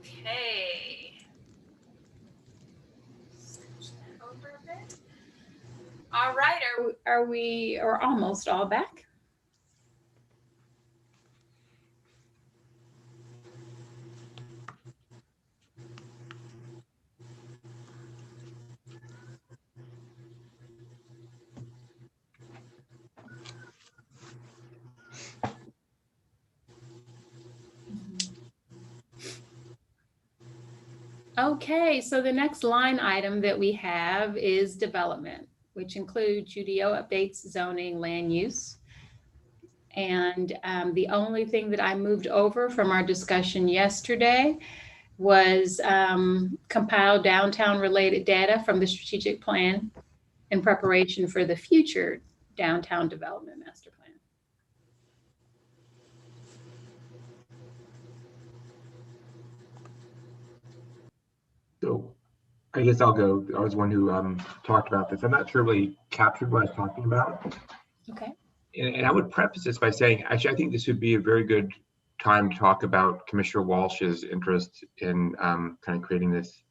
Okay. Switch that over a bit. All right, are we almost all back? Okay, so the next line item that we have is development, which includes UDO updates, zoning, land use. And the only thing that I moved over from our discussion yesterday was compile downtown related data from the strategic plan in preparation for the future downtown development master plan. So I guess I'll go. I was one who talked about this. I'm not sure really captured what I was talking about. Okay. And I would preface this by saying, actually, I think this would be a very good time to talk about Commissioner Walsh's interest in kind of creating this,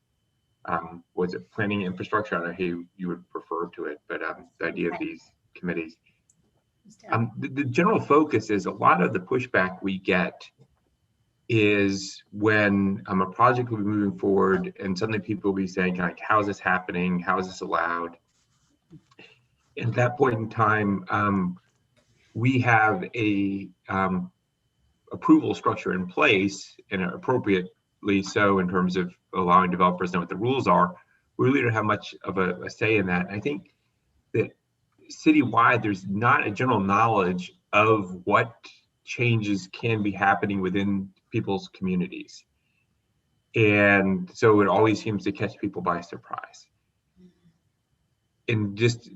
was it planning infrastructure? I don't know how you would refer to it, but the idea of these committees. The general focus is a lot of the pushback we get is when a project will be moving forward and suddenly people will be saying, like, how is this happening? How is this allowed? And at that point in time, we have a approval structure in place, and appropriately so in terms of allowing developers to know what the rules are. We really don't have much of a say in that. And I think that citywide, there's not a general knowledge of what changes can be happening within people's communities. And so it always seems to catch people by surprise. And just,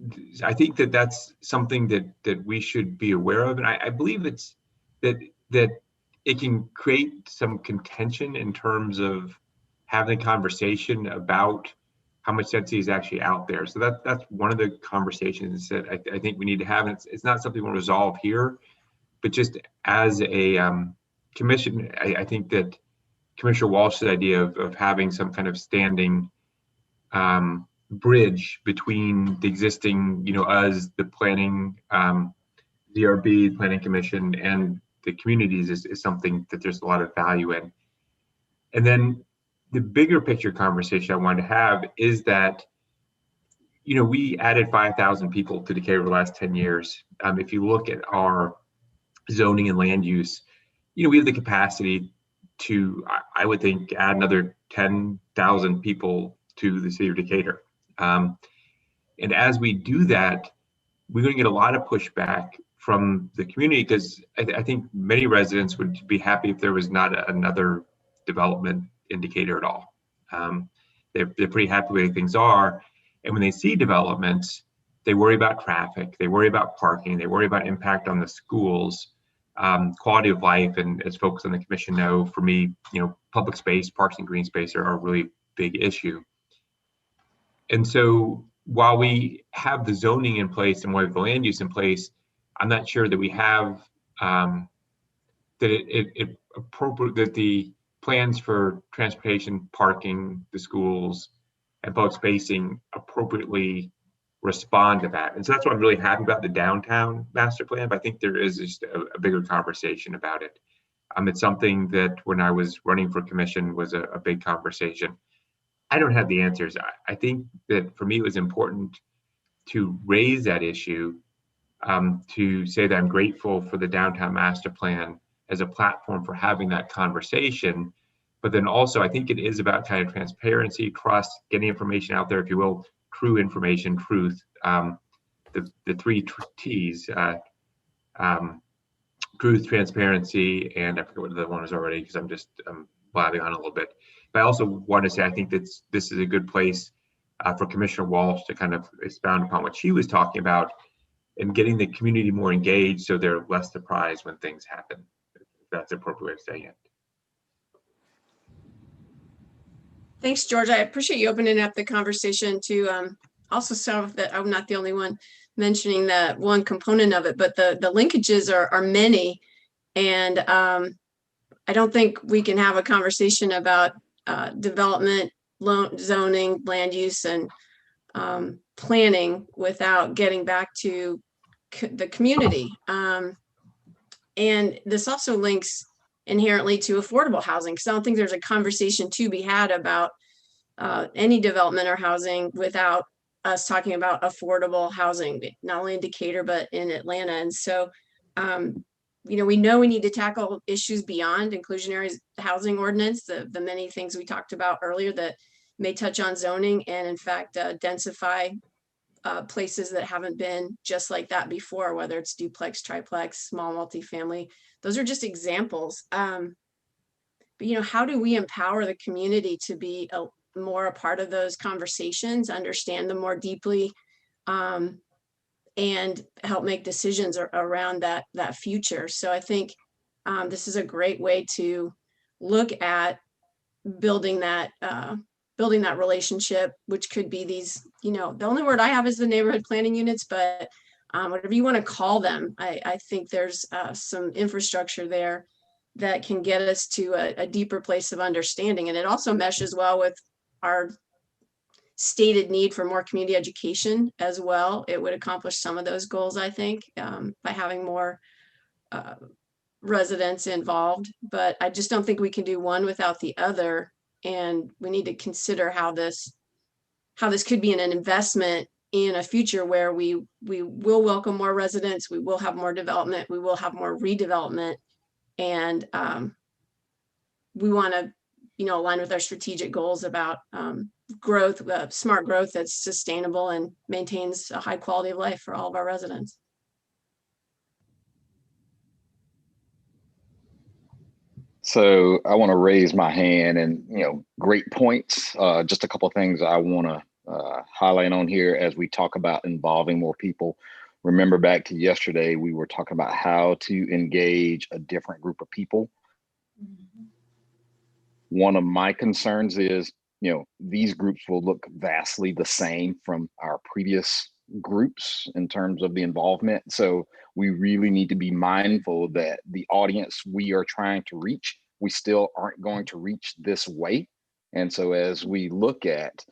I think that that's something that we should be aware of. And I believe it's that it can create some contention in terms of having a conversation about how much density is actually out there. So that's one of the conversations that I think we need to have. And it's not something we'll resolve here, but just as a commission, I think that Commissioner Walsh's idea of having some kind of standing bridge between the existing, us, the planning, DRB, Planning Commission, and the communities is something that there's a lot of value in. And then the bigger picture conversation I wanted to have is that, we added 5,000 people to Decatur over the last 10 years. If you look at our zoning and land use, we have the capacity to, I would think, add another 10,000 people to the city of Decatur. And as we do that, we're going to get a lot of pushback from the community, because I think many residents would be happy if there was not another development in Decatur at all. They're pretty happy the way things are. And when they see developments, they worry about traffic, they worry about parking, they worry about impact on the schools, quality of life. And as folks on the commission know, for me, public space, parks and green space are a really big issue. And so while we have the zoning in place and we have the land use in place, I'm not sure that we have that it appropriate that the plans for transportation, parking, the schools, and public spacing appropriately respond to that. And so that's what I'm really happy about the downtown master plan. But I think there is just a bigger conversation about it. It's something that when I was running for commission was a big conversation. I don't have the answers. I think that for me, it was important to raise that issue, to say that I'm grateful for the downtown master plan as a platform for having that conversation. But then also, I think it is about kind of transparency, trust, getting information out there, if you will, true information, truth, the three T's, truth, transparency, and I forget what the other one is already, because I'm blabbing on a little bit. But I also want to say, I think that this is a good place for Commissioner Walsh to kind of expound upon what she was talking about and getting the community more engaged so they're less surprised when things happen. If that's the appropriate way of saying it. Thanks, George. I appreciate you opening up the conversation to also so that I'm not the only one mentioning that one component of it, but the linkages are many. And I don't think we can have a conversation about development, zoning, land use, and planning without getting back to the community. And this also links inherently to affordable housing, because I don't think there's a conversation to be had about any development or housing without us talking about affordable housing, not only in Decatur, but in Atlanta. And so, you know we need to tackle issues beyond inclusionary housing ordinance, the many things we talked about earlier that may touch on zoning and in fact densify places that haven't been just like that before, whether it's duplex, triplex, small multifamily. Those are just examples. But how do we empower the community to be more a part of those conversations, understand them more deeply, and help make decisions around that future? So I think this is a great way to look at building that relationship, which could be these, the only word I have is the neighborhood planning units, but whatever you want to call them, I think there's some infrastructure there that can get us to a deeper place of understanding. And it also meshes well with our stated need for more community education as well. It would accomplish some of those goals, I think, by having more residents involved. But I just don't think we can do one without the other. And we need to consider how this could be an investment in a future where we will welcome more residents, we will have more development, we will have more redevelopment, and we want to, align with our strategic goals about growth, smart growth that's sustainable and maintains a high quality of life for all of our residents. So I want to raise my hand, and great points. Just a couple of things I want to highlight on here as we talk about involving more people. Remember back to yesterday, we were talking about how to engage a different group of people. Mm-hmm. One of my concerns is, these groups will look vastly the same from our previous groups in terms of the involvement. So we really need to be mindful that the audience we are trying to reach, we still aren't going to reach this way. And so as we look at,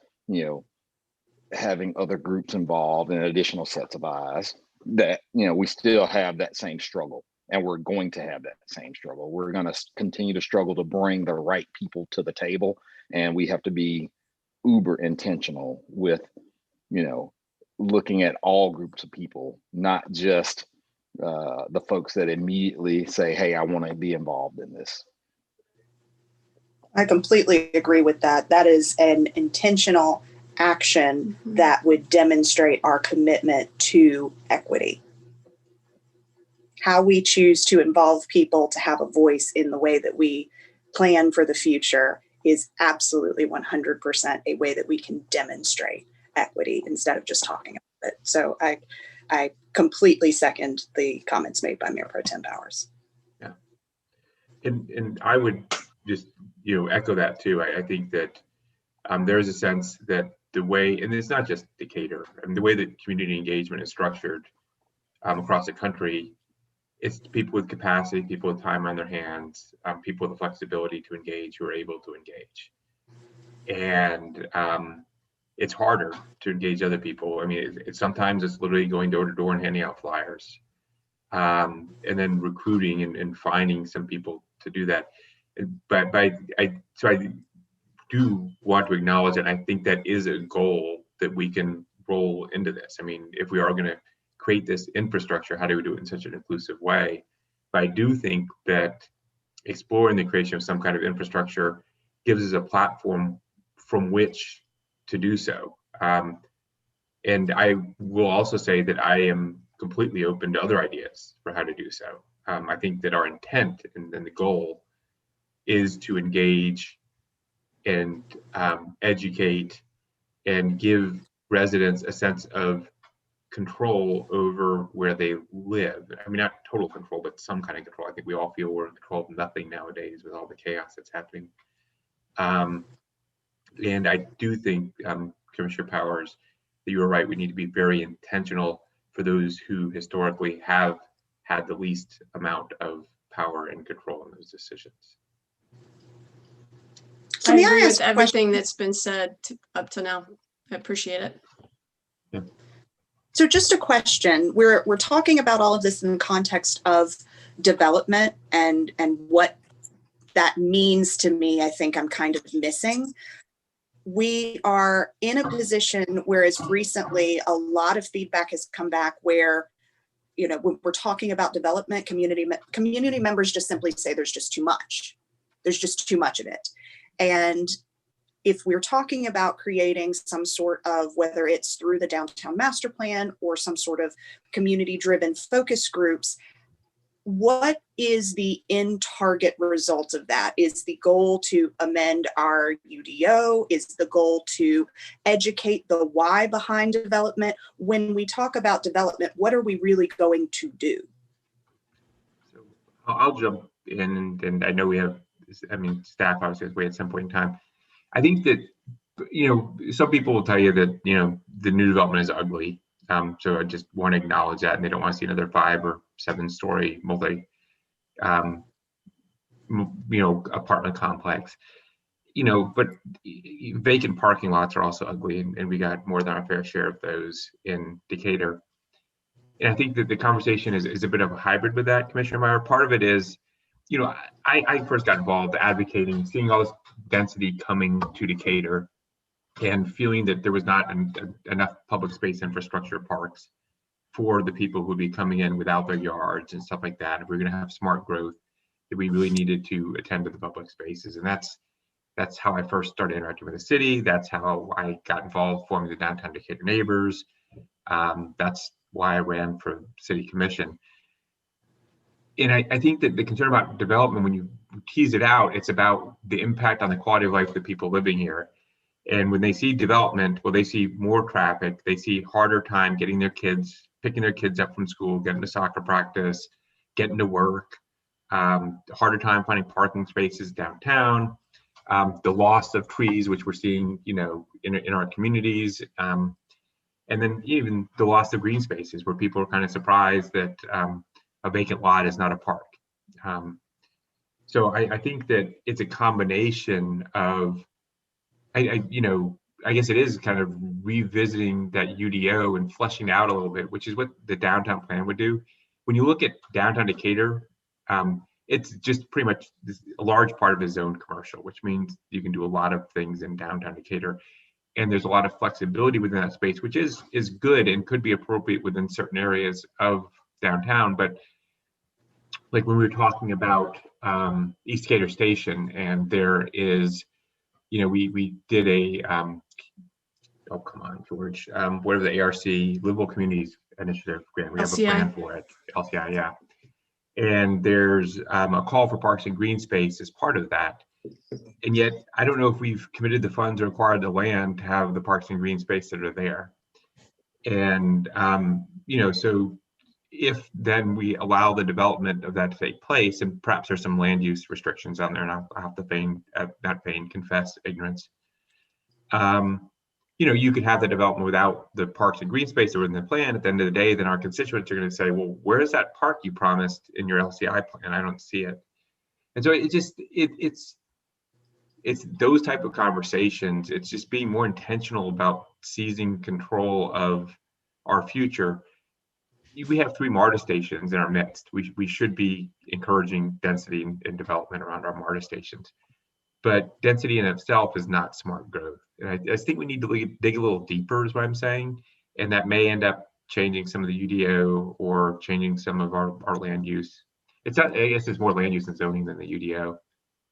having other groups involved and additional sets of eyes, that, we still have that same struggle, and we're going to have that same struggle. We're going to continue to struggle to bring the right people to the table. And we have to be uber intentional with, looking at all groups of people, not just the folks that immediately say, hey, I want to be involved in this. I completely agree with that. That is an intentional action that would demonstrate our commitment to equity. How we choose to involve people to have a voice in the way that we plan for the future is absolutely 100% a way that we can demonstrate equity instead of just talking about it. So I completely second the comments made by Mayor Pro Tem Bowers. Yeah, and I would just echo that too. I think that there is a sense that the way, and it's not just Decatur, the way that community engagement is structured across the country, it's people with capacity, people with time on their hands, people with the flexibility to engage who are able to engage. And it's harder to engage other people. I mean, sometimes it's literally going door to door and handing out flyers, and then recruiting and finding some people to do that. But I do want to acknowledge, and I think that is a goal that we can roll into this. I mean, if we are going to create this infrastructure, how do we do it in such an inclusive way? But I do think that exploring the creation of some kind of infrastructure gives us a platform from which to do so. And I will also say that I am completely open to other ideas for how to do so. I think that our intent and the goal is to engage and educate and give residents a sense of control over where they live. I mean, not total control, but some kind of control. I think we all feel we're in control of nothing nowadays with all the chaos that's happening. And I do think, Commissioner Powers, that you were right. We need to be very intentional for those who historically have had the least amount of power and control in those decisions. So I may I agree ask with a question? everything that's been said up to now. I appreciate it. So just a question. We're talking about all of this in the context of development and what that means to me. I think I'm kind of missing. We are in a position whereas recently a lot of feedback has come back where, you know, when we're talking about development, community members just simply say there's just too much. There's just too much of it. And if we're talking about creating some sort of, whether it's through the downtown master plan or some sort of community-driven focus groups, what is the end target result of that? Is the goal to amend our UDO? Is the goal to educate the why behind development? When we talk about development, what are we really going to do? So I'll jump in, and I know we have, I mean, staff obviously is way at some point in time. I think that, you know, some people will tell you that, you know, the new development is ugly. So I just want to acknowledge that, and they don't want to see another 5 or 7 story multi, you know, apartment complex. You know, but vacant parking lots are also ugly, and we got more than our fair share of those in Decatur. And I think that the conversation is a bit of a hybrid with that, Commissioner Meyer. Part of it is, you know, I first got involved advocating, seeing all this density coming to Decatur and feeling that there was not enough public space infrastructure parks for the people who would be coming in without their yards and stuff like that. If we're going to have smart growth, that we really needed to attend to the public spaces. And that's how I first started interacting with the city. That's how I got involved forming the Downtown Decatur Neighbors. That's why I ran for city commission. And I think that the concern about development, when you tease it out, it's about the impact on the quality of life of the people living here. And when they see development, well, they see more traffic, they see harder time getting their kids, picking their kids up from school, getting to soccer practice, getting to work, harder time finding parking spaces downtown, the loss of trees, which we're seeing, you know, in our communities, and then even the loss of green spaces, where people are kind of surprised that a vacant lot is not a park. So I think that it's a combination of, you know, I guess it is kind of revisiting that UDO and fleshing out a little bit, which is what the downtown plan would do. When you look at downtown Decatur, it's just pretty much a large part of it is zoned commercial, which means you can do a lot of things in downtown Decatur. And there's a lot of flexibility within that space, which is good and could be appropriate within certain areas of downtown. But like when we were talking about East Decatur Station, and there is, you know, we did a, oh, come on, George, whatever the ARC, Livable Communities Initiative grant, we have a plan for it, LCI, yeah. And there's a call for parks and green space as part of that. And yet, I don't know if we've committed the funds or acquired the land to have the parks and green space that are there. And, you know, so if then we allow the development of that to take place, and perhaps there's some land use restrictions on there, and I'll have to confess ignorance. You know, you could have the development without the parks and green space that were in the plan. At the end of the day, then our constituents are going to say, well, where's that park you promised in your LCI plan? I don't see it. And so it's those type of conversations. It's just being more intentional about seizing control of our future. We have 3 MARTA stations in our midst. We should be encouraging density and development around our MARTA stations. But density in itself is not smart growth. And I just think we need to dig a little deeper, is what I'm saying. And that may end up changing some of the UDO or changing some of our land use. It's not, I guess there's more land use and zoning than the UDO.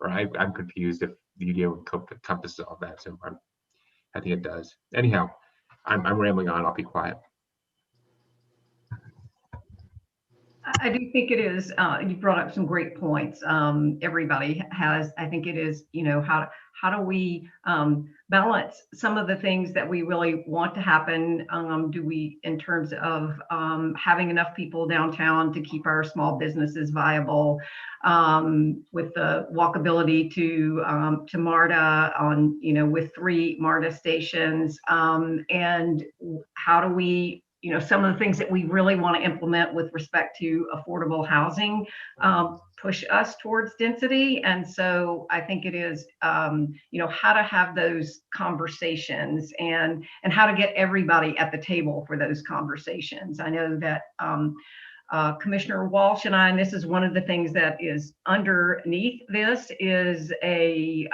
Or I'm confused if the UDO encompasses all that. So I think it does. Anyhow, I'm rambling on. I'll be quiet. I do think it is, you brought up some great points. Everybody has, I think it is, you know, how do we balance some of the things that we really want to happen? Do we, in terms of having enough people downtown to keep our small businesses viable, with the walkability to Marta on, you know, with 3 MARTA stations, and how do we some of the things that we really want to implement with respect to affordable housing push us towards density. And so I think it is, how to have those conversations and how to get everybody at the table for those conversations. I know that Commissioner Walsh and I, and this is one of the things that is underneath this, is I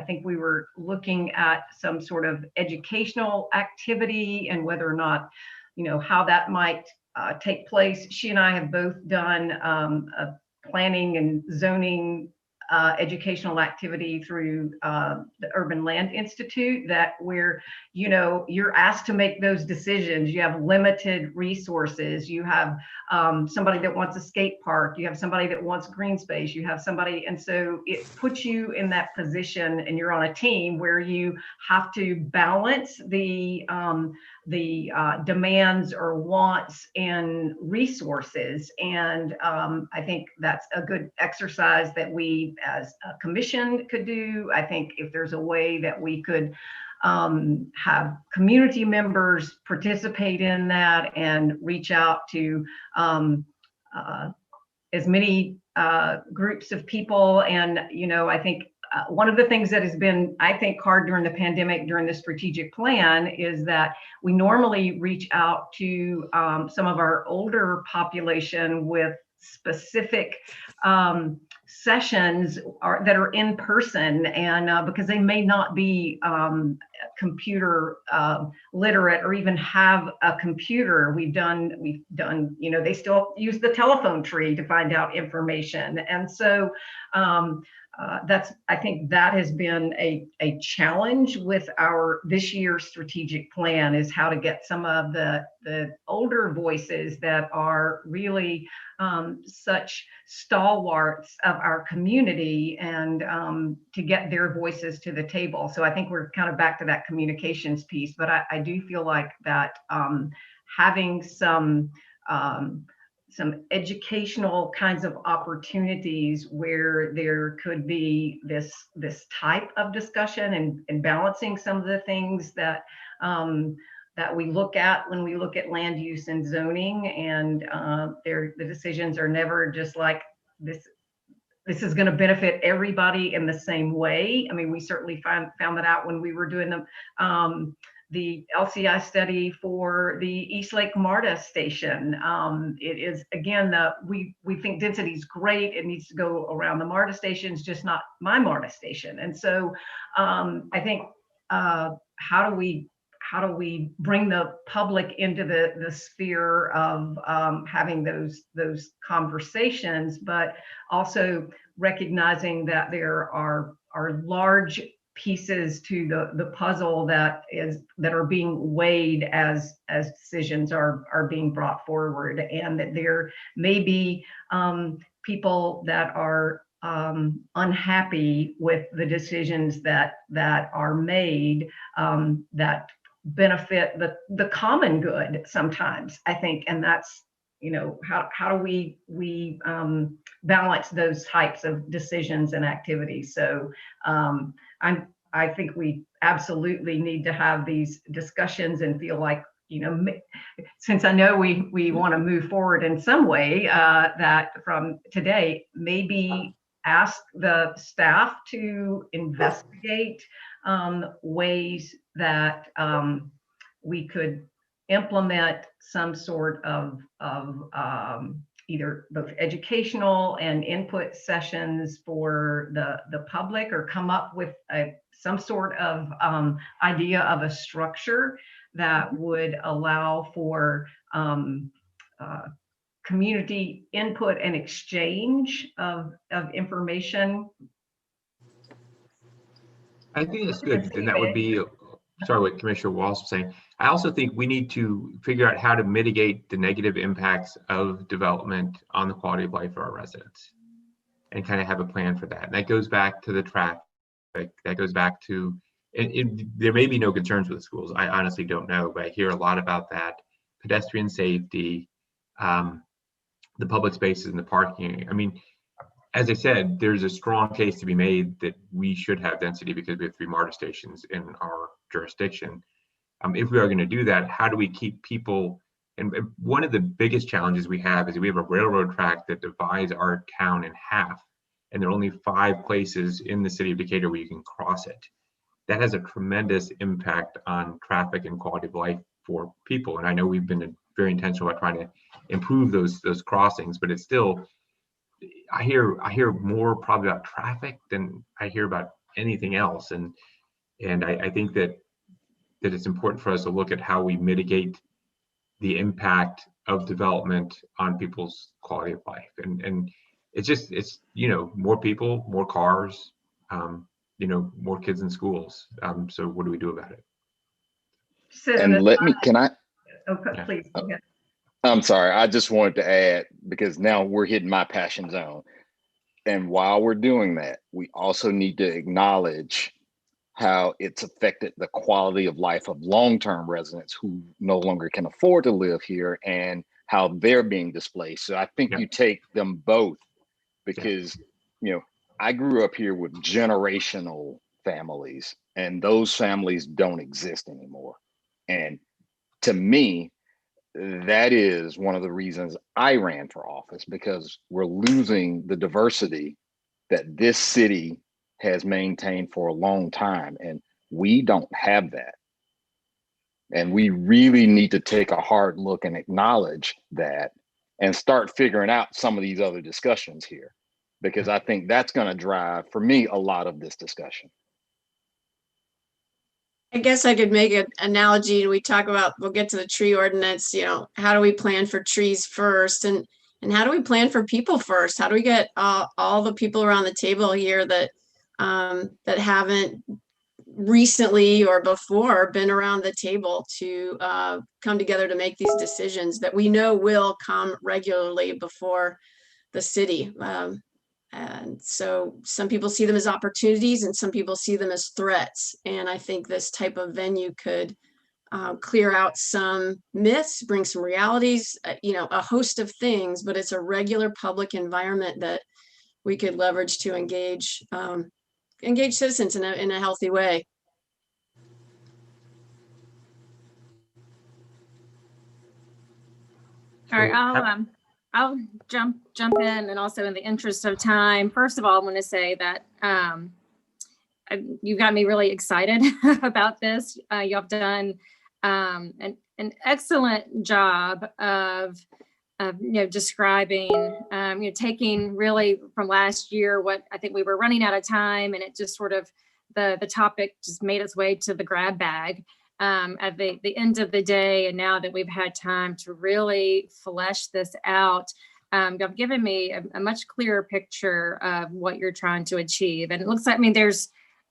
think we were looking at some sort of educational activity and whether or not, how that might take place. She and I have both done a planning and zoning educational activity through the Urban Land Institute, that where, you're asked to make those decisions. You have limited resources. You have somebody that wants a skate park. You have somebody that wants green space. You have somebody, and so it puts you in that position, and you're on a team where you have to balance the demands or wants and resources. And I think that's a good exercise that we as a commission could do. I think if there's a way that we could have community members participate in that and reach out to as many groups of people. And, I think one of the things that has been, I think, hard during the pandemic, during the strategic plan, is that we normally reach out to some of our older population with specific sessions that are in person, and because they may not be computer literate or even have a computer. We've done, they still use the telephone tree to find out information. And so I think that has been a challenge with this year's strategic plan, is how to get some of the older voices that are really such stalwarts of our community, and to get their voices to the table. So I think we're kind of back to that communications piece, but I do feel like that having some educational kinds of opportunities where there could be this type of discussion, and balancing some of the things that that we look at when we look at land use and zoning, and the decisions are never just like this is going to benefit everybody in the same way. I mean, we certainly found that out when we were doing the LCI study for the Eastlake Marta station. It is, again, we think density is great. It needs to go around the Marta stations, just not my Marta station. And so I think how do we bring the public into the sphere of having those conversations, but also recognizing that there are large pieces to the puzzle that are being weighed as decisions are being brought forward, and that there may be people that are unhappy with the decisions that are made that benefit the common good sometimes, I think. And that's, how do we balance those types of decisions and activities? So I think we absolutely need to have these discussions and feel like, since I know we want to move forward in some way, that from today, maybe ask the staff to investigate ways that we could implement some sort of either both educational and input sessions for the public, or come up with some sort of idea of a structure that would allow for community input and exchange of information. I think that's good, and that would be, sorry, what Commissioner Walsh was saying. I also think we need to figure out how to mitigate the negative impacts of development on the quality of life for our residents, and kind of have a plan for that. And that goes back to the traffic. That goes back to, there may be no concerns with the schools. I honestly don't know, but I hear a lot about that. Pedestrian safety, the public spaces and the parking. I mean, as I said, there's a strong case to be made that we should have density because we have 3 MARTA stations in our jurisdiction. If we are going to do that, how do we keep people And one of the biggest challenges we have is we have a railroad track that divides our town in half, and there are only 5 places in the city of Decatur where you can cross it. That has a tremendous impact on traffic and quality of life for people. And I know we've been very intentional about trying to improve those crossings, but it's still, I hear more probably about traffic than I hear about anything else. And I think that it's important for us to look at how we mitigate the impact of development on people's quality of life. And it's more people, more cars, more kids in schools. So what do we do about it? And can I? Okay, please go ahead. I'm sorry. I just wanted to add, because now we're hitting my passion zone. And while we're doing that, we also need to acknowledge how it's affected the quality of life of long-term residents who no longer can afford to live here and how they're being displaced. So I think you take them both, because, I grew up here with generational families, and those families don't exist anymore. And to me, that is one of the reasons I ran for office, because we're losing the diversity that this city has maintained for a long time, and we don't have that. And we really need to take a hard look and acknowledge that and start figuring out some of these other discussions here, because I think that's going to drive, for me, a lot of this discussion. I guess I could make an analogy, and we'll get to the tree ordinance, how do we plan for trees first, and how do we plan for people first? How do we get all the people around the table here that haven't recently or before been around the table to come together to make these decisions that we know will come regularly before the city. And so some people see them as opportunities and some people see them as threats. And I think this type of venue could clear out some myths, bring some realities, a host of things, but it's a regular public environment that we could leverage to engage citizens in a healthy way. All right, I'll jump in, and also in the interest of time, first of all, I want to say that you got me really excited about this. You have done an excellent job of describing, taking really from last year what I think we were running out of time, and it just sort of the topic just made its way to the grab bag at the end of the day. And now that we've had time to really flesh this out, you've given me a much clearer picture of what you're trying to achieve. And it looks like,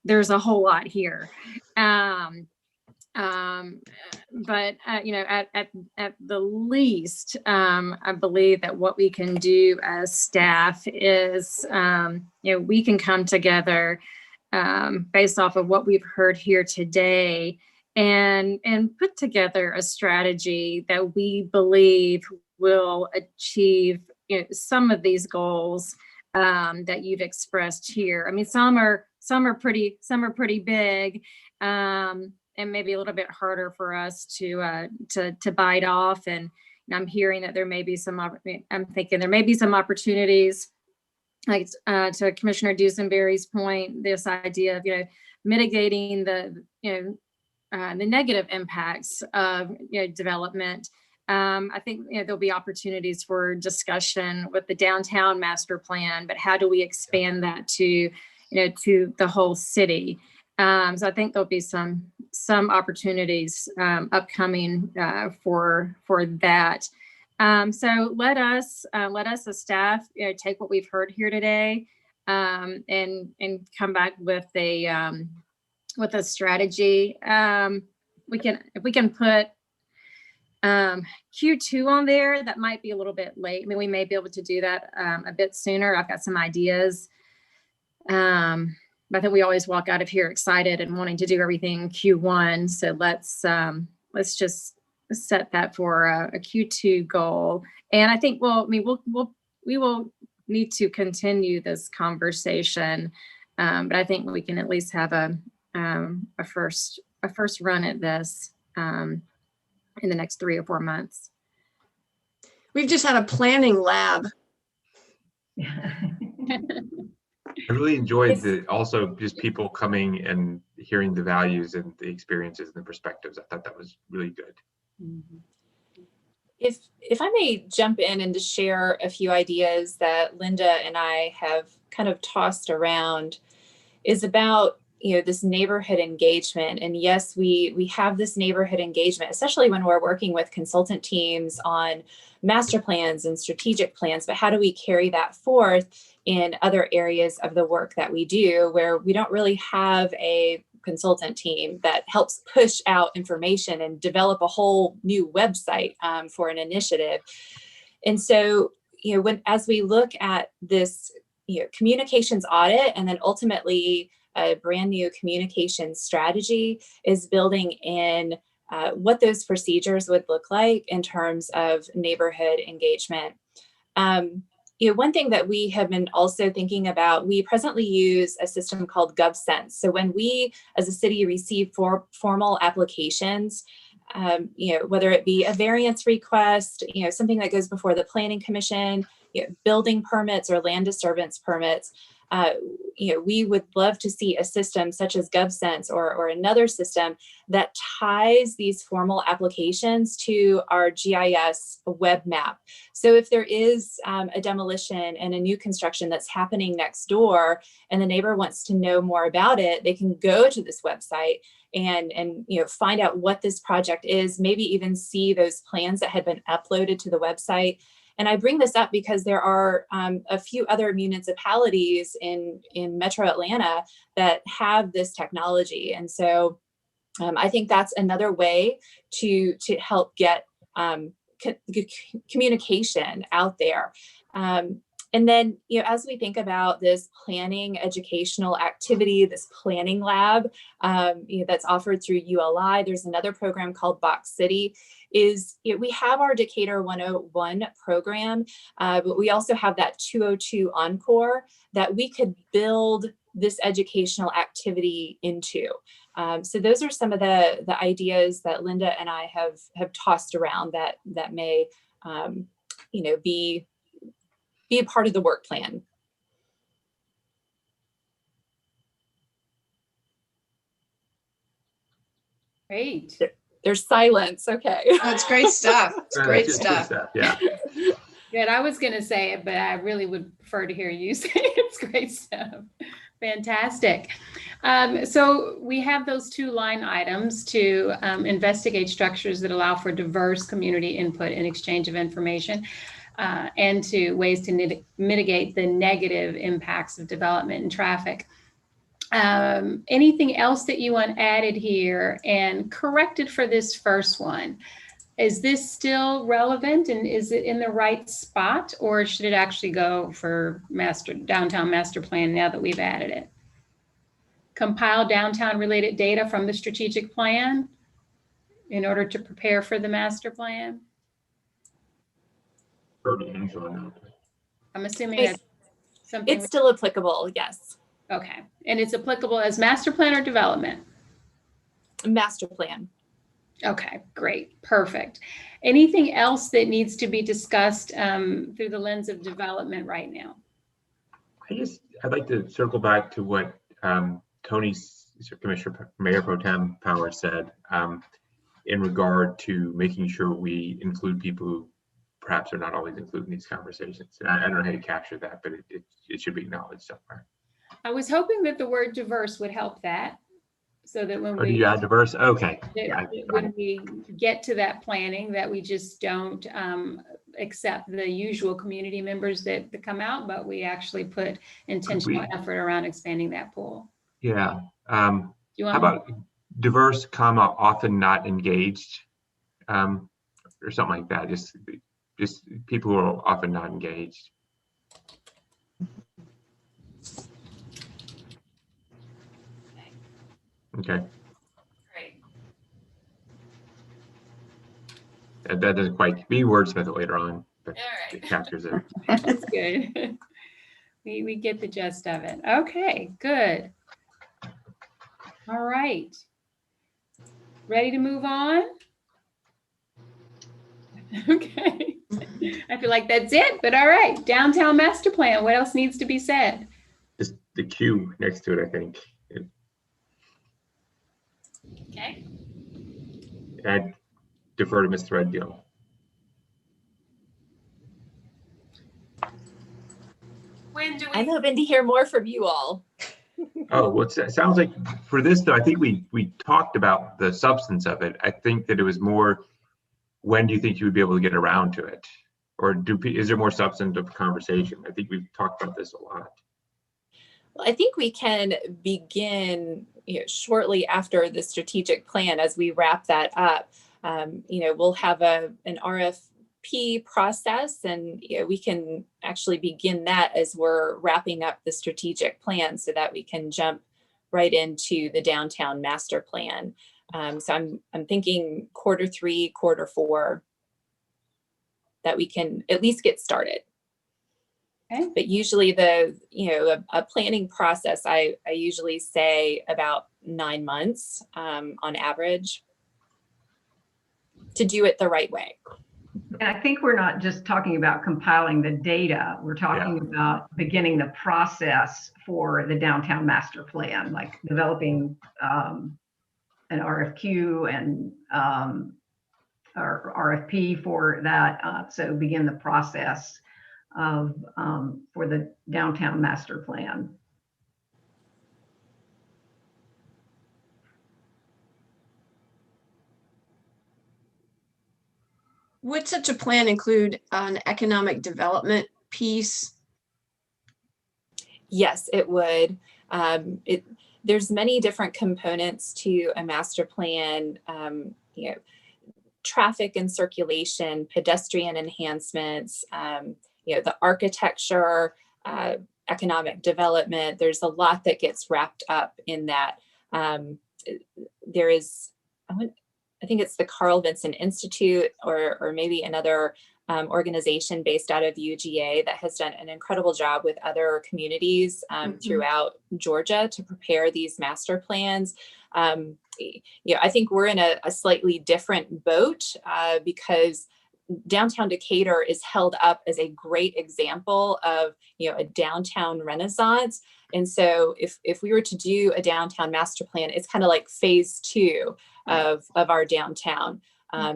there's a whole lot here. But at the least, I believe that what we can do as staff is, we can come together based off of what we've heard here today and put together a strategy that we believe will achieve some of these goals that you've expressed here. Some are pretty big, and maybe a little bit harder for us to bite off. And I'm hearing that there may be I'm thinking there may be some opportunities, like to Commissioner Dusenberry's point, this idea of mitigating the negative impacts of development. I think there'll be opportunities for discussion with the downtown master plan, but how do we expand that to the whole city? So I think there'll be some opportunities upcoming for that. So let us as staff take what we've heard here today and come back with a strategy. If we can put Q2 on there, that might be a little bit late. We may be able to do that a bit sooner. I've got some ideas. But I think we always walk out of here excited and wanting to do everything Q1. So let's just set that for a Q2 goal. And I think we will need to continue this conversation. But I think we can at least have a first run at this in the next 3 or 4 months. We've just had a planning lab. I really enjoyed also just people coming and hearing the values and the experiences and the perspectives. I thought that was really good. Mhm. If I may jump in and just share a few ideas that Linda and I have kind of tossed around, is about, you know, this neighborhood engagement. And yes, we have this neighborhood engagement, especially when we're working with consultant teams on master plans and strategic plans, but how do we carry that forth in other areas of the work that we do, where we don't really have a consultant team that helps push out information and develop a whole new website for an initiative. And so, you know, as we look at this, you know, communications audit, and then ultimately a brand new communications strategy, is building in what those procedures would look like in terms of neighborhood engagement. You know, one thing that we have been also thinking about, we presently use a system called GovSense. So when we as a city receive formal applications, you know, whether it be a variance request, you know, something that goes before the Planning Commission, you know, building permits or land disturbance permits, you know, we would love to see a system such as GovSense or another system that ties these formal applications to our GIS web map. So if there is a demolition and a new construction that's happening next door, and the neighbor wants to know more about it, they can go to this website and you know, find out what this project is, maybe even see those plans that had been uploaded to the website. And I bring this up because there are a few other municipalities in Metro Atlanta that have this technology. And so I think that's another way to help get communication out there. And then, you know, as we think about this planning educational activity, this planning lab, you know, that's offered through ULI, there's another program called Box City. You know, we have our Decatur 101 program, but we also have that 202 Encore that we could build this educational activity into. So those are some of the ideas that Linda and I have tossed around that may, you know, be a part of the work plan. Great. There's silence. Okay. Oh, it's great stuff. It's great That's stuff. good yeah. Good. I was going to say it, but I really would prefer to hear you say it. It's great stuff. Fantastic. So we have those two line items to investigate structures that allow for diverse community input and exchange of information, and to ways to mitigate the negative impacts of development and traffic. Anything else that you want added here and corrected for this first one? Is this still relevant, and is it in the right spot, or should it actually go for downtown master plan now that we've added it? Compile downtown related data from the strategic plan in order to prepare for the master plan? I'm assuming that's something. It's still applicable, yes. Okay, and it's applicable as master plan or development? Master plan. Okay, great, perfect. Anything else that needs to be discussed through the lens of development right now? I'd like to circle back to what Tony's Mayor Pro Tem Power said in regard to making sure we include people who perhaps are not always included in these conversations. And I don't know how to capture that, but it should be acknowledged somewhere. I was hoping that the word diverse would help that, so that when you add diverse? Okay. When we get to that planning, that we just don't accept the usual community members that come out, but we actually put intentional effort around expanding that pool. Yeah. How about diverse, often not engaged, or something like that? Just people who are often not engaged. Okay. Great. That doesn't quite be wordsmith it later on, but All it captures it. That's good. We get the gist of it. Okay, good. All right. Ready to move on? Okay. I feel like that's it, but all right. Downtown master plan. What else needs to be said? Just the Q next to it, I think. Okay. I'd defer to Mr. Redgill. When do I'm we? hoping to hear more from you all. Oh, well, it sounds like for this, though, I think we talked about the substance of it. I think that it was more, when do you think you would be able to get around to it? Or is there more substantive conversation? I think we've talked about this a lot. Well, I think we can begin shortly after the strategic plan as we wrap that up. We'll have an RFP process, and we can actually begin that as we're wrapping up the strategic plan so that we can jump right into the downtown master plan. So I'm thinking Q3, Q4 that we can at least get started. Okay. But usually a planning process, I usually say about 9 months on average to do it the right way. And I think we're not just talking about compiling the data, we're talking about beginning the process for the downtown master plan, like developing an RFQ and or RFP for that. So begin the process of for the downtown master plan. Would such a plan include an economic development piece? Yes, it would. There's many different components to a master plan. Traffic and circulation, pedestrian enhancements, the architecture, economic development. There's a lot that gets wrapped up in that. There is, I think it's the Carl Vinson Institute or maybe another organization based out of UGA that has done an incredible job with other communities throughout Georgia to prepare these master plans. I think we're in a slightly different boat because downtown Decatur is held up as a great example of a downtown renaissance. And so if we were to do a downtown master plan, it's kind of like phase 2 of our downtown.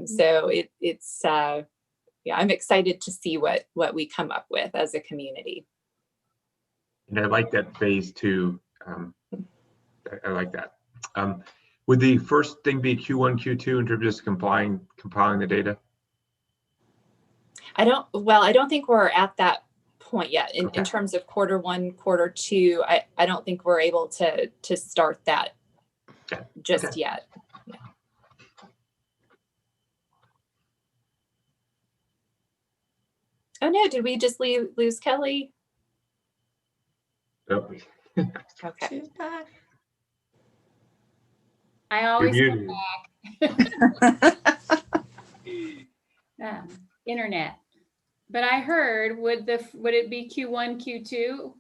So it's I'm excited to see what we come up with as a community. And I like that phase 2. I like that. Would the first thing be Q1, Q2 in terms of just compiling the data? I don't think we're at that point yet in terms of Q1, Q2. I don't think we're able to start that just yet. Yeah. Oh no, did we just lose Kelly? Oh. Okay. I always You're come back. Internet. But I heard, would it be Q1, Q2?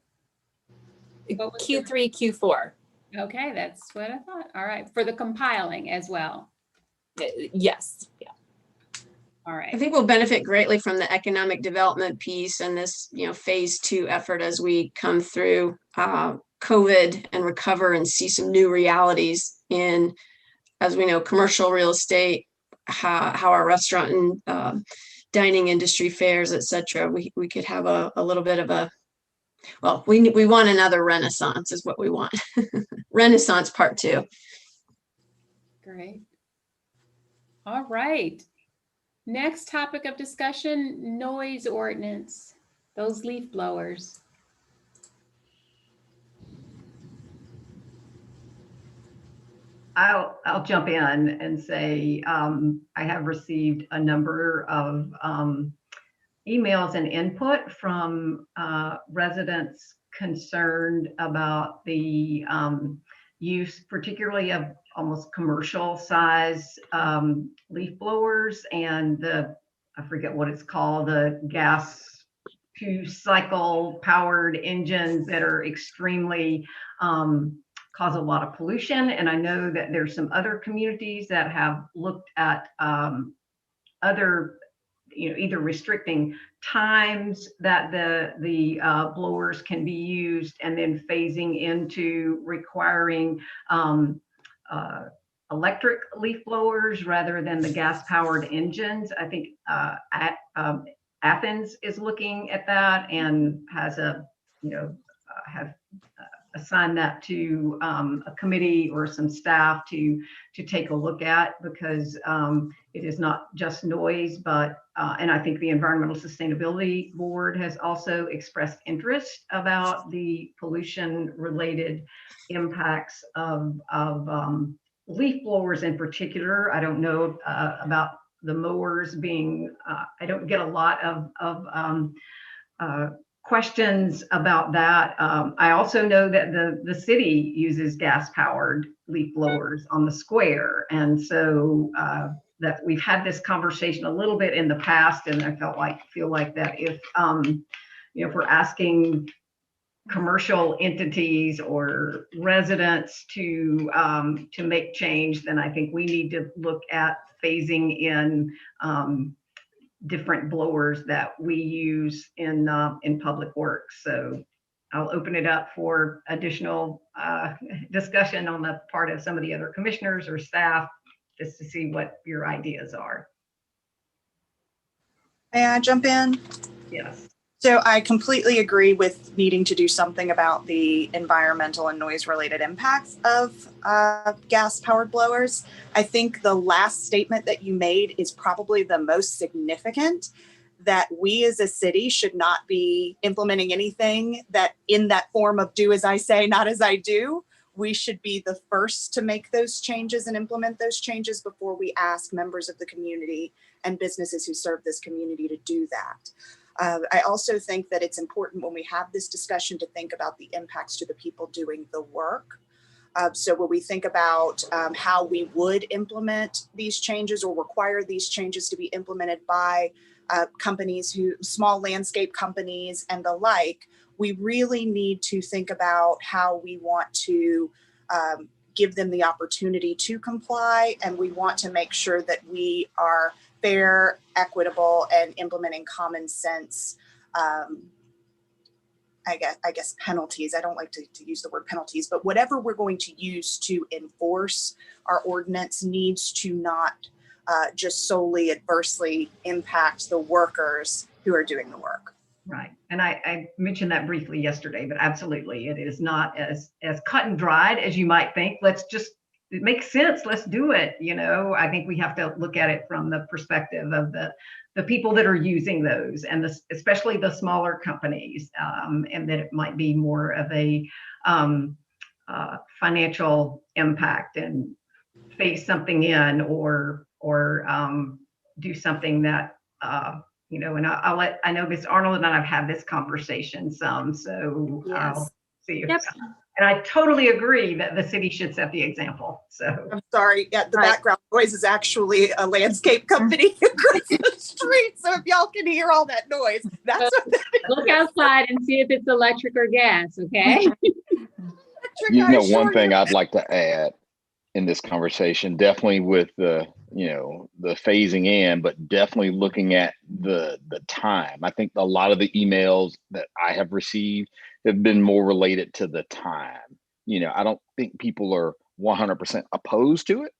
Q3, Q4. Okay, that's what I thought. All right, for the compiling as well. Yes. Yeah. All right. I think we'll benefit greatly from the economic development piece and this, phase 2 effort as we come through COVID and recover and see some new realities in, as we know, commercial real estate, how our restaurant and dining industry fares, et cetera. We could have a little bit of a, well, we want another renaissance is what we want. Renaissance part 2. Great. All right. Next topic of discussion, noise ordinance, those leaf blowers. I'll jump in and say I have received a number of emails and input from residents concerned about the use, particularly of almost commercial size leaf blowers and I forget what it's called, the gas 2-cycle powered engines that are extremely cause a lot of pollution. And I know that there's some other communities that have looked at other either restricting times that the blowers can be used, and then phasing into requiring electric leaf blowers rather than the gas-powered engines. I think Athens is looking at that and has have assigned that to a committee or some staff to take a look at, because it is not just noise, but and I think the Environmental Sustainability Board has also expressed interest about the pollution-related impacts of leaf blowers in particular. I don't know about the mowers being, I don't get a lot of questions about that. I also know that the city uses gas-powered leaf blowers on the square. And so that we've had this conversation a little bit in the past, and I feel like that if we're asking commercial entities or residents to make change, then I think we need to look at phasing in different blowers that we use in public works. So I'll open it up for additional discussion on the part of some of the other commissioners or staff, just to see what your ideas are. May I jump in? Yes. So I completely agree with needing to do something about the environmental and noise related impacts of gas powered blowers. I think the last statement that you made is probably the most significant, that we as a city should not be implementing anything that in that form of do as I say, not as I do. We should be the first to make those changes and implement those changes before we ask members of the community and businesses who serve this community to do that. I also think that it's important when we have this discussion to think about the impacts to the people doing the work. So when we think about how we would implement these changes or require these changes to be implemented by companies small landscape companies and the like, we really need to think about how we want to give them the opportunity to comply. And we want to make sure that we are fair, equitable, and implementing common sense, I guess penalties. I don't like to use the word penalties, but whatever we're going to use to enforce our ordinance needs to not just solely adversely impact the workers who are doing the work. Right. And I mentioned that briefly yesterday, but absolutely, it is not as cut and dried as you might think. It makes sense. Let's do it. I think we have to look at it from the perspective of the people that are using those, and especially the smaller companies, and that it might be more of a financial impact and phase something in or do something that, and I know Ms. Arnold and I've had this conversation some, so Yes. I'll see if. Yep. And I totally agree that the city should set the example. So I'm sorry, the background noise is actually a landscape company across the street. So if y'all can hear all that noise, that's what that is. Look outside and see if it's electric or gas, okay? One thing I'd like to add in this conversation, definitely with the phasing in, but definitely looking at the time. I think a lot of the emails that I have received have been more related to the time. I don't think people are 100% opposed to it.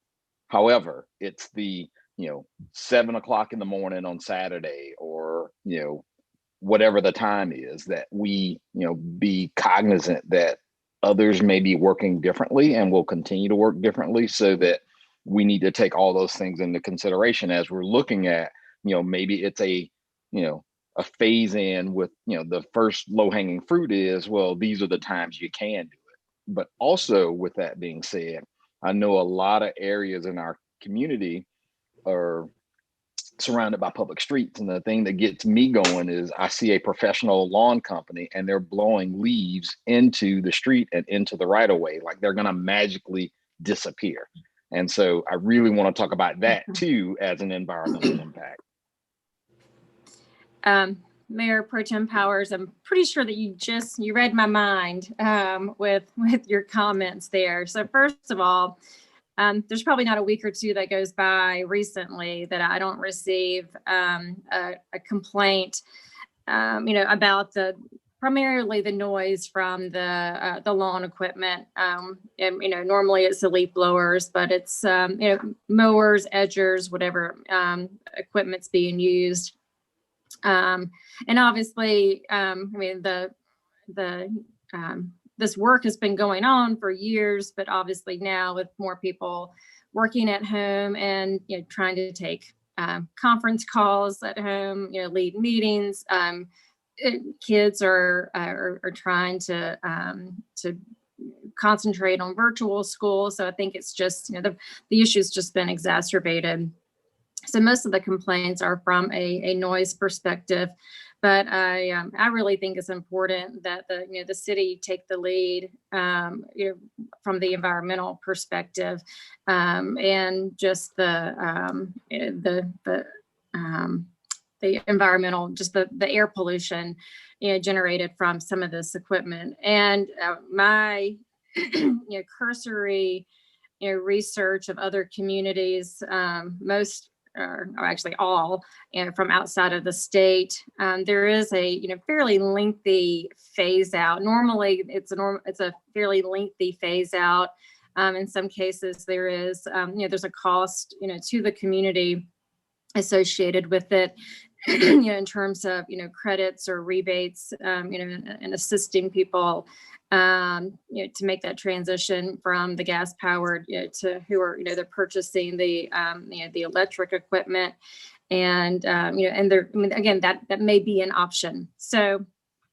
However, it's the 7 o'clock in the morning on Saturday, or whatever the time is, that we be cognizant that others may be working differently and will continue to work differently, so that we need to take all those things into consideration as we're looking at, maybe it's a phase in with, the first low hanging fruit is, well, these are the times you can do it. But also, with that being said, I know a lot of areas in our community are surrounded by public streets. And the thing that gets me going is I see a professional lawn company and they're blowing leaves into the street and into the right of way, like they're going to magically disappear. And so I really want to talk about that too as an environmental impact. Mayor Pro Tem Powers, I'm pretty sure that you read my mind with your comments there. So first of all, there's probably not a week or two that goes by recently that I don't receive a complaint, about primarily the noise from the lawn equipment. And, normally it's the leaf blowers, but it's, mowers, edgers, whatever equipment's being used. And obviously, this work has been going on for years, but obviously now with more people working at home and trying to take conference calls at home, lead meetings, kids are trying to concentrate on virtual school. So I think it's just the issue's just been exacerbated. So most of the complaints are from a noise perspective, but I really think it's important that the city take the lead, from the environmental perspective, and just the environmental, just the air pollution, generated from some of this equipment. And my, cursory, research of other communities, most, or actually all, from outside of the state, there is a fairly lengthy phase out. Normally, it's a fairly lengthy phase out. In some cases, there is there's a cost to the community associated with it, in terms of credits or rebates, and assisting people to make that transition from the gas powered to who are they're purchasing the electric equipment, and and there, again, that may be an option. So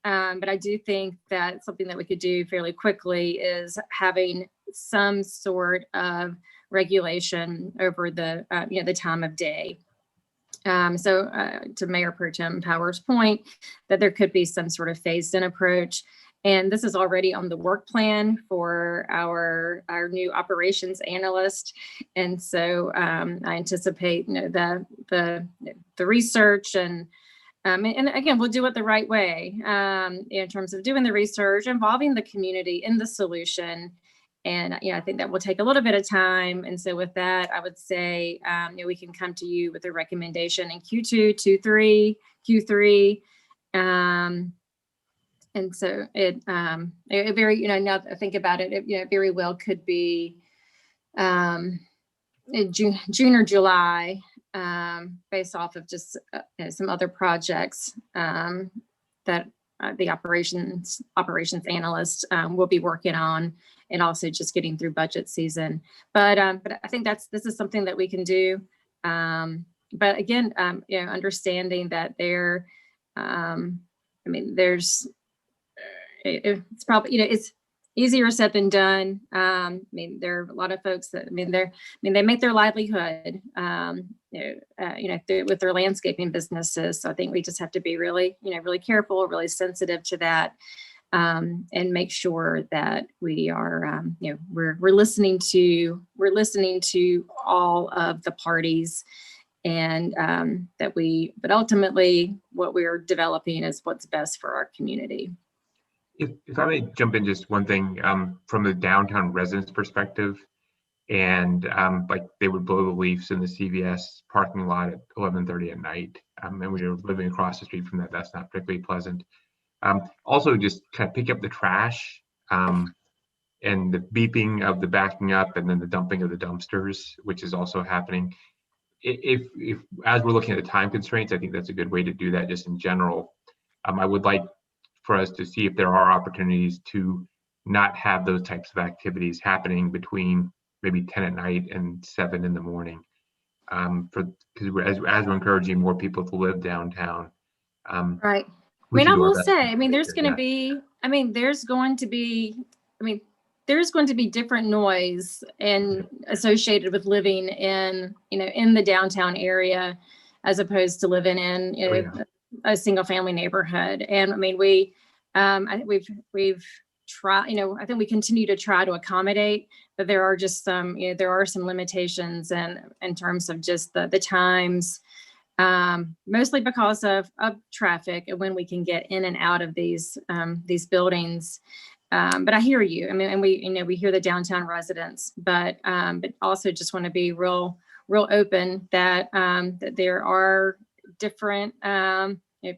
but I do think that something that we could do fairly quickly is having some sort of regulation over the the time of day. So to Mayor Pro Tem Powers' point, that there could be some sort of phased-in approach. And this is already on the work plan for our new operations analyst. And so I anticipate the research and again, we'll do it the right way in terms of doing the research, involving the community in the solution. And I think that will take a little bit of time. And so with that, I would say we can come to you with a recommendation in Q2, Q3. And so it very, now that I think about it, it very well could be June or July, based off of just some other projects that the operations analyst will be working on, and also just getting through budget season. But I think this is something that we can do. But again, understanding that it's probably, it's easier said than done. There are a lot of folks that, they make their livelihood, with their landscaping businesses. So I think we just have to be really, really careful, really sensitive to that, and make sure that we are, we're listening to all of the parties, and but ultimately what we're developing is what's best for our community. If I may jump in just one thing, from the downtown residents' perspective, and like they would blow the leaves in the CVS parking lot at 11:30 at night, and when you're living across the street from that, that's not particularly pleasant. Also, just kind of pick up the trash, and the beeping of the backing up, and then the dumping of the dumpsters, which is also happening. If as we're looking at the time constraints, I think that's a good way to do that just in general. I would like for us to see if there are opportunities to not have those types of activities happening between maybe 10 at night and 7 in the morning. Because as we're encouraging more people to live downtown. Right. I will say, there's going to be, there's going to be different noise and associated with living in, in the downtown area, as opposed to living in a single family neighborhood. And we've tried, I think we continue to try to accommodate, but there are just some, there are some limitations, and in terms of just the times, mostly because of traffic and when we can get in and out of these buildings. But I hear you. I mean, and we hear the downtown residents, but also just want to be real open that that there are different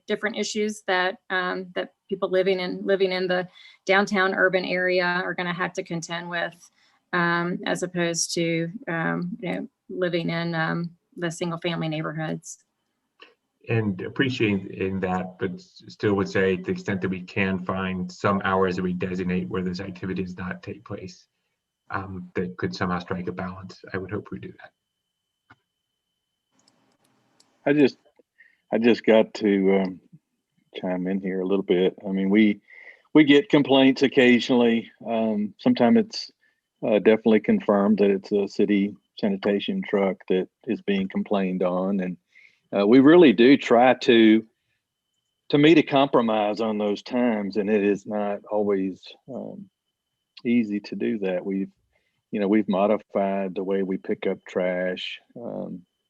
different issues that that people living in the downtown urban area are going to have to contend with, as opposed to living in the single family neighborhoods. And appreciating that, but still would say to the extent that we can find some hours that we designate where this activity does not take place, that could somehow strike a balance. I would hope we do that. I just got to chime in here a little bit. I mean, we get complaints occasionally. Sometimes it's definitely confirmed that it's a city sanitation truck that is being complained on, and we really do try to meet a compromise on those times, and it is not always easy to do that. We've modified the way we pick up trash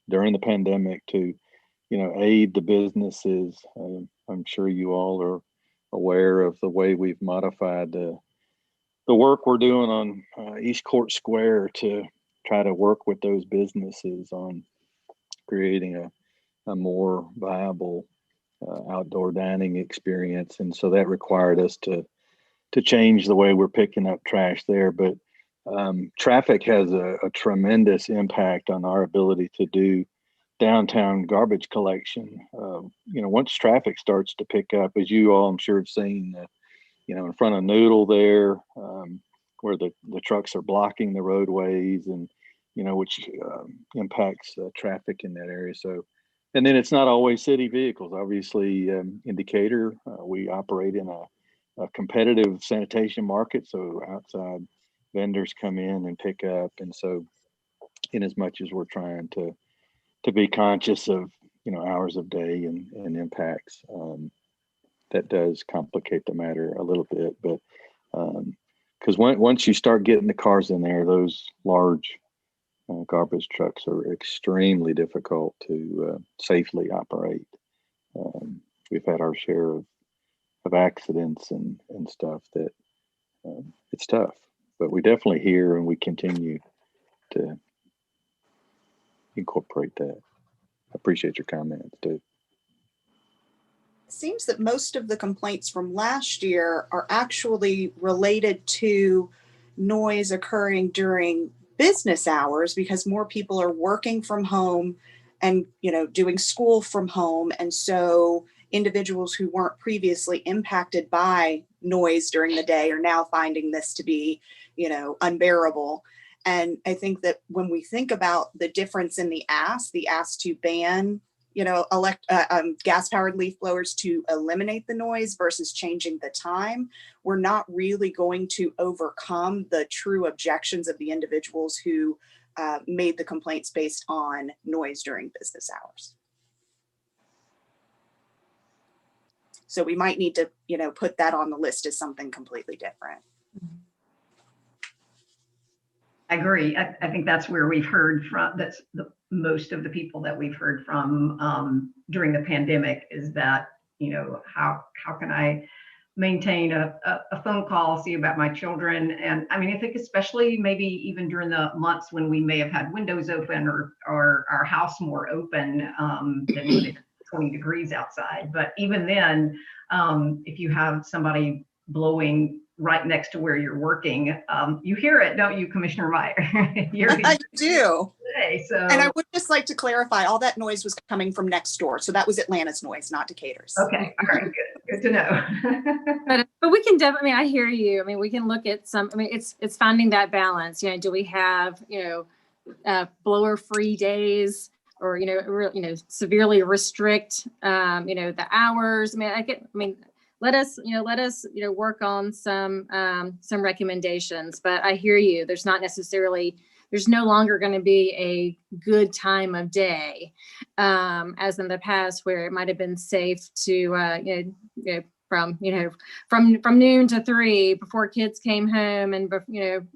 during the pandemic to aid the businesses. I'm sure you all are aware of the way we've modified the work we're doing on East Court Square to try to work with those businesses on creating a more viable outdoor dining experience. And so that required us to change the way we're picking up trash there. But traffic has a tremendous impact on our ability to do downtown garbage collection. Once traffic starts to pick up, as you all I'm sure have seen, in front of Noodle there, where the trucks are blocking the roadways, and which impacts traffic in that area. So, and then it's not always city vehicles. Obviously, in Decatur, we operate in a competitive sanitation market, so outside vendors come in and pick up. And so, in as much as we're trying to be conscious of hours of day and impacts, that does complicate the matter a little bit. But because once you start getting the cars in there, those large garbage trucks are extremely difficult to safely operate. We've had our share of accidents and stuff that it's tough, but we definitely hear and we continue to incorporate that. I appreciate your comments too. It seems that most of the complaints from last year are actually related to noise occurring during business hours, because more people are working from home and doing school from home. And so individuals who weren't previously impacted by noise during the day are now finding this to be unbearable. And I think that when we think about the difference in the ask to ban gas-powered leaf blowers to eliminate the noise versus changing the time, we're not really going to overcome the true objections of the individuals who made the complaints based on noise during business hours. So we might need to, put that on the list as something completely different. I agree. I think that's where we've heard from, that's the most of the people that we've heard from during the pandemic, is that, how can I maintain a phone call, see about my children? And I mean, I think especially maybe even during the months when we may have had windows open or our house more open than when it's 20 degrees outside. But even then, if you have somebody blowing right next to where you're working, you hear it, don't you, Commissioner Meyer? I do. Today, so. And I would just like to clarify, all that noise was coming from next door. So that was Atlanta's noise, not Decatur's. Okay, all right, good to know. but we can definitely, I hear you. I mean, we can look at some, it's finding that balance. Do we have, blower-free days, or, severely restrict, the hours? Let us work on some recommendations, but I hear you. There's no longer going to be a good time of day, as in the past, where it might have been safe to, from noon to 3 before kids came home, and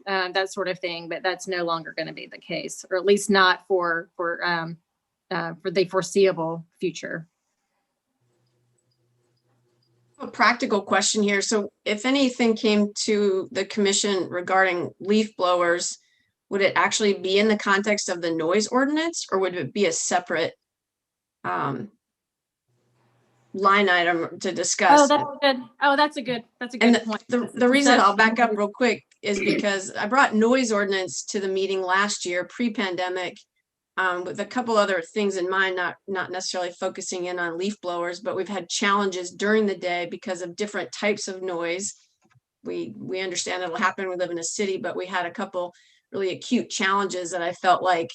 that sort of thing. But that's no longer going to be the case, or at least not for the foreseeable future. A practical question here. So if anything came to the commission regarding leaf blowers, would it actually be in the context of the noise ordinance, or would it be a separate line item to discuss? Oh, that's good. Oh, that's a good And point. the reason I'll back up real quick is because I brought noise ordinance to the meeting last year, pre-pandemic, with a couple other things in mind, not necessarily focusing in on leaf blowers, but we've had challenges during the day because of different types of noise. We understand it'll happen. We live in a city, but we had a couple really acute challenges that I felt like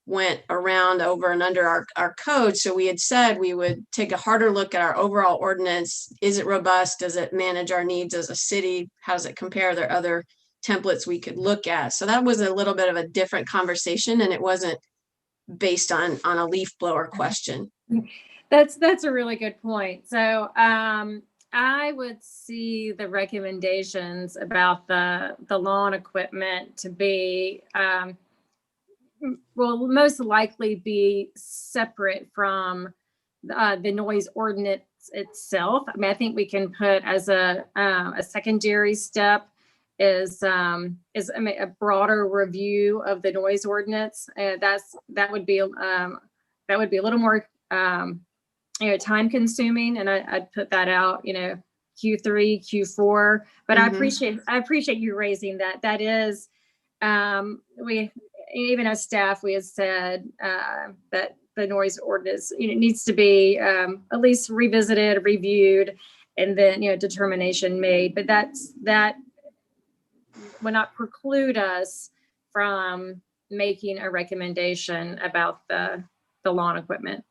went around over and under our code. So we had said we would take a harder look at our overall ordinance. Is it robust? Does it manage our needs as a city? How does it compare? Are there other templates we could look at? So that was a little bit of a different conversation, and it wasn't based on a leaf blower question. That's a really good point. So I would see the recommendations about the lawn equipment to be will most likely be separate from the noise ordinance itself. I mean, I think we can put as a secondary step is I mean, a broader review of the noise ordinance. That would be a little more time consuming, and I'd put that out Q3, Q4. But I appreciate you raising that. That is we even as staff we have said that the noise ordinance needs to be at least revisited, reviewed, and then determination made. But that will not preclude us from making a recommendation about the lawn equipment.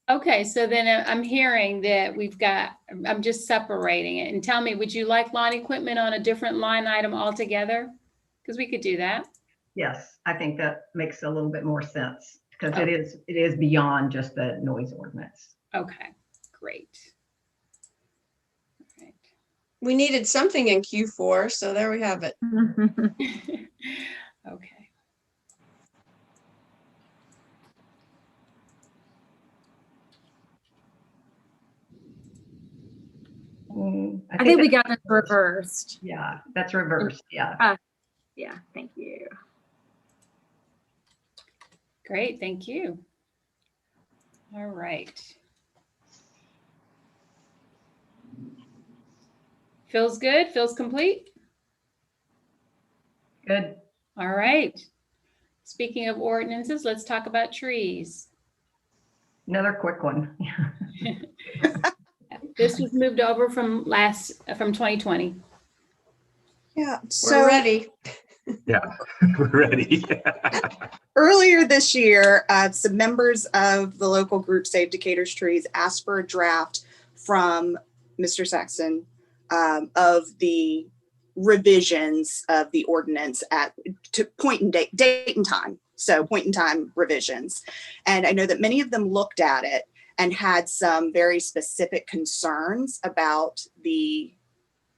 Okay, so then I'm hearing that I'm just separating it. And tell me, would you like lawn equipment on a different line item altogether? Because we could do that. Yes, I think that makes a little bit more sense because it is beyond just the noise ordinance. Okay, great. All right. We needed something in Q4, so there we have it. Okay. I think we got this reversed. Yeah, that's reversed. Yeah. Yeah, thank you. Great, thank you. All right. Feels good? Feels complete? Good. All right. Speaking of ordinances, let's talk about trees. Another quick one. This was moved over from 2020. Yeah, We're ready. Yeah, we're ready. Earlier this year, some members of the local group Save Decatur's Trees asked for a draft from Mr. Saxon of the revisions of the ordinance to point and date and time. So point in time revisions. And I know that many of them looked at it and had some very specific concerns about the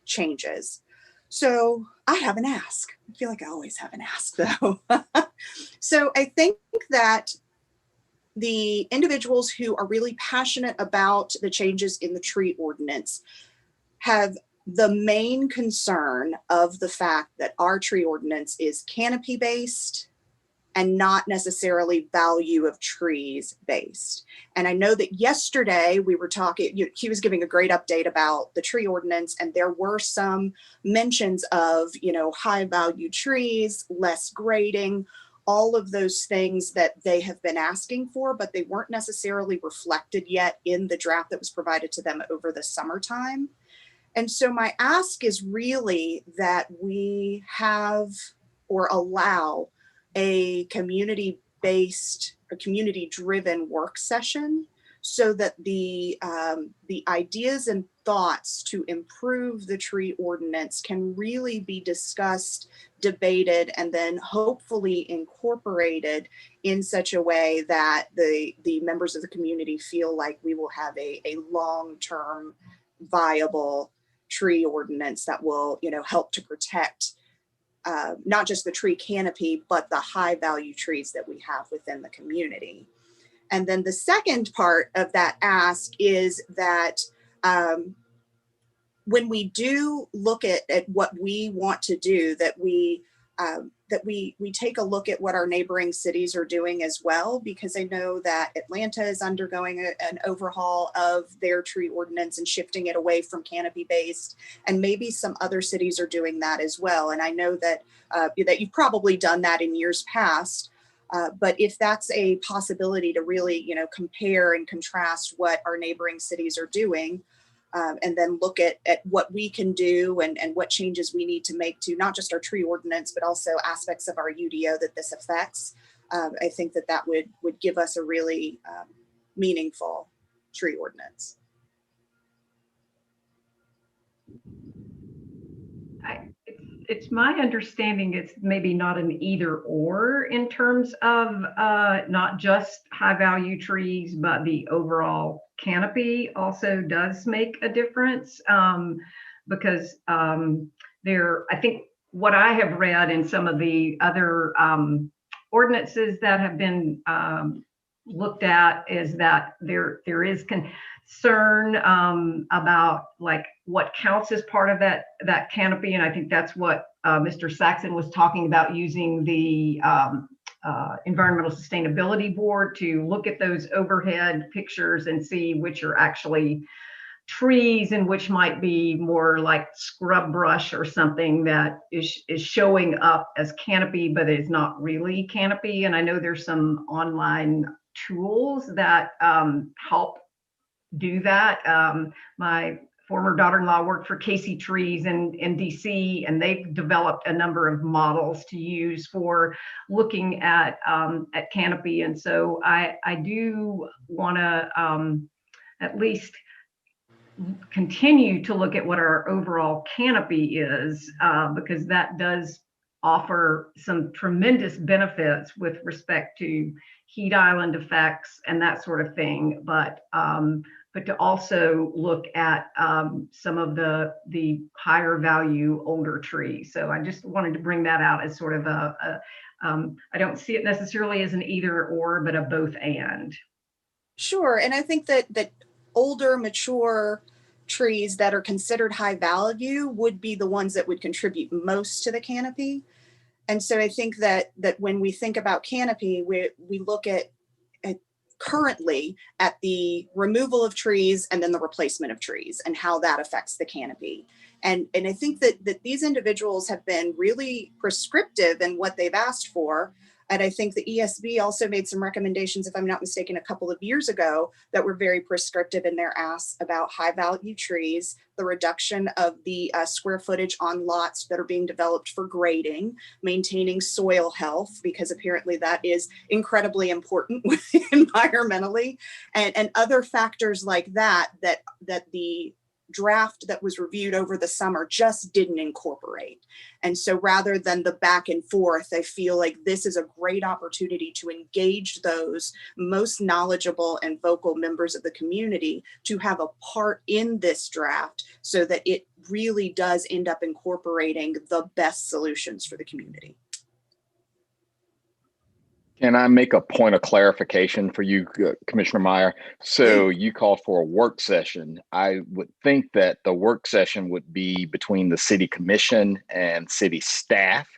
changes. So I have an ask. I feel like I always have an ask though. So I think that the individuals who are really passionate about the changes in the tree ordinance have the main concern of the fact that our tree ordinance is canopy based and not necessarily value of trees based. And I know that yesterday we were talking, he was giving a great update about the tree ordinance, and there were some mentions of, high value trees, less grading, all of those things that they have been asking for, but they weren't necessarily reflected yet in the draft that was provided to them over the summertime. And so my ask is really that we have or allow a community-based or community-driven work session so that the ideas and thoughts to improve the tree ordinance can really be discussed, debated, and then hopefully incorporated in such a way that the members of the community feel like we will have a long-term viable tree ordinance that will, help to protect not just the tree canopy, but the high value trees that we have within the community. And then the second part of that ask is that when we do look at what we want to do, that we take a look at what our neighboring cities are doing as well, because I know that Atlanta is undergoing an overhaul of their tree ordinance and shifting it away from canopy based, and maybe some other cities are doing that as well. And I know that that you've probably done that in years past. But if that's a possibility to really, you know, compare and contrast what our neighboring cities are doing, and then look at what we can do and what changes we need to make to not just our tree ordinance, but also aspects of our UDO that this affects, I think that would give us a really meaningful tree ordinance. It's my understanding it's maybe not an either or in terms of not just high value trees, but the overall canopy also does make a difference, because I think what I have read in some of the other ordinances that have been looked at is that there is concern about like what counts as part of that canopy, and I think that's what Mr. Saxon was talking about, using the Environmental Sustainability Board to look at those overhead pictures and see which are actually trees and which might be more like scrub brush or something that is showing up as canopy but is not really canopy. And I know there's some online tools that help do that. My former daughter-in-law worked for Casey Trees in DC, and they've developed a number of models to use for looking at canopy. And so I do want to at least continue to look at what our overall canopy is, because that does offer some tremendous benefits with respect to heat island effects and that sort of thing. But to also look at some of the higher value older trees. So I just wanted to bring that out as sort of I don't see it necessarily as an either or, but a both and. Sure, and I think that older, mature trees that are considered high value would be the ones that would contribute most to the canopy. And so I think that when we think about canopy, we look at currently at the removal of trees and then the replacement of trees and how that affects the canopy. And I think that these individuals have been really prescriptive in what they've asked for. And I think the ESB also made some recommendations, if I'm not mistaken, a couple of years ago that were very prescriptive in their asks about high value trees, the reduction of the square footage on lots that are being developed for grading, maintaining soil health, because apparently that is incredibly important environmentally, and other factors like that the draft that was reviewed over the summer just didn't incorporate. And so rather than the back and forth, I feel like this is a great opportunity to engage those most knowledgeable and vocal members of the community to have a part in this draft so that it really does end up incorporating the best solutions for the community. Can I make a point of clarification for you, Commissioner Meyer? So you called for a work session. I would think that the work session would be between the city commission and city staff,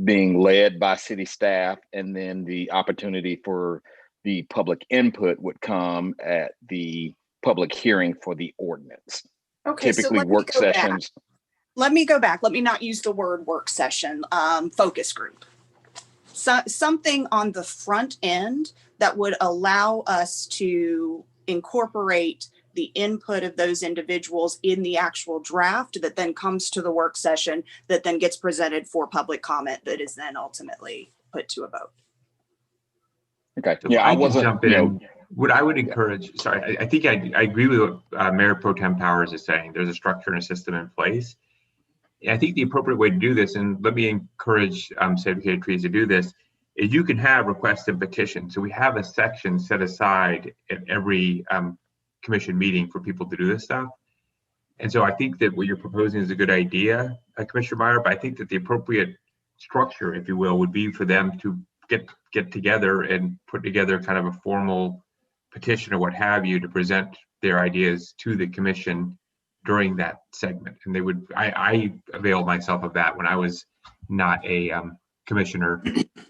being led by city staff, and then the opportunity for the public input would come at the public hearing for the ordinance. Okay, typically so work sessions. Let me go back. Let me not use the word work session, focus group. So, something on the front end that would allow us to incorporate the input of those individuals in the actual draft that then comes to the work session that then gets presented for public comment that is then ultimately put to a vote. Okay. So Yeah, I can wasn't, jump in. What I would encourage, sorry, I think I agree with what Mayor Pro Tem Powers is saying. There's a structure and a system in place. I think the appropriate way to do this, and let me encourage Certificated Trees to do this, is you can have requests and petitions. So we have a section set aside at every commission meeting for people to do this stuff. And so I think that what you're proposing is a good idea, Commissioner Meyer, but I think that the appropriate structure, if you will, would be for them to get together and put together kind of a formal petition or what have you to present their ideas to the commission during that segment. And they would, I availed myself of that when I was not a commissioner.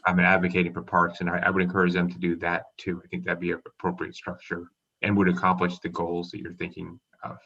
I'm advocating for parks, and I would encourage them to do that too. I think that'd be an appropriate structure and would accomplish the goals that you're thinking of.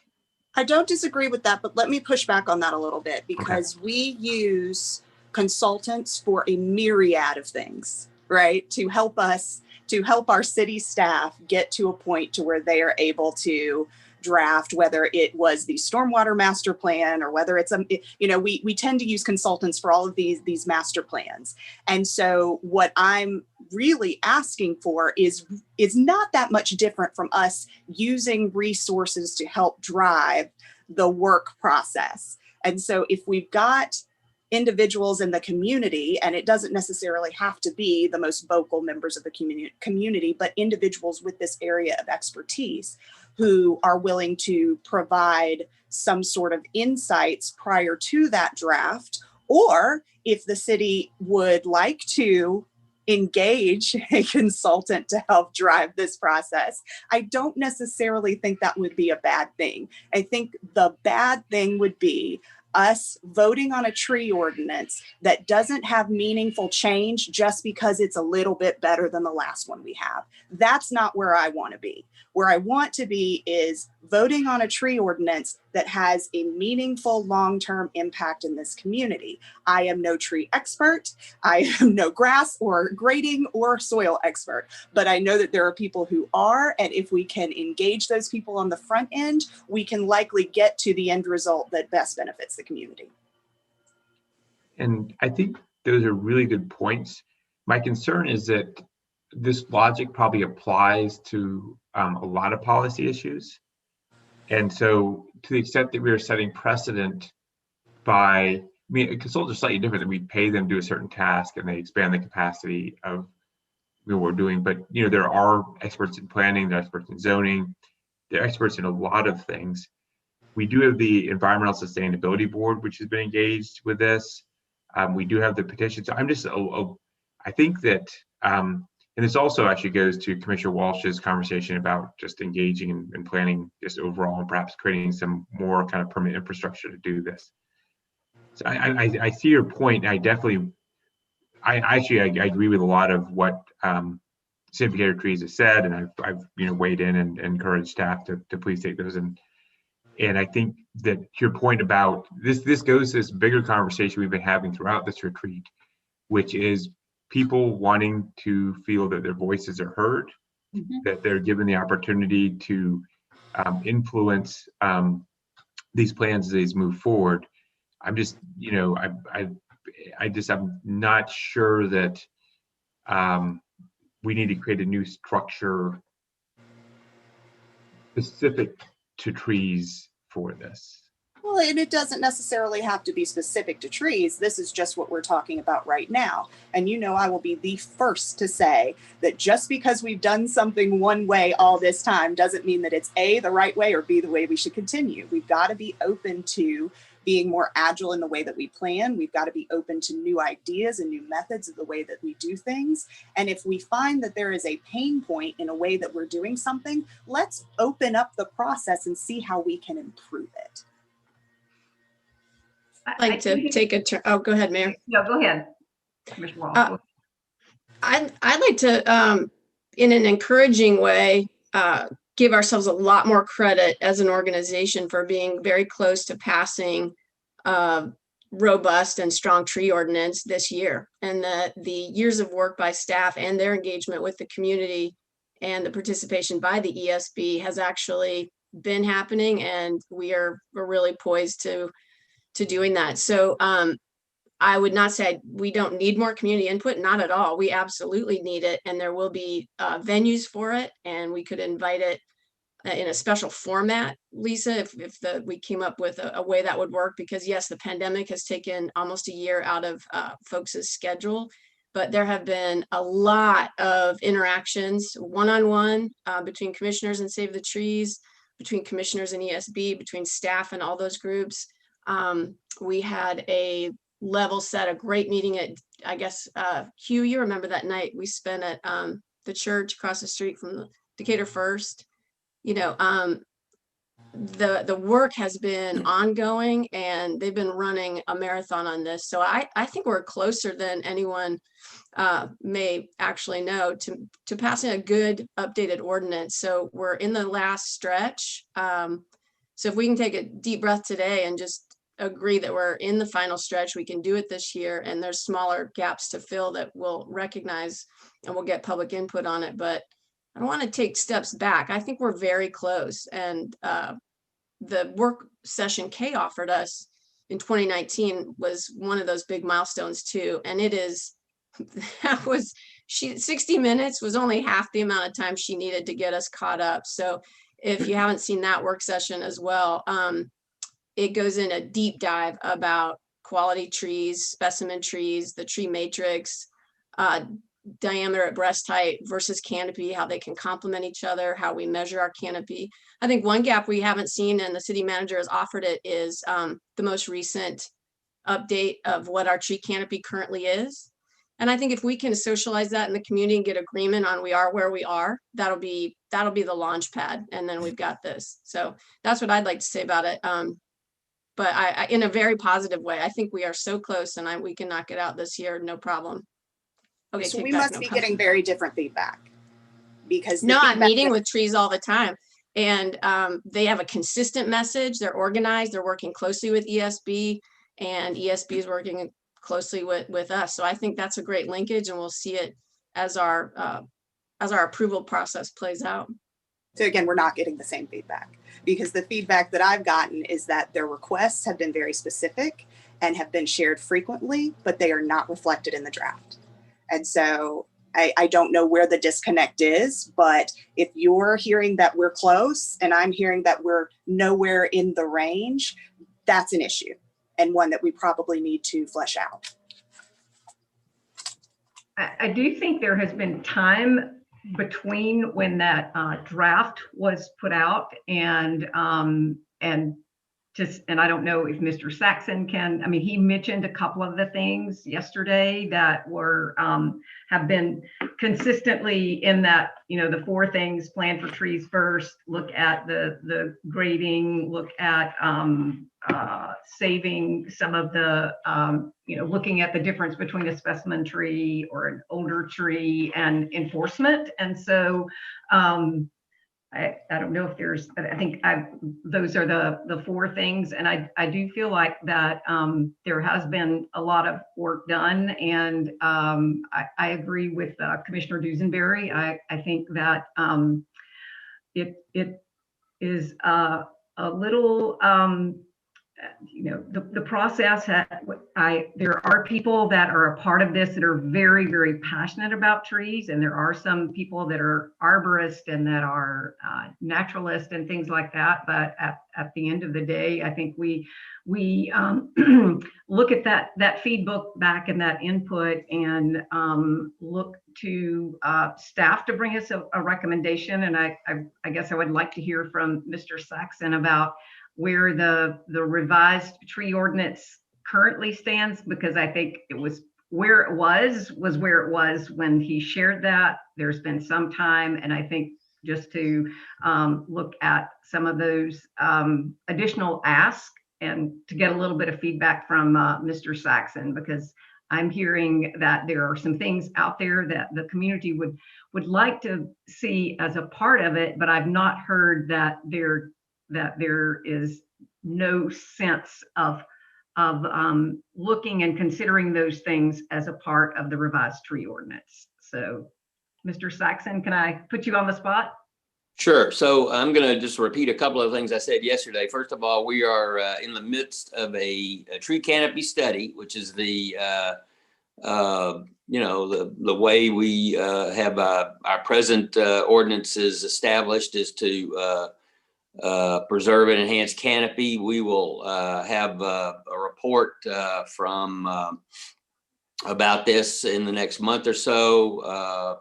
I don't disagree with that, but let me push back on that a little bit, because we use consultants for a myriad of things, right? To help our city staff get to a point to where they are able to draft, whether it was the stormwater master plan or whether it's we tend to use consultants for all of these master plans. And so what I'm really asking for is not that much different from us using resources to help drive the work process. And so if we've got individuals in the community, and it doesn't necessarily have to be the most vocal members of the community, but individuals with this area of expertise who are willing to provide some sort of insights prior to that draft, or if the city would like to engage a consultant to help drive this process, I don't necessarily think that would be a bad thing. I think the bad thing would be us voting on a tree ordinance that doesn't have meaningful change just because it's a little bit better than the last one we have. That's not where I want to be. Where I want to be is voting on a tree ordinance that has a meaningful long-term impact in this community. I am no tree expert. I am no grass or grading or soil expert, but I know that there are people who are, and if we can engage those people on the front end, we can likely get to the end result that best benefits the community. And I think those are really good points. My concern is that this logic probably applies to a lot of policy issues. And so to the extent that we are setting precedent by, consultants are slightly different, that we pay them to do a certain task and they expand the capacity of what we're doing. But there are experts in planning, there are experts in zoning, they're experts in a lot of things. We do have the Environmental Sustainability Board, which has been engaged with this. We do have the petitions. I'm just, I think that, and this also actually goes to Commissioner Walsh's conversation about just engaging and planning just overall, and perhaps creating some more kind of permanent infrastructure to do this. So I see your point. I agree with a lot of what Decatur Trees has said, and I've weighed in and encouraged staff to please take those. And I think that your point about this goes to this bigger conversation we've been having throughout this retreat, which is people wanting to feel that their voices are heard, that they're given the opportunity to influence these plans as they move forward. I'm just, I'm not sure that we need to create a new structure specific to trees for this. Well, and it doesn't necessarily have to be specific to trees. This is just what we're talking about right now. And I will be the first to say that just because we've done something one way all this time doesn't mean that it's A, the right way, or B, the way we should continue. We've got to be open to being more agile in the way that we plan. We've got to be open to new ideas and new methods of the way that we do things. And if we find that there is a pain point in a way that we're doing something, let's open up the process and see how we can improve it. I'd like to take a turn. Oh, go ahead, Mayor. No, go ahead, Commissioner Walsh. I'd like to, in an encouraging way, give ourselves a lot more credit as an organization for being very close to passing robust and strong tree ordinance this year. And the years of work by staff and their engagement with the community and the participation by the ESB has actually been happening, and we're really poised to doing that. So I would not say we don't need more community input, not at all. We absolutely need it, and there will be venues for it, and we could invite it in a special format, Lisa, if we came up with a way that would work, because yes, the pandemic has taken almost a year out of folks' schedule, but there have been a lot of interactions one-on-one between commissioners and Save the Trees, between commissioners and ESB, between staff and all those groups. We had a level set, a great meeting at, I guess, Hugh, you remember that night we spent at the church across the street from Decatur First, you know, the work has been ongoing and they've been running a marathon on this. So I think we're closer than anyone may actually know to passing a good updated ordinance. So we're in the last stretch. So if we can take a deep breath today and just agree that we're in the final stretch, we can do it this year, and there's smaller gaps to fill that we'll recognize and we'll get public input on it. But I don't want to take steps back. I think we're very close. And the work session Kay offered us in 2019 was one of those big milestones too. And it is, 60 minutes was only half the amount of time she needed to get us caught up. So if you haven't seen that work session as well, it goes in a deep dive about quality trees, specimen trees, the tree matrix, diameter at breast height versus canopy, how they can complement each other, how we measure our canopy. I think one gap we haven't seen, and the city manager has offered it, is the most recent update of what our tree canopy currently is. And I think if we can socialize that in the community and get agreement on we are where we are, that'll be the launch pad. And then we've got this. So that's what I'd like to say about it. But I in a very positive way, I think we are so close, and we can knock it out this year, no problem. Okay, So we must be getting very different feedback, because no, I'm meeting with trees all the time, and they have a consistent message. They're organized. They're working closely with ESB, and ESB is working closely with us. So I think that's a great linkage, and we'll see it as our approval process plays out. So again, we're not getting the same feedback, because the feedback that I've gotten is that their requests have been very specific and have been shared frequently, but they are not reflected in the draft. And so I don't know where the disconnect is, but if you're hearing that we're close and I'm hearing that we're nowhere in the range, that's an issue, and one that we probably need to flesh out. I do think there has been time between when that draft was put out and I don't know if Mr. Saxon can, I mean, he mentioned a couple of the things yesterday that were, have been consistently in that, you know, the 4 things: plan for trees first, look at the grading, look at saving some of the, you know, looking at the difference between a specimen tree or an older tree, and enforcement. And so, I don't know if there's, I think those are the 4 things. And I do feel like that there has been a lot of work done. And I agree with Commissioner Dusenberry. I think that it is a little, you know, the process, there are people that are a part of this that are very, very passionate about trees. And there are some people that are arborists and that are naturalists and things like that. But at the end of the day, I think we look at that feedback and that input, and look to staff to bring us a recommendation. And I guess I would like to hear from Mr. Saxon about where the revised tree ordinance currently stands, because I think it was where it was where it was when he shared that. There's been some time, and I think just to look at some of those additional asks and to get a little bit of feedback from Mr. Saxon, because I'm hearing that there are some things out there that the community would like to see as a part of it, but I've not heard that there is no sense of looking and considering those things as a part of the revised tree ordinance. So, Mr. Saxon, can I put you on the spot? Sure. So I'm going to just repeat a couple of things I said yesterday. First of all, we are in the midst of a tree canopy study, which is the you know, the way we have our present ordinances established is to preserve and enhance canopy. We will have a report from about this in the next month or so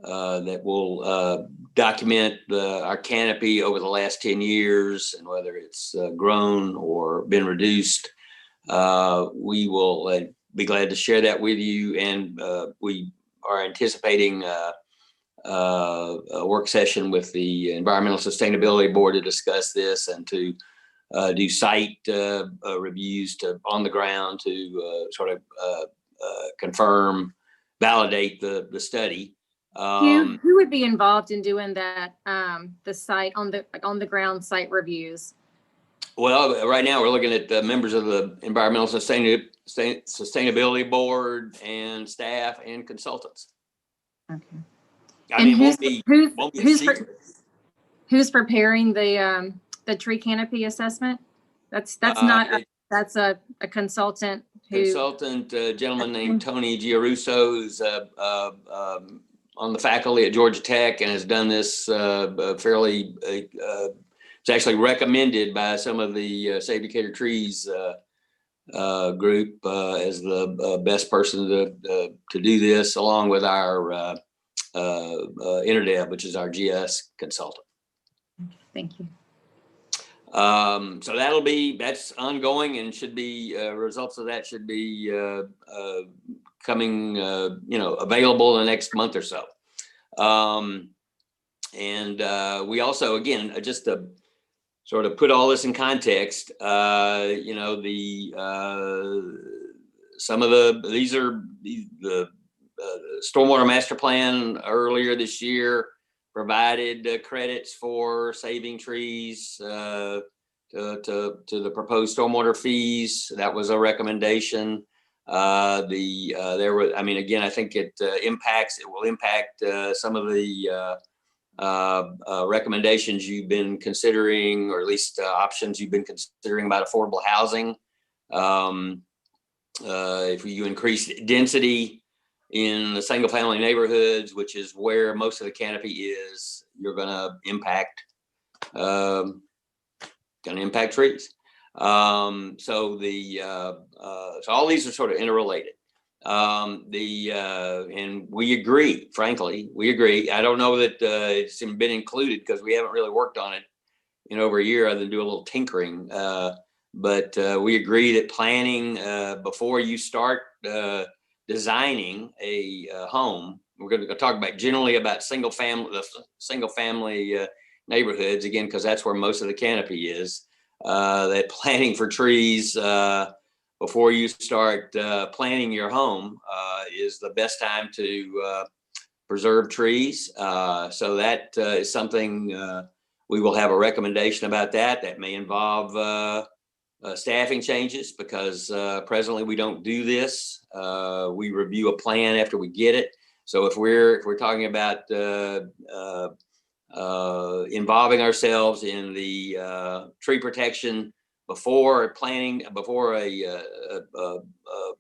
that will document our canopy over the last 10 years and whether it's grown or been reduced. We will be glad to share that with you, and we are anticipating a work session with the Environmental Sustainability Board to discuss this and to do site reviews on the ground to sort of confirm, validate the study. Who would be involved in doing that? The site on the ground site reviews. Well, right now we're looking at the members of the Environmental Sustainability Board and staff and consultants. Okay. I mean, won't be a secret. Who's preparing the tree canopy assessment? That's not that's a consultant. Consultant gentleman named Tony Giarusso, who's on the faculty at Georgia Tech and has done this fairly. It's actually recommended by some of the Save Decatur Trees group as the best person to do this, along with our InterDev, which is our GS consultant. Thank you. So that's ongoing and should be results of that should be coming available in the next month or so. And we also, again, just to sort of put all this in context, these are the Stormwater Master Plan earlier this year provided credits for saving trees to the proposed stormwater fees. That was a recommendation. There were, I mean, again, I think it will impact some of the recommendations you've been considering, or at least options you've been considering about affordable housing. If you increase density in the single family neighborhoods, which is where most of the canopy is, you're going to impact trees. So all these are sort of interrelated. And we agree, frankly, we agree. I don't know that it's been included because we haven't really worked on it in over a year other than do a little tinkering. But we agree that planning before you start designing a home, we're going to talk about generally about single family neighborhoods, again, because that's where most of the canopy is, that planning for trees before you start planning your home is the best time to preserve trees. So that is something we will have a recommendation about that may involve staffing changes, because presently we don't do this. We review a plan after we get it. So if we're talking about involving ourselves in the tree protection before planning, before a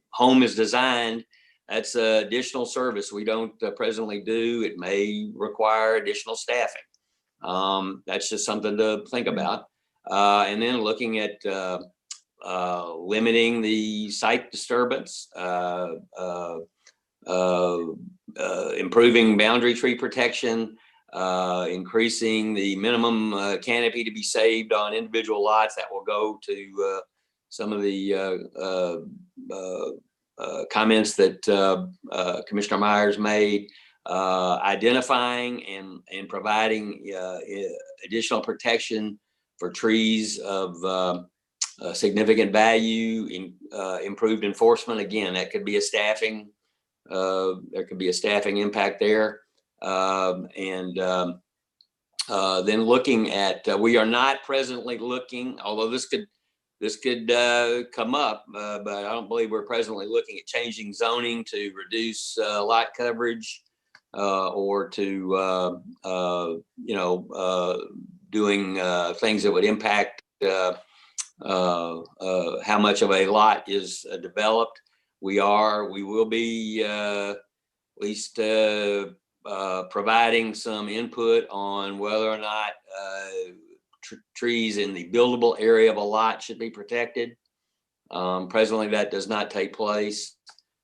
home is designed, that's additional service we don't presently do. It may require additional staffing. That's just something to think about. And then looking at limiting the site disturbance, improving boundary tree protection, increasing the minimum canopy to be saved on individual lots. That will go to some of the comments that Commissioner Myers made, identifying and providing additional protection for trees of significant value, improved enforcement. Again, that could be a staffing, there could be a staffing impact there. And then looking at, we are not presently looking, although this could come up, but I don't believe we're presently looking at changing zoning to reduce lot coverage or to, doing things that would impact how much of a lot is developed. We will be at least providing some input on whether or not trees in the buildable area of a lot should be protected. Presently, that does not take place.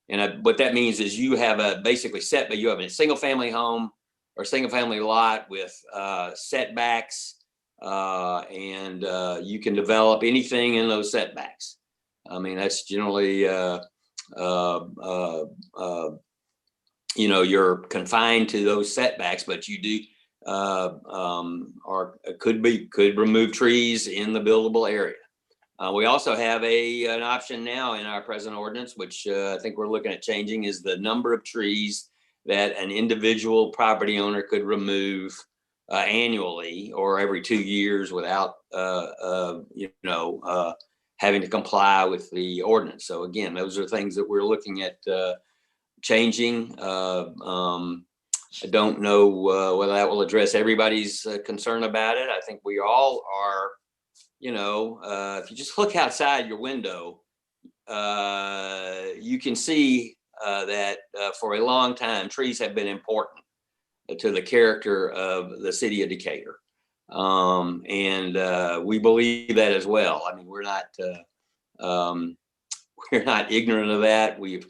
And what that means is you have you have a single family home or single family lot with setbacks, and you can develop anything in those setbacks. I mean, that's generally you're confined to those setbacks, but you do could remove trees in the buildable area. We also have an option now in our present ordinance, which I think we're looking at changing, is the number of trees that an individual property owner could remove annually or every 2 years without, having to comply with the ordinance. So again, those are things that we're looking at changing. I don't know whether that will address everybody's concern about it. I think we all are, if you just look outside your window, you can see that for a long time, trees have been important to the character of the city of Decatur. And we believe that as well. I mean, we're not ignorant of that. We've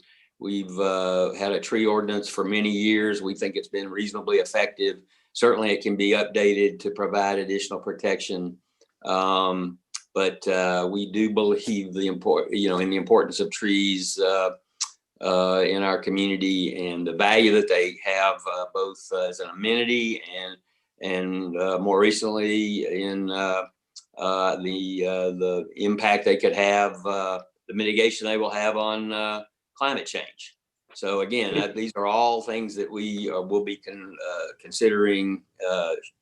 had a tree ordinance for many years. We think it's been reasonably effective. Certainly it can be updated to provide additional protection. But we do believe in the importance of trees in our community and the value that they have both as an amenity and more recently in the impact they could have, the mitigation they will have on climate change. So again, these are all things that we will be considering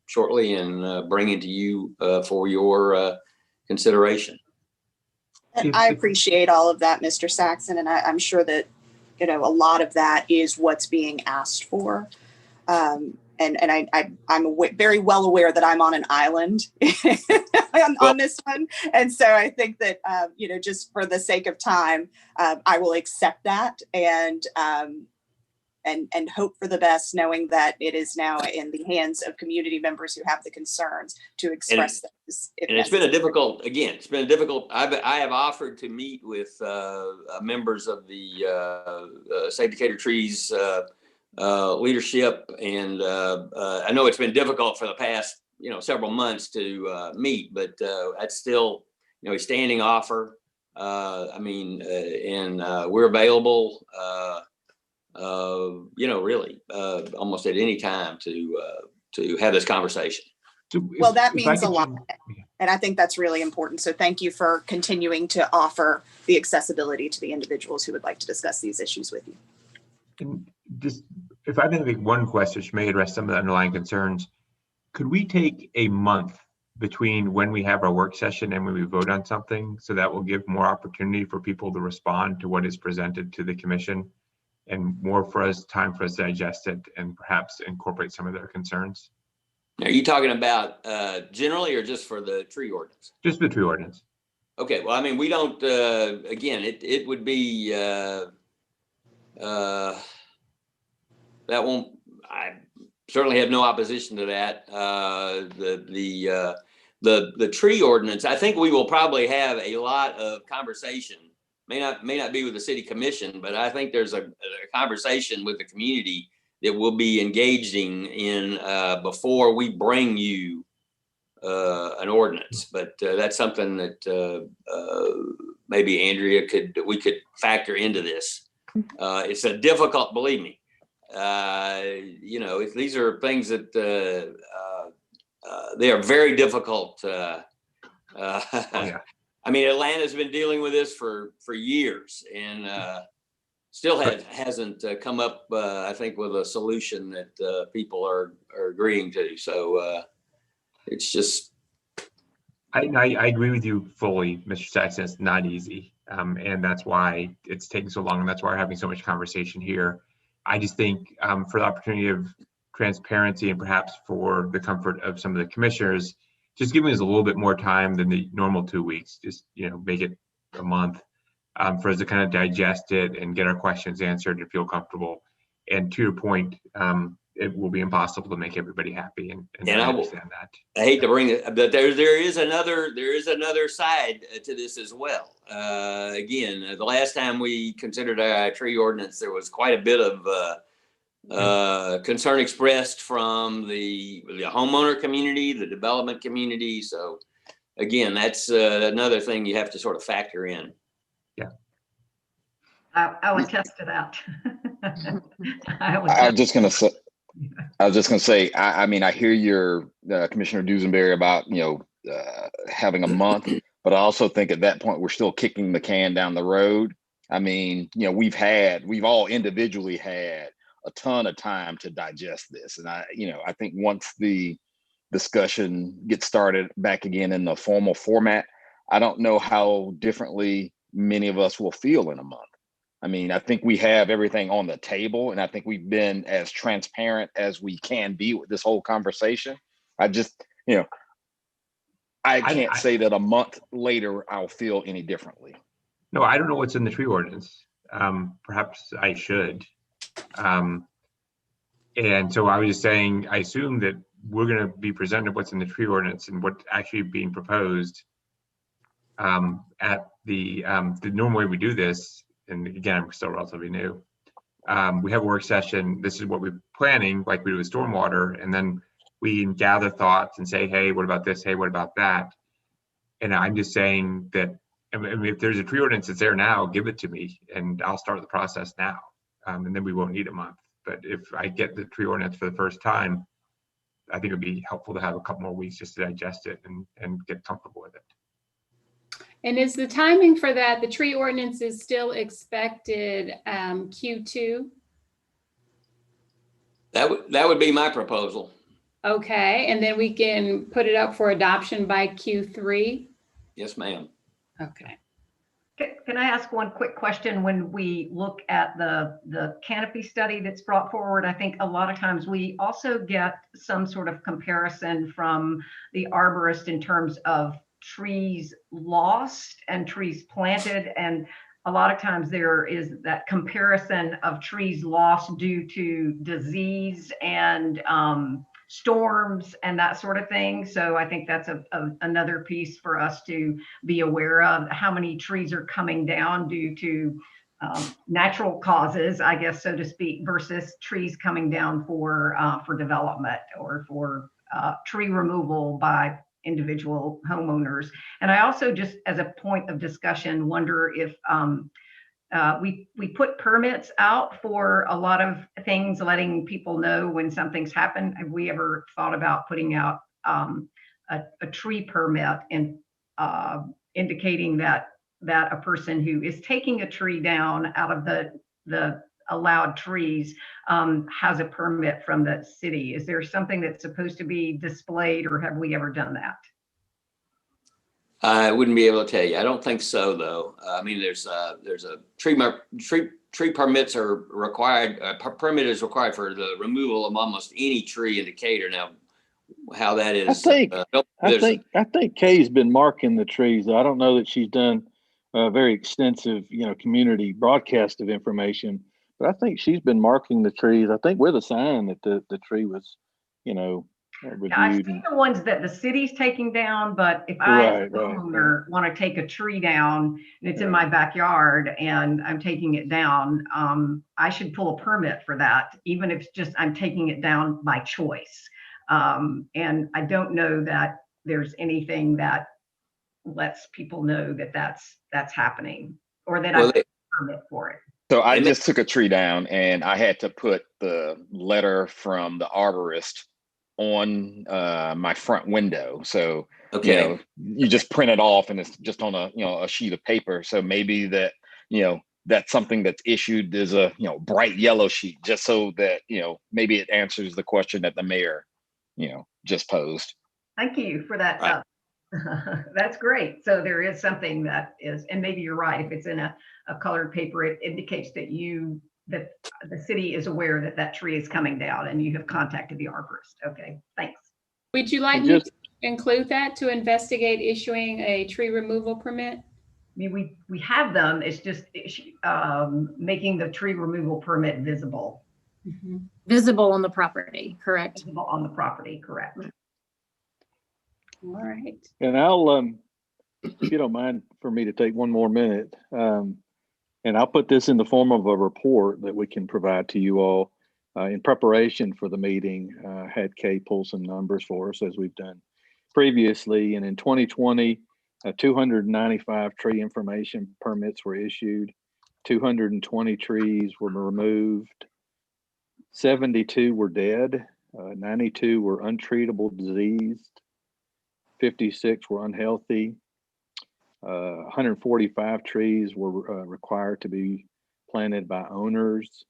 shortly and bringing to you for your consideration. And I appreciate all of that, Mr. Saxon, and I'm sure that a lot of that is what's being asked for. And I'm very well aware that I'm on an island on this one. And so I think that, just for the sake of time, I will accept that and hope for the best, knowing that it is now in the hands of community members who have the concerns to express those. And it's been a difficult, I have offered to meet with members of the Save Decatur Trees leadership, and I know it's been difficult for the past several months to meet, but that's still a standing offer. And we're available really almost at any time to have this conversation. Well, that means a lot, and I think that's really important. So thank you for continuing to offer the accessibility to the individuals who would like to discuss these issues with you. And just, if I can make one question, which may address some of the underlying concerns, could we take a month between when we have our work session and when we vote on something, so that will give more opportunity for people to respond to what is presented to the commission, and more time for us to digest it and perhaps incorporate some of their concerns? Are you talking about generally or just for the tree ordinance? Just the tree ordinance. Okay, well, I mean, we don't, again, it would be, that won't, I certainly have no opposition to that. The tree ordinance, I think we will probably have a lot of conversation, may not be with the city commission, but I think there's a conversation with the community that we'll be engaging in before we bring you an ordinance. But that's something that maybe Andrea we could factor into this. It's a difficult, believe me. These are things that they are very difficult. I mean, Atlanta's been dealing with this for years, and still hasn't come up, I think, with a solution that people are agreeing to. So it's just. I agree with you fully, Mr. Saxon. It's not easy, and that's why it's taking so long, and that's why we're having so much conversation here. I just think for the opportunity of transparency and perhaps for the comfort of some of the commissioners, just giving us a little bit more time than the normal 2 weeks, just make it a month for us to kind of digest it and get our questions answered and feel comfortable. And to your point, it will be impossible to make everybody happy, and I understand that. I hate to bring it, but there is another side to this as well. Again, the last time we considered our tree ordinance, there was quite a bit of concern expressed from the homeowner community, the development community. So again, that's another thing you have to sort of factor in. Yeah. I'll attest to that. I will I was just gonna say, Yeah. I mean, I hear your Commissioner Dusenberry about, having a month, but I also think at that point, we're still kicking the can down the road. I mean, we've all individually had a ton of time to digest this. And I think once the discussion gets started back again in the formal format, I don't know how differently many of us will feel in a month. I mean, I think we have everything on the table, and I think we've been as transparent as we can be with this whole conversation. I just, I can't say that a month later I'll feel any differently. No, I don't know what's in the tree ordinance. Perhaps I should. And so I was just saying, I assume that we're going to be presented what's in the tree ordinance and what's actually being proposed at the normal way we do this. And again, I'm still relatively new. We have a work session. This is what we're planning, like we do with stormwater, and then we can gather thoughts and say, hey, what about this? Hey, what about that? And I'm just saying that, I mean, if there's a tree ordinance that's there now, give it to me and I'll start the process now. And then we won't need a month. But if I get the tree ordinance for the first time, I think it'd be helpful to have a couple more weeks just to digest it and get comfortable with it. And is the timing for that, the tree ordinance is still expected Q2? That would be my proposal. Okay, and then we can put it up for adoption by Q3? Yes, ma'am. Okay. Can I ask one quick question? When we look at the canopy study that's brought forward, I think a lot of times we also get some sort of comparison from the arborist in terms of trees lost and trees planted. And a lot of times there is that comparison of trees lost due to disease and storms and that sort of thing. So I think that's another piece for us to be aware of, how many trees are coming down due to natural causes, I guess, so to speak, versus trees coming down for development or for tree removal by individual homeowners. And I also, just as a point of discussion, wonder if we put permits out for a lot of things, letting people know when something's happened. Have we ever thought about putting out a tree permit and indicating that a person who is taking a tree down out of the allowed trees has a permit from the city? Is there something that's supposed to be displayed, or have we ever done that? I wouldn't be able to tell you. I don't think so, though. I mean, there's a tree permits are required. A permit is required for the removal of almost any tree in Decatur. Now, how that is, I think Kay's been marking the trees. I don't know that she's done a very extensive, community broadcast of information, but I think she's been marking the trees. I think with a sign that the tree was, reviewed. I've seen the ones that the city's taking down, but if I as a homeowner want to take a tree down and it's in my backyard and I'm taking it down, I should pull a permit for that, even if it's just I'm taking it down by choice. And I don't know that there's anything that lets people know that that's happening, or that I have a permit for it. So I just took a tree down and I had to put the letter from the arborist on my front window. So you just print it off and it's just on a sheet of paper. So maybe that that's something that's issued as a bright yellow sheet, just so that maybe it answers the question that the mayor just posed. Thank you for that. That's great. So there is something that is, and maybe you're right, if it's in a colored paper, it indicates that the city is aware that tree is coming down and you have contacted the arborist. Okay, thanks. Would you like me to include that, to investigate issuing a tree removal permit? I mean, we have them. It's just making the tree removal permit visible. Mm-hmm. Visible on the property, correct? Visible on the property, correct. All right. And I'll, if you don't mind for me to take one more minute, and I'll put this in the form of a report that we can provide to you all in preparation for the meeting. Had Kay pull some numbers for us, as we've done previously. And in 2020, 295 tree information permits were issued. 220 trees were removed. 72 were dead. 92 were untreatable diseased. 56 were unhealthy. 145 trees were required to be planted by owners.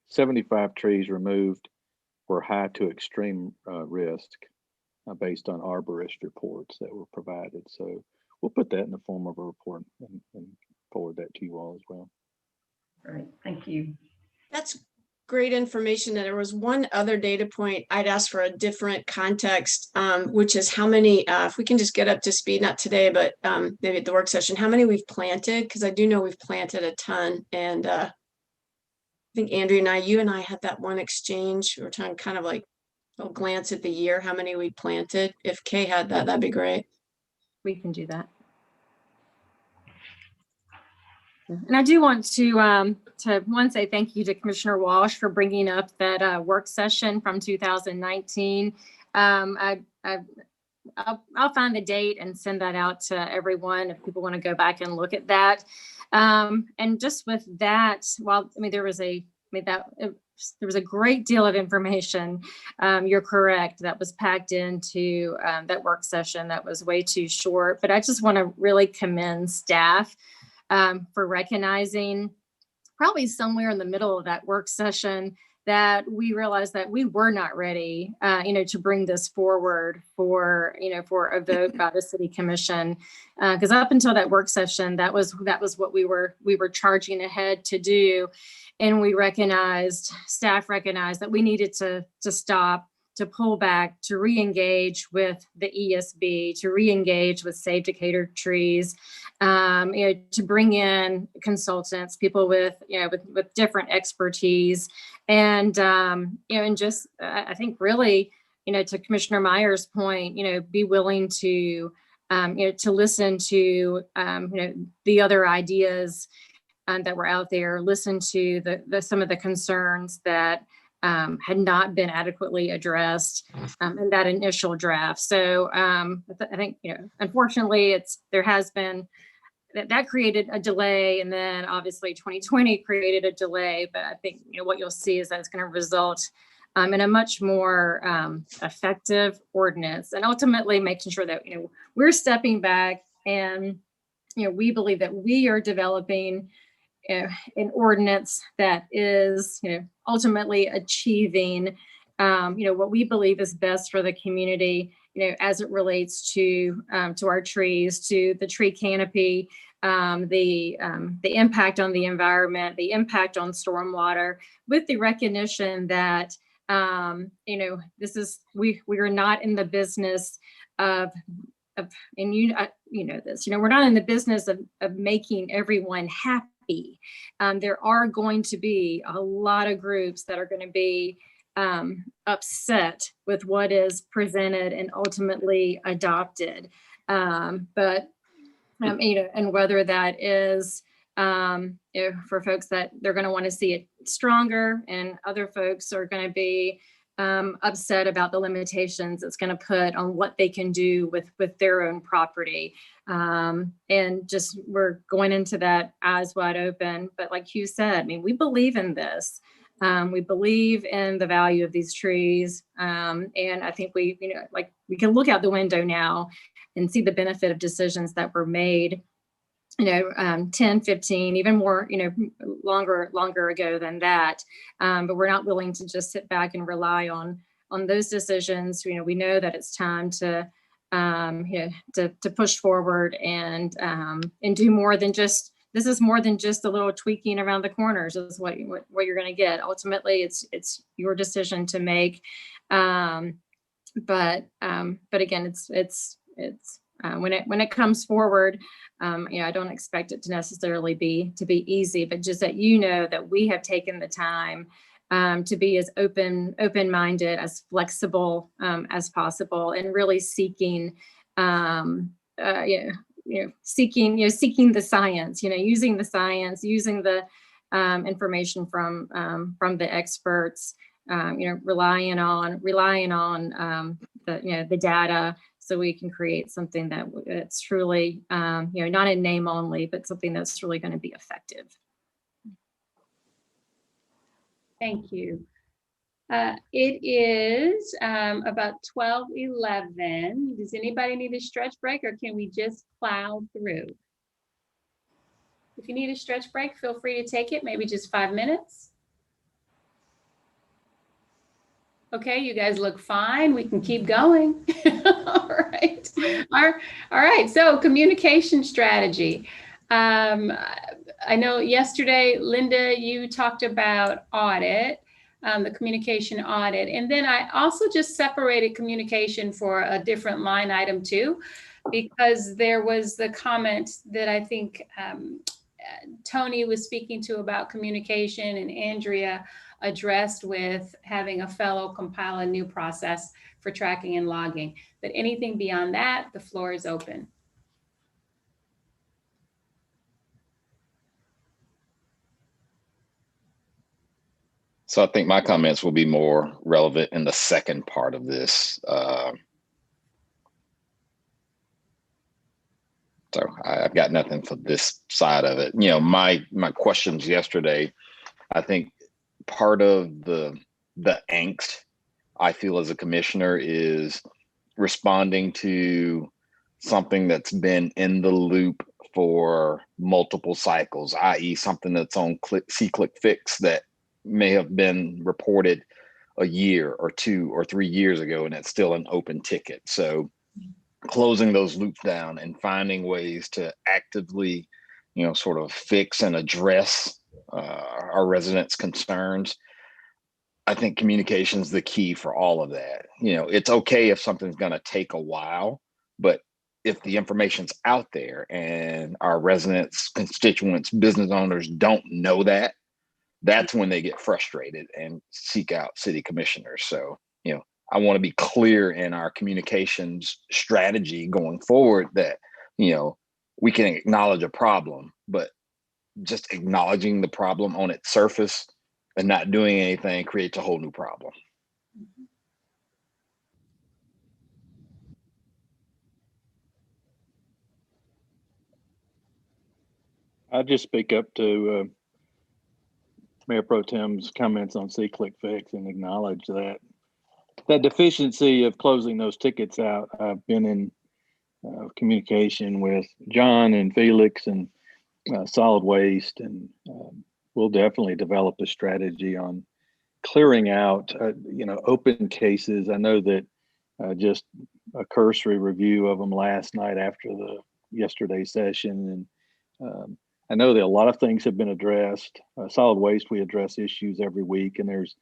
75 trees removed were high to extreme risk based on arborist reports that were provided. So we'll put that in the form of a report and forward that to you all as well. Great, thank you. That's great information. And there was one other data point I'd ask for a different context, which is how many, if we can just get up to speed, not today, but maybe at the work session, how many we've planted, because I do know we've planted a ton. And I think Andrew and you and I had that one exchange. We were trying kind of like a glance at the year, how many we planted. If Kay had that, that'd be great. We can do that. And I do want to one, say thank you to Commissioner Walsh for bringing up that work session from 2019. I'll find the date and send that out to everyone if people want to go back and look at that. And just with that, while I mean there was a great deal of information. You're correct. That was packed into that work session. That was way too short. But I just want to really commend staff for recognizing probably somewhere in the middle of that work session that we realized that we were not ready, to bring this forward for a vote by the City Commission. Because up until that work session, that was what we were charging ahead to do. And staff recognized that we needed to stop, to pull back, to re-engage with the ESB, to re-engage with Save Decatur Trees, to bring in consultants, people with different expertise, and and just I think really, to Commissioner Meyer's point, be willing to to listen to the other ideas that were out there, listen to some of the concerns that had not been adequately addressed in that initial draft. So I think, unfortunately, there has been that created a delay, and then obviously 2020 created a delay. But I think what you'll see is that it's going to result in a much more effective ordinance, and ultimately making sure that we're stepping back, and we believe that we are developing an ordinance that is ultimately achieving what we believe is best for the community, as it relates to our trees, to the tree canopy, the impact on the environment, the impact on stormwater, with the recognition that this is we are not in the business of and this, we're not in the business of making everyone happy. There are going to be a lot of groups that are going to be upset with what is presented and ultimately adopted. And whether that is for folks that they're going to want to see it stronger, and other folks are going to be upset about the limitations it's going to put on what they can do with their own property. And just we're going into that eyes wide open. But like Hugh said, we believe in this. We believe in the value of these trees. And I think we can look out the window now and see the benefit of decisions that were made 10, 15, even more, longer ago than that. But we're not willing to just sit back and rely on those decisions. We know that it's time to push forward and do more than just, this is more than just a little tweaking around the corners is what you're going to get. Ultimately, it's your decision to make. But again, it's when it comes forward, I don't expect it to necessarily be easy, but just that that we have taken the time to be as open-minded, as flexible as possible, and really seeking seeking the science, using the science, using the information from the experts, relying on the data, so we can create something that it's truly, not in name only, but something that's really going to be effective. Thank you. It is about 12:11. Does anybody need a stretch break, or can we just plow through? If you need a stretch break, feel free to take it, maybe just 5 minutes. Okay, you guys look fine. We can keep going. All right. All right. So communication strategy. I know yesterday, Linda, you talked about audit, the communication audit. And then I also just separated communication for a different line item too, because there was the comment that I think Tony was speaking to about communication, and Andrea addressed with having a fellow compile a new process for tracking and logging. But anything beyond that, the floor is open. So I think my comments will be more relevant in the second part of this. So I've got nothing for this side of it. My questions yesterday, I think part of the angst I feel as a commissioner is responding to something that's been in the loop for multiple cycles, i.e. something that's on C-Click Fix that may have been reported a year or 2 or 3 years ago, and it's still an open ticket. So closing those loops down and finding ways to actively, sort of fix and address our residents' concerns. I think communication is the key for all of that. It's okay if something's going to take a while, but if the information's out there and our residents, constituents, business owners don't know that, that's when they get frustrated and seek out city commissioners. So, I want to be clear in our communications strategy going forward that, we can acknowledge a problem, but just acknowledging the problem on its surface and not doing anything creates a whole new problem. I'll just speak up to Mayor Pro Tem's comments on C-Click Fix and acknowledge that deficiency of closing those tickets out. I've been in communication with John and Felix and solid waste, and we'll definitely develop a strategy on clearing out, open cases. I know that just a cursory review of them last night after the yesterday's session, and I know that a lot of things have been addressed. Solid waste, we address issues every week, and there's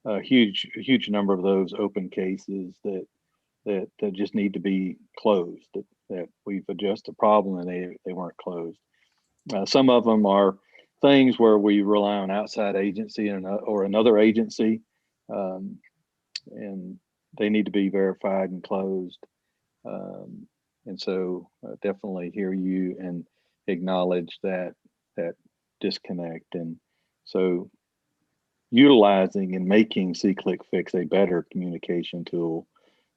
a huge number of those open cases that just need to be closed, that we've addressed the problem and they weren't closed. Some of them are things where we rely on outside agency or another agency, and they need to be verified and closed. And so definitely hear you and acknowledge that disconnect. And so utilizing and making C-Click Fix a better communication tool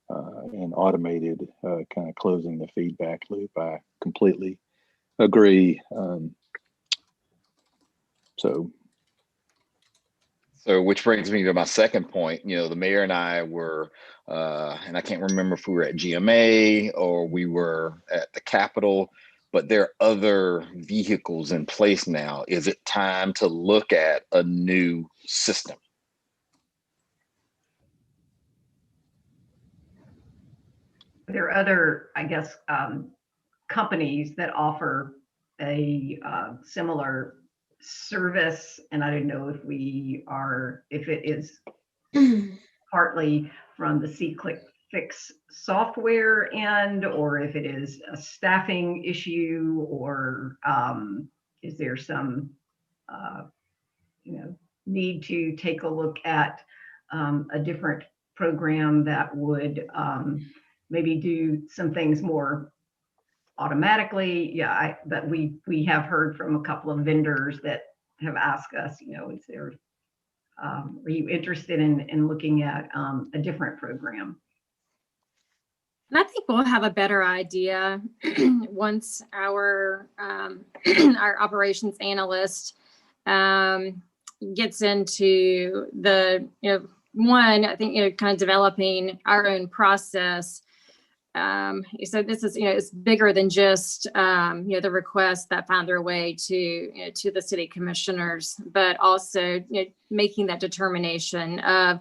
and automated kind of closing the feedback loop, I completely agree. So which brings me to my second point. The mayor and I were, and I can't remember if we were at GMA or we were at the Capitol, but there are other vehicles in place now. Is it time to look at a new system? There are other, I guess, companies that offer a similar service, and I don't know if it is partly from the C-Click Fix software end, or if it is a staffing issue, or is there some need to take a look at a different program that would maybe do some things more automatically. Yeah, but we have heard from a couple of vendors that have asked us, is there, are you interested in looking at a different program? And I think we'll have a better idea once our our operations analyst gets into the, one, I think, kind of developing our own process. So this is, it's bigger than just, the requests that found their way to, to the city commissioners, but also, making that determination of,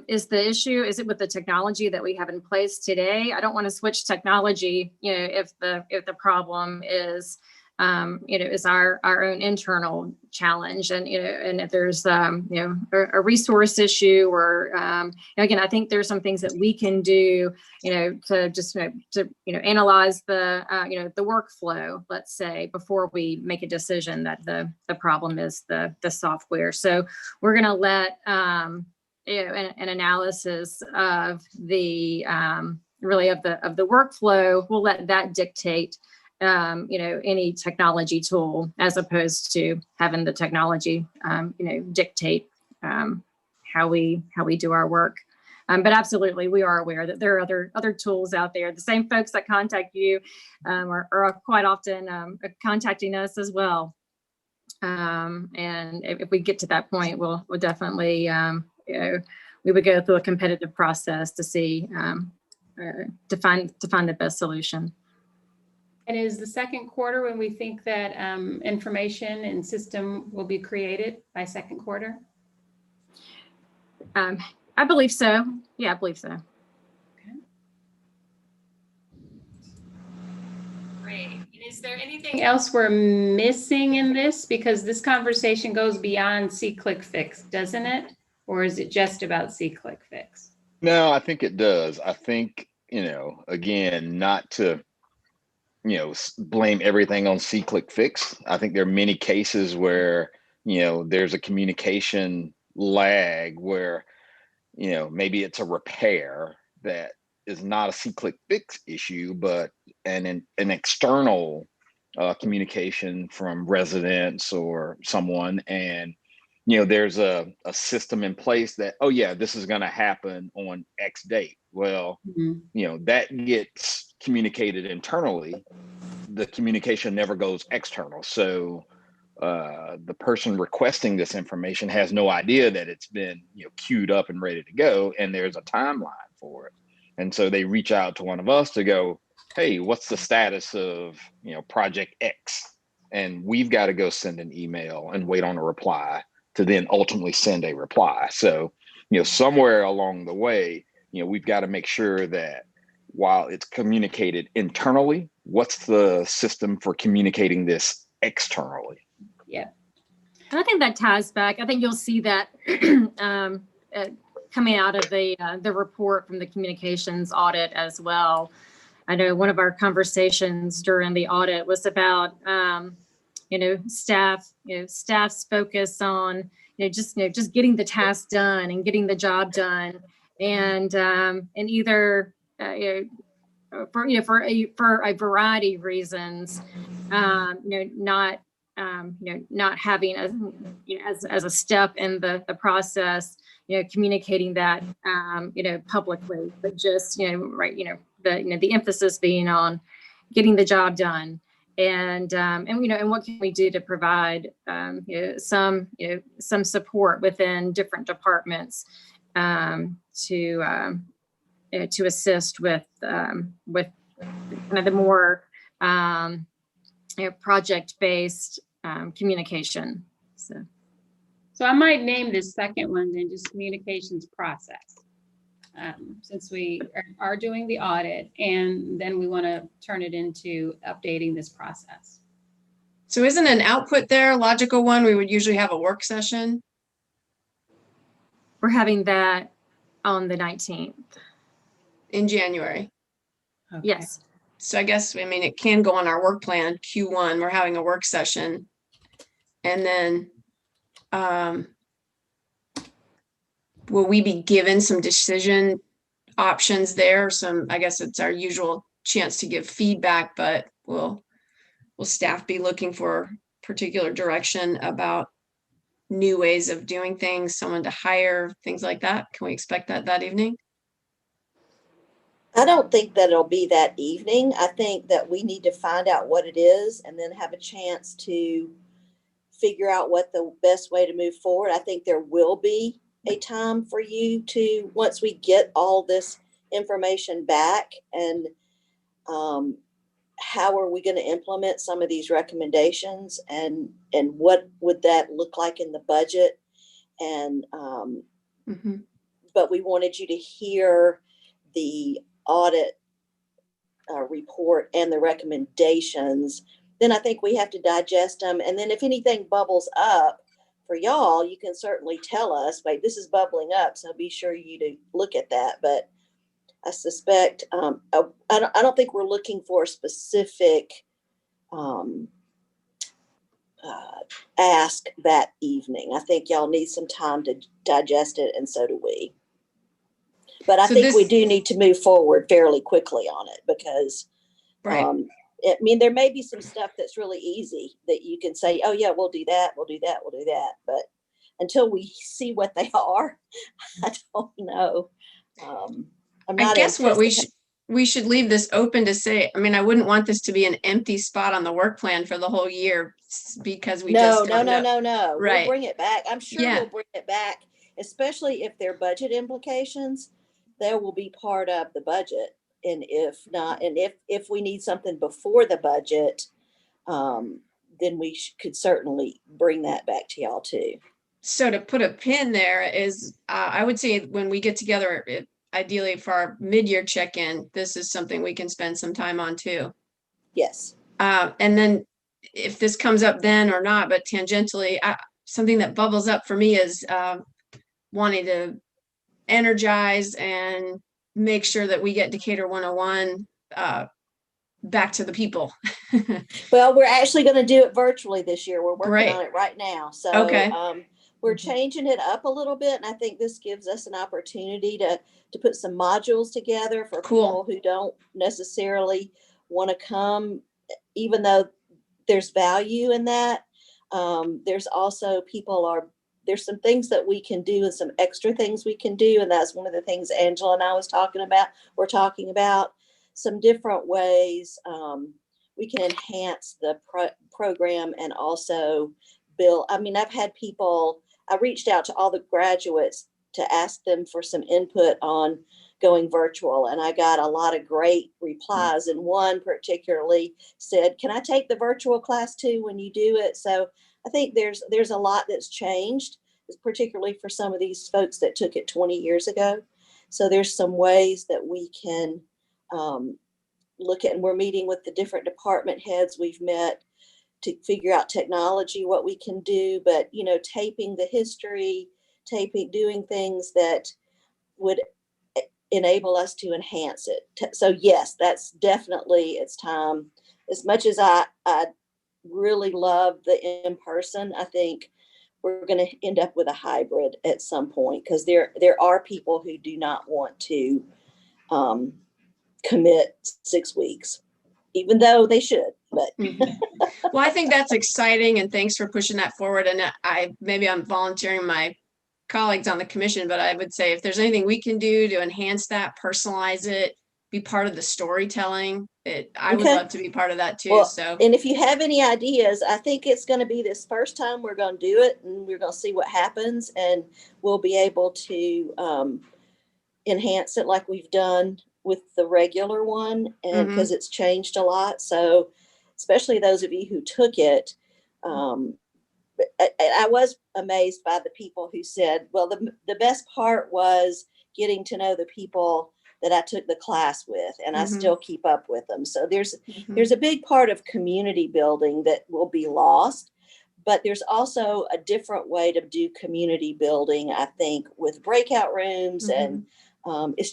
is the issue, is it with the technology that we have in place today? I don't want to switch technology, if the problem is, is our own internal challenge, and and if there's a resource issue, or again, I think there's some things that we can do, to just to analyze the the workflow, let's say, before we make a decision that the problem is the software. So we're going to let an analysis of the really of the workflow. We'll let that dictate any technology tool, as opposed to having the technology dictate how we do our work. But absolutely, we are aware that there are other tools out there. The same folks that contact you are quite often contacting us as well. And if we get to that point, we'll definitely we would go through a competitive process to see to find the best solution. And is the second quarter when we think that information and system will be created, by second quarter? I believe so. Yeah, I believe so. Okay. Great. And is there anything else we're missing in this? Because this conversation goes beyond see-click-fix, doesn't it? Or is it just about see-click-fix? No, I think it does. I think, again, not to, blame everything on see-click-fix. I think there are many cases where, there's a communication lag where, maybe it's a repair that is not a see-click-fix issue, but an external communication from residents or someone, and there's a system in place that, oh yeah, this is going to happen on X date. Well, that gets communicated internally. The communication never goes external. So the person requesting this information has no idea that it's been queued up and ready to go, and there's a timeline for it. And so they reach out to one of us to go, hey, what's the status of project X? And we've got to go send an email and wait on a reply to then ultimately send a reply. So, somewhere along the way, we've got to make sure that while it's communicated internally, what's the system for communicating this externally? Yeah. And I think that ties back. I think you'll see that coming out of the report from the communications audit as well. I know one of our conversations during the audit was about staff's focus on, just getting the task done and getting the job done, and either for a variety of reasons, not having as a step in the process, communicating that publicly, but just the emphasis being on getting the job done. And what can we do to provide some support within different departments to assist with kind of the more project-based communication. So I might name this second one then just communications process. Since we are doing the audit, and then we want to turn it into updating this process. So isn't an output there a logical one? We would usually have a work session. We're having that on the 19th. In January. Okay. Yes. So I guess, it can go on our work plan, Q1, we're having a work session. And then will we be given some decision options there? I guess it's our usual chance to give feedback, but will staff be looking for particular direction about new ways of doing things, someone to hire, things like that? Can we expect that evening? I don't think that it'll be that evening. I think that we need to find out what it is and then have a chance to figure out what the best way to move forward. I think there will be a time for you to, once we get all this information back, and how are we going to implement some of these recommendations, and what would that look like in the budget? And but we wanted you to hear the audit report and the recommendations. Then I think we have to digest them. And then if anything bubbles up for y'all, you can certainly tell us, wait, this is bubbling up. So be sure you to look at that. But I suspect, I don't think we're looking for a specific ask that evening. I think y'all need some time to digest it, and so do we. But I think we do need to move forward fairly quickly on it, because I mean, there may be some stuff that's really easy that you can say, oh yeah, we'll do that, we'll do that, we'll do that. But until we see what they are, I don't know. I guess what we should leave this open to say, I mean, I wouldn't want this to be an empty spot on the work plan for the whole year, because we No. Right. We'll bring it back. I'm sure we'll bring it back, especially if there are budget implications. There will be part of the budget. And if not, and if we need something before the budget, then we could certainly bring that back to y'all too. So to put a pin there is, I would say when we get together, ideally for our mid-year check-in, this is something we can spend some time on too. Yes. And then if this comes up then or not, but tangentially, something that bubbles up for me is wanting to energize and make sure that we get Decatur 101 back to the people. Well, we're actually going to do it virtually this year. We're working on it right now. So we're changing it up a little bit. And I think this gives us an opportunity to put some modules together for people who don't necessarily want to come, even though there's value in that. There's also there's some things that we can do and some extra things we can do. And that's one of the things Angela and I was talking about. We're talking about some different ways we can enhance the program and also build. I mean, I've had people, I reached out to all the graduates to ask them for some input on going virtual. And I got a lot of great replies. And one particularly said, can I take the virtual class too when you do it? So I think there's a lot that's changed, particularly for some of these folks that took it 20 years ago. So there's some ways that we can look at, and we're meeting with the different department heads we've met to figure out technology, what we can do, but, you know, taping the history, doing things that would enable us to enhance it. So yes, that's definitely, it's time. As much as I really love the in-person, I think we're going to end up with a hybrid at some point, because there are people who do not want to commit 6 weeks, even though they should. But well, I think that's exciting, and thanks for pushing that forward. And I'm volunteering my colleagues on the commission, but I would say if there's anything we can do to enhance that, personalize it, be part of the storytelling, I would love to be part of that too. Well, so, and if you have any ideas, I think it's going to be this first time we're going to do it, and we're going to see what happens, and we'll be able to enhance it like we've done with the regular one, and because it's changed a lot. So especially those of you who took it, I was amazed by the people who said, well, the best part was getting to know the people that I took the class with, and I still keep up with them. So there's a big part of community building that will be lost, but there's also a different way to do community building, I think, with breakout rooms, and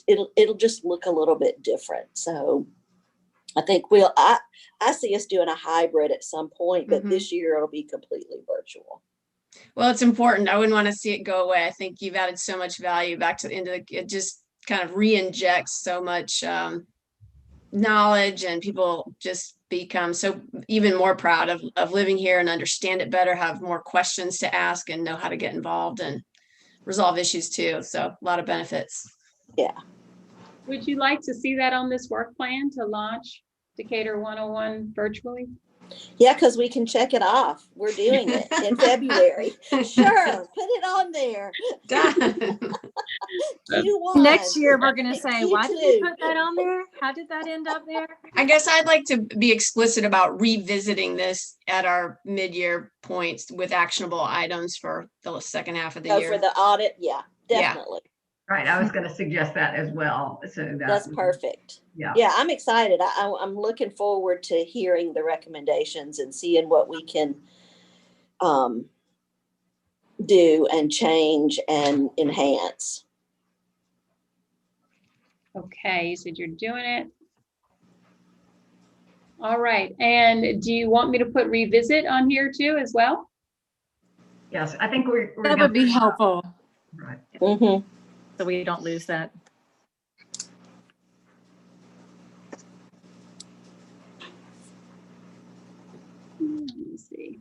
it'll just look a little bit different. So I think I see us doing a hybrid at some point, but this year it'll be completely virtual. Well, it's important. I wouldn't want to see it go away. I think you've added so much value back to it just kind of re-injects so much knowledge, and people just become so even more proud of living here and understand it better, have more questions to ask, and know how to get involved and resolve issues too. So a lot of benefits. Yeah. Would you like to see that on this work plan to launch Decatur 101 virtually? Yeah, because we can check it off. We're doing it in February. Sure, put it on there. Done. Q1. Next year, we're going to say, why did we Q2. put that on there? How did that end up there? I guess I'd like to be explicit about revisiting this at our mid-year points with actionable items for the second half of the Oh, year. for the audit, yeah, Yeah. definitely. Right, I was going to suggest that as well. So That's perfect. Yeah. Yeah, I'm excited. I'm looking forward to hearing the recommendations and seeing what we can do and change and enhance. Okay, you said you're doing it. All right, and do you want me to put revisit on here too as well? Yes, I think we're That would be helpful. Right. Mm-hmm. So we don't lose that. Let me see.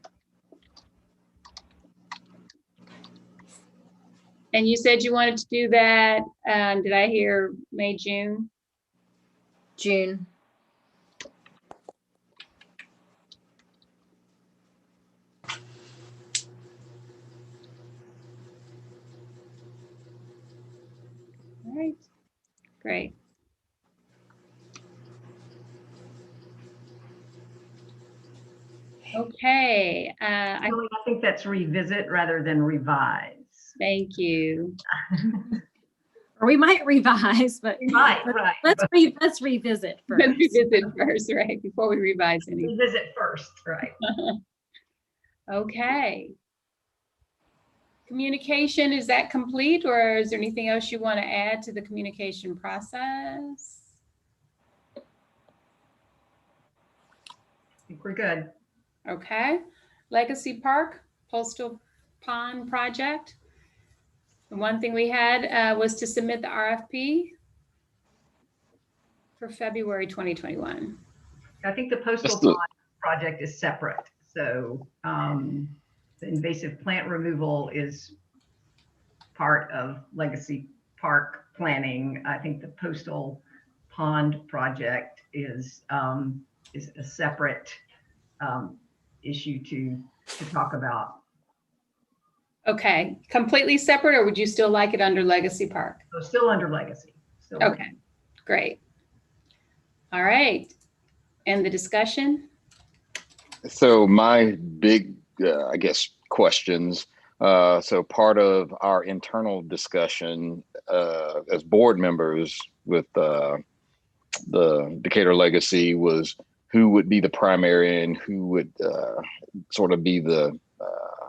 And you said you wanted to do that, did I hear May, June? June. All right, great. Okay, I think that's revisit rather than revise. thank you. Or we might revise, but Right. let's revisit first. Let's revisit first, right, before we revise anything. Revisit first, right. Okay. Communication, is that complete, or is there anything else you want to add to the communication process? I think we're good. Okay. Legacy Park, Postal Pond Project. The one thing we had was to submit the RFP for February 2021. I think the Postal Pond project is separate. So the invasive plant removal is part of Legacy Park planning. I think the Postal Pond project is a separate issue to talk about. Okay, completely separate, or would you still like it under Legacy Park? So still under Legacy. Still okay, great. All right, and the discussion? So my big, I guess, questions. So part of our internal discussion as board members with the Decatur Legacy was who would be the primary and who would sort of be the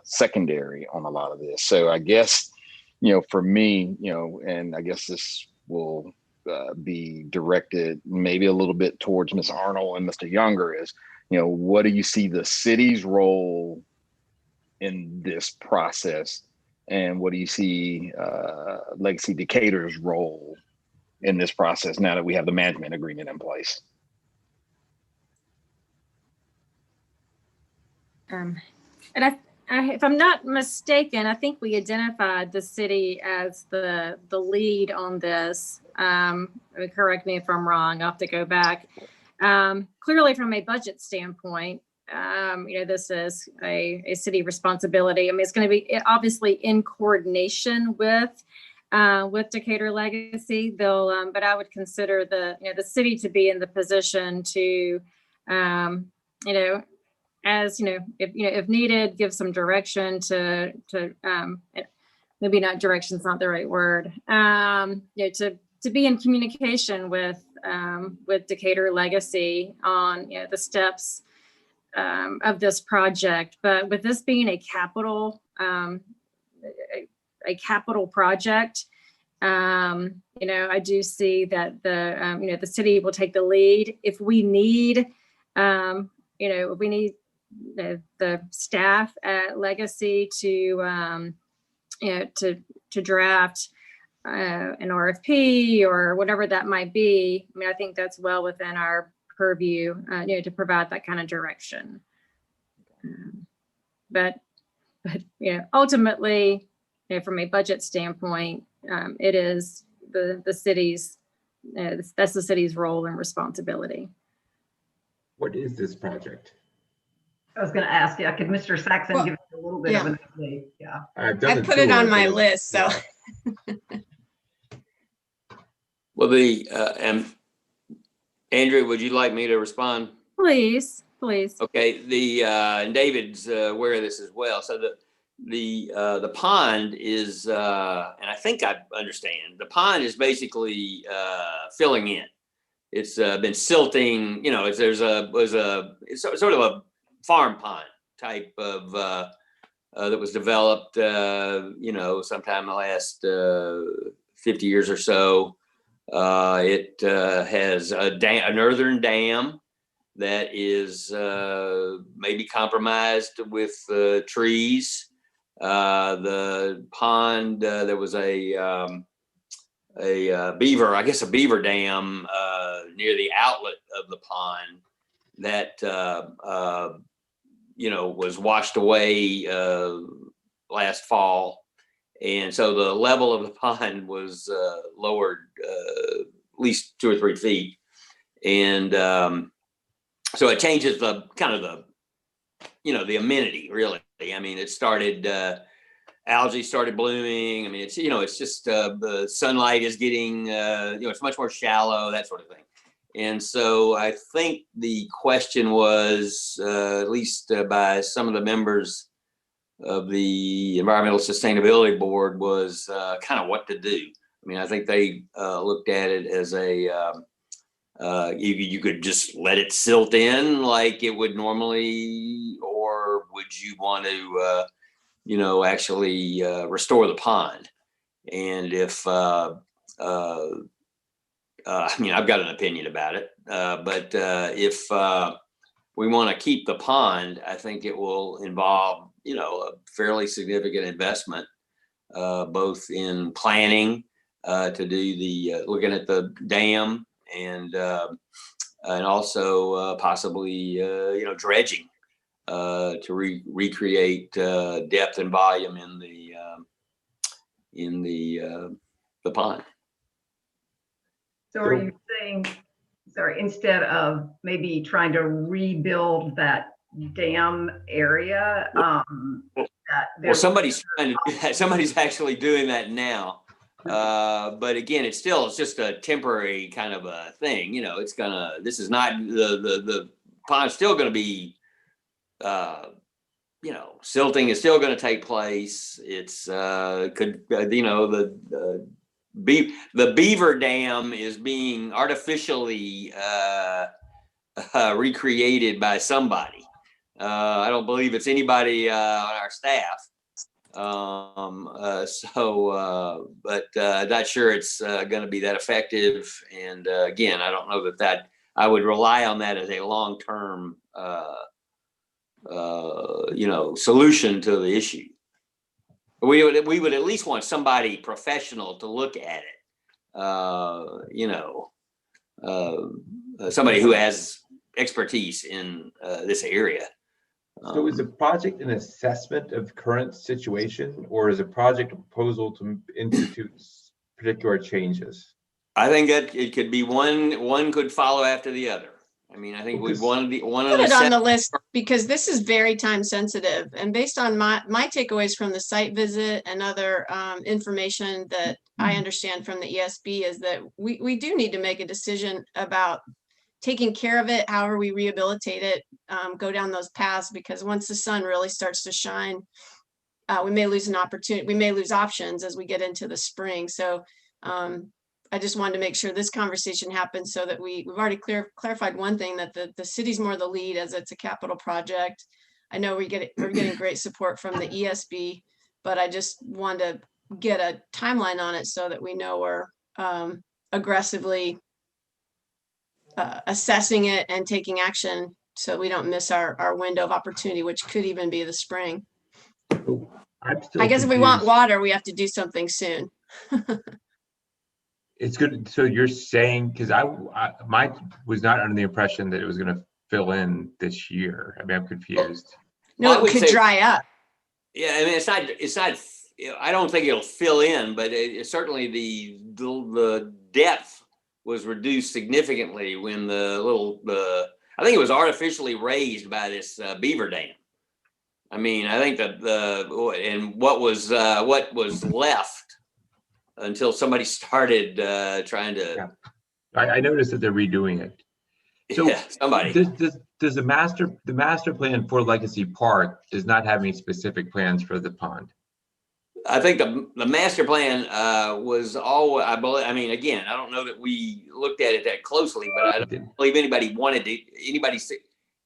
secondary on a lot of this. So I guess, for me, and I guess this will be directed maybe a little bit towards Ms. Arnold and Mr. Younger is, what do you see the city's role in this process? And what do you see Legacy Decatur's role in this process now that we have the management agreement in place? And if I'm not mistaken, I think we identified the city as the lead on this. Correct me if I'm wrong. I'll have to go back. Clearly, from a budget standpoint, this is a city responsibility. I mean, it's going to be obviously in coordination with Decatur Legacy. They'll, but I would consider the city to be in the position to, if needed, give some direction to maybe not direction's not the right word. To be in communication with Decatur Legacy on the steps of this project. But with this being a capital project, I do see that the city will take the lead if we need. If we need the staff at Legacy to draft an RFP or whatever that might be. I mean, I think that's well within our purview, to provide that kind of direction. But ultimately, from a budget standpoint, it is the city's that's the city's role and responsibility. What is this project? I was going to ask, yeah, could Mr. Saxon Well, give us a little bit of an update? Yeah. I've done I the put it on tour, my but list, so. Well, Andrew, would you like me to respond? Please. Okay, and David's aware of this as well. So the pond is, and I think I understand, the pond is basically filling in. It's been silting, it's sort of a farm pond type of, that was developed, sometime in the last 50 years or so. It has an earthen dam that is maybe compromised with trees. The pond, there was a beaver, I guess a beaver dam near the outlet of the pond that was washed away last fall. And so the level of the pond was lowered at least 2 or 3 feet. And so it changes the amenity, really. I mean, it started, algae started blooming. I mean, it's just the sunlight is getting, it's much more shallow, that sort of thing. And so I think the question was, at least by some of the members of the Environmental Sustainability Board, was kind of what to do. I mean, I think they looked at it as you could just let it silt in like it would normally, or would you want to, actually restore the pond? And if, I've got an opinion about it, but if we want to keep the pond, I think it will involve, a fairly significant investment, both in planning to do looking at the dam and also possibly, dredging to recreate depth and volume in the pond. So are you saying, instead of maybe trying to rebuild that dam area, well, somebody's trying to do that. Somebody's actually doing that now. But again, it's just a temporary kind of a thing. This is not the pond's still going to be, silting is still going to take place. It's the beaver dam is being artificially recreated by somebody. I don't believe it's anybody on our staff. But not sure it's going to be that effective. And again, I don't know that I would rely on that as a long-term, solution to the issue. We would at least want somebody professional to look at it. Somebody who has expertise in this area. So is the project an assessment of current situation, or is a project a proposal to institute particular changes? I think that it could be one could follow after the other. I mean, I think we'd want to put it on the list because this is very time sensitive, and based on my takeaways from the site visit and other information that I understand from the ESB is that we do need to make a decision about taking care of it, however we rehabilitate it, go down those paths, because once the sun really starts to shine, we may lose an opportunity, we may lose options as we get into the spring. So I just wanted to make sure this conversation happens so that we've already clarified one thing, that the city's more the lead as it's a capital project. I know we're getting great support from the ESB, but I just wanted to get a timeline on it so that we know we're aggressively assessing it and taking action so we don't miss our window of opportunity, which could even be the spring. I guess if we want water, we have to do something soon. It's good. So you're saying, because I was not under the impression that it was going to fill in this year. I mean, I'm confused. No, it could dry up. Yeah, I mean, it's not. I don't think it'll fill in, but certainly the depth was reduced significantly when I think it was artificially raised by this beaver dam. I mean, I think that and what was left until somebody started trying to. Yeah. I noticed that they're redoing it. So yeah, somebody. Does the master plan for Legacy Park does not have any specific plans for the pond? I think the master plan was all, I believe, I mean, again, I don't know that we looked at it that closely, but I don't believe anybody wanted to,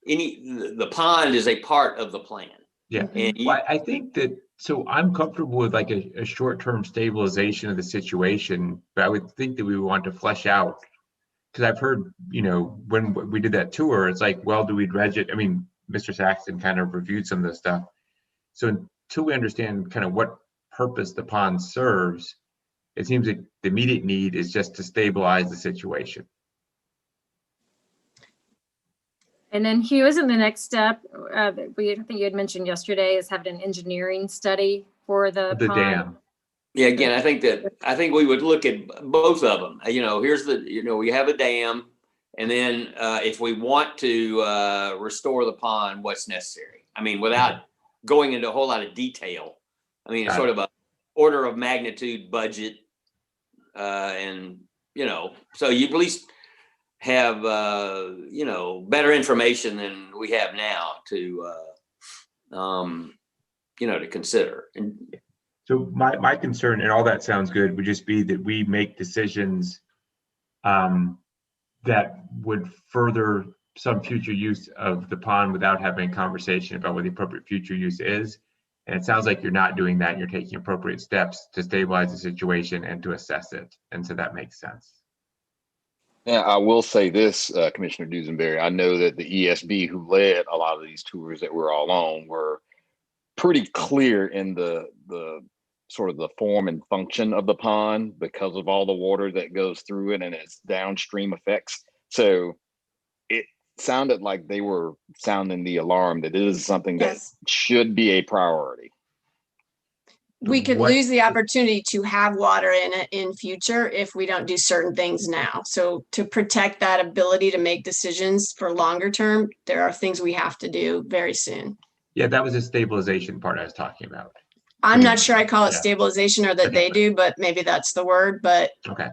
the pond is a part of the plan. Yeah, and well, I think that, so I'm comfortable with like a short-term stabilization of the situation, but I would think that we would want to flesh out. Because I've heard, when we did that tour, it's like, well, do we dredge it? I mean, Mr. Saxton kind of reviewed some of this stuff. So until we understand kind of what purpose the pond serves, it seems that the immediate need is just to stabilize the situation. And then Hugh, isn't the next step, I think you had mentioned yesterday, is having an engineering study for the pond? Dam. Yeah, again, I think we would look at both of them. Here's we have a dam, and then if we want to restore the pond, what's necessary? I mean, without going into a whole lot of detail. I mean, it's sort of a order of magnitude budget, and so you at least have better information than we have now to to consider. And so my concern, and all that sounds good, would just be that we make decisions that would further some future use of the pond without having a conversation about what the appropriate future use is. And it sounds like you're not doing that. You're taking appropriate steps to stabilize the situation and to assess it. And so that makes sense. Yeah, I will say this, Commissioner Dusenberry. I know that the ESB who led a lot of these tours that we're all on were pretty clear in the sort of the form and function of the pond because of all the water that goes through it and its downstream effects. So it sounded like they were sounding the alarm that it is something that should be a priority. We could lose the opportunity to have water in it in future if we don't do certain things now. So to protect that ability to make decisions for longer term, there are things we have to do very soon. Yeah, that was a stabilization part I was talking about. I'm not sure I call it stabilization or that they do, but maybe that's the word, but okay.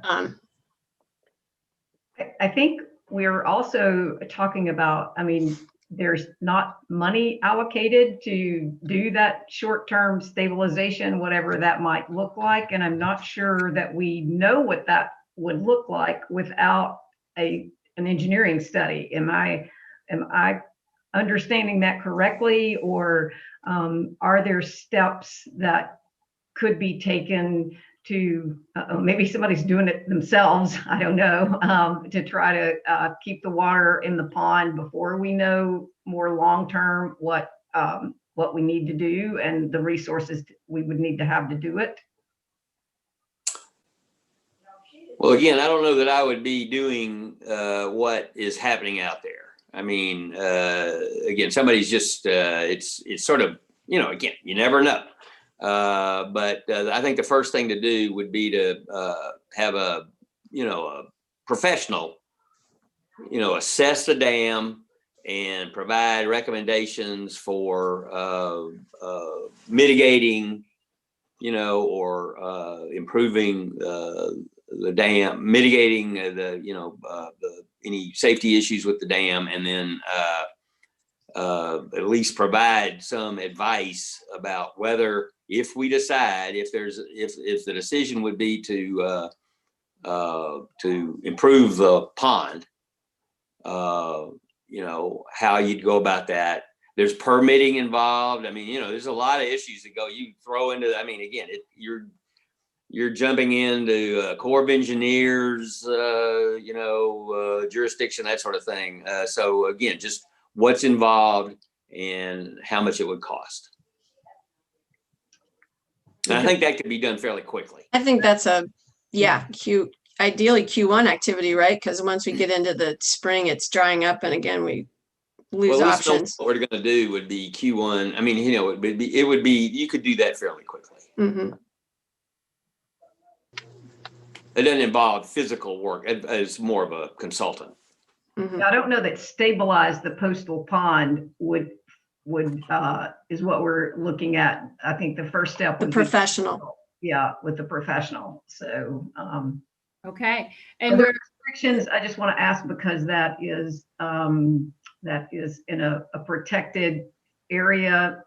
I think we're also talking about, I mean, there's not money allocated to do that short-term stabilization, whatever that might look like. And I'm not sure that we know what that would look like without an engineering study. Am I understanding that correctly? Or are there steps that could be taken to, maybe somebody's doing it themselves, I don't know, to try to keep the water in the pond before we know more long-term what we need to do and the resources we would need to have to do it? Well, again, I don't know that I would be doing what is happening out there. I mean, again, somebody's just, it's sort of, again, you never know. But I think the first thing to do would be to have a professional, assess the dam and provide recommendations for mitigating, or improving the dam, mitigating any safety issues with the dam, and then at least provide some advice about whether, if we decide, if the decision would be to improve the pond, how you'd go about that. There's permitting involved. I mean, there's a lot of issues that you throw into. I mean, again, you're jumping into Corps of Engineers, jurisdiction, that sort of thing. So again, just what's involved and how much it would cost. And I think that could be done fairly quickly. I think that's ideally Q1 activity, right? Because once we get into the spring, it's drying up, and again, we lose options. What we're going to do would be Q1. I mean, it would be you could do that fairly quickly. Mm-hmm. It doesn't involve physical work. It's more of a consultant. Mhm. I don't know that stabilize the postal pond would is what we're looking at. I think the first step The would professional. be, yeah, with the professional. So Okay. are And there we're, restrictions? I just want to ask because that is in a protected area.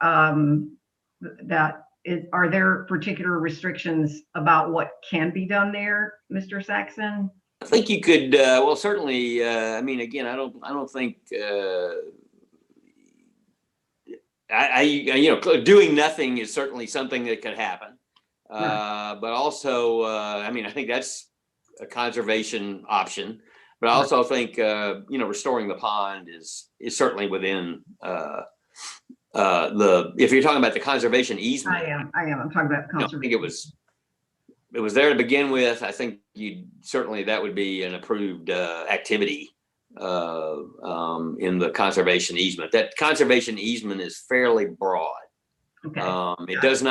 Are there particular restrictions about what can be done there, Mr. Saxon? I think you could, well, certainly, I mean, again, I don't think, doing nothing is certainly something that could happen. But also, I mean, I think that's a conservation option, but I also think, restoring the pond is certainly within, if you're talking about the conservation easement. I am. I'm talking about conservation. I think it was there to begin with. I think that would be an approved activity in the conservation easement. That conservation easement is fairly broad. Okay. It is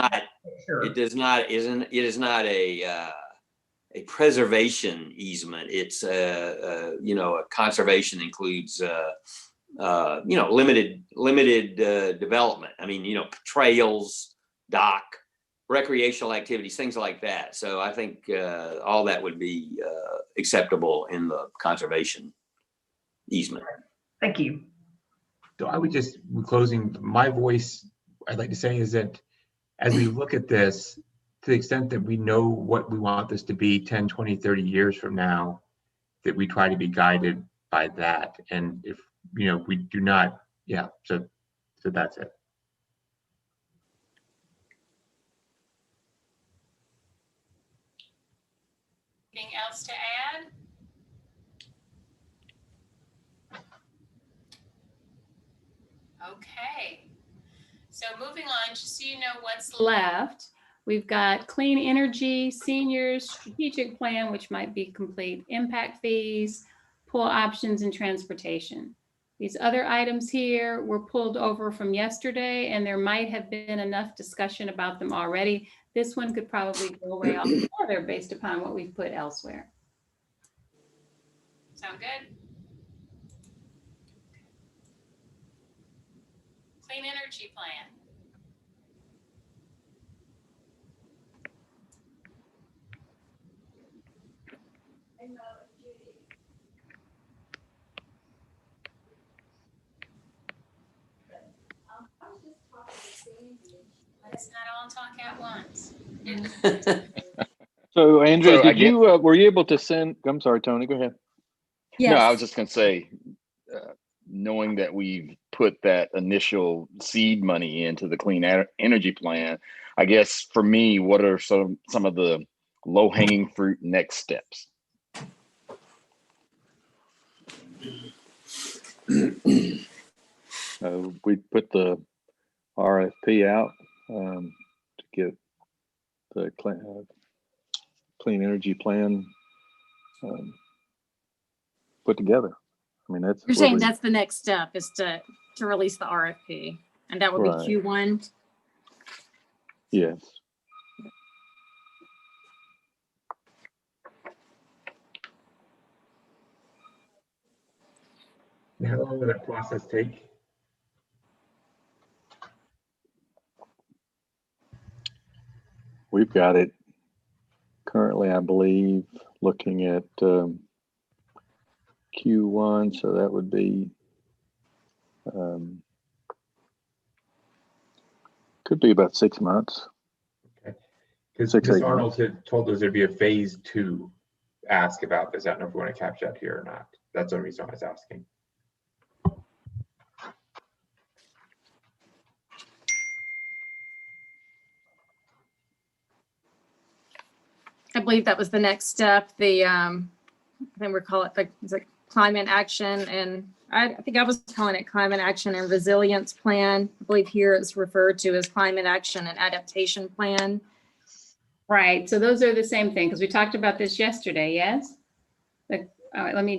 not a preservation easement. It's a conservation includes limited development. I mean, trails, dock, recreational activities, things like that. So I think all that would be acceptable in the conservation easement. Thank you. So I would just, in closing, my voice, I'd like to say is that as we look at this, to the extent that we know what we want this to be 10, 20, 30 years from now, that we try to be guided by that. And if, we do not, so that's it. anything else to add? Okay. So moving on, just so you know what's left, we've got clean energy, seniors, strategic plan, which might be complete, impact fees, pool options, and transportation. These other items here were pulled over from yesterday, and there might have been enough discussion about them already. This one could probably go away altogether based upon what we've put elsewhere. Sound good? Clean energy plan. Let's not all talk at once. So Andrea, So were you able to send, I'm sorry, Tony, go ahead. Yes. No, I was just going to say, knowing that we've put that initial seed money into the clean energy plan, I guess for me, what are some of the low hanging fruit next steps? We put the RFP out to get the clean energy plan put together. I mean, You're saying that's the next step is to release the RFP, and that would be Q1. Yes. How long will that process take? We've got it currently, I believe, looking at Q1, so that would be could be about 6 months. Okay, because Ms. Arnold had told us there'd be a phase 2 ask about this. I don't know if we want to capture that here or not. That's the reason I was asking. I believe that was the next step. The I think we call it the climate action, and I think I was calling it climate action and resilience plan. I believe here it's referred to as climate action and adaptation plan. Right. So those are the same thing because we talked about this yesterday. Yes. All right. I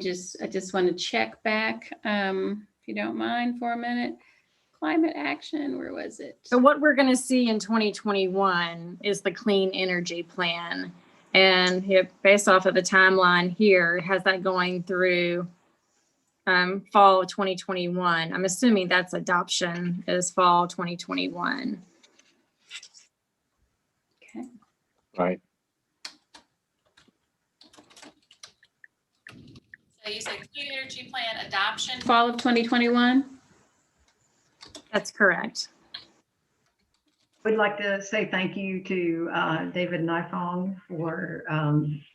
just want to check back, if you don't mind, for a minute. Climate action. Where was it? So what we're going to see in 2021 is the clean energy plan. And based off of the timeline here, it has that going through fall of 2021. I'm assuming that's adoption is fall 2021. Okay. Right. So you said clean energy plan adoption fall of 2021? That's correct. We'd like to say thank you to David Nifong for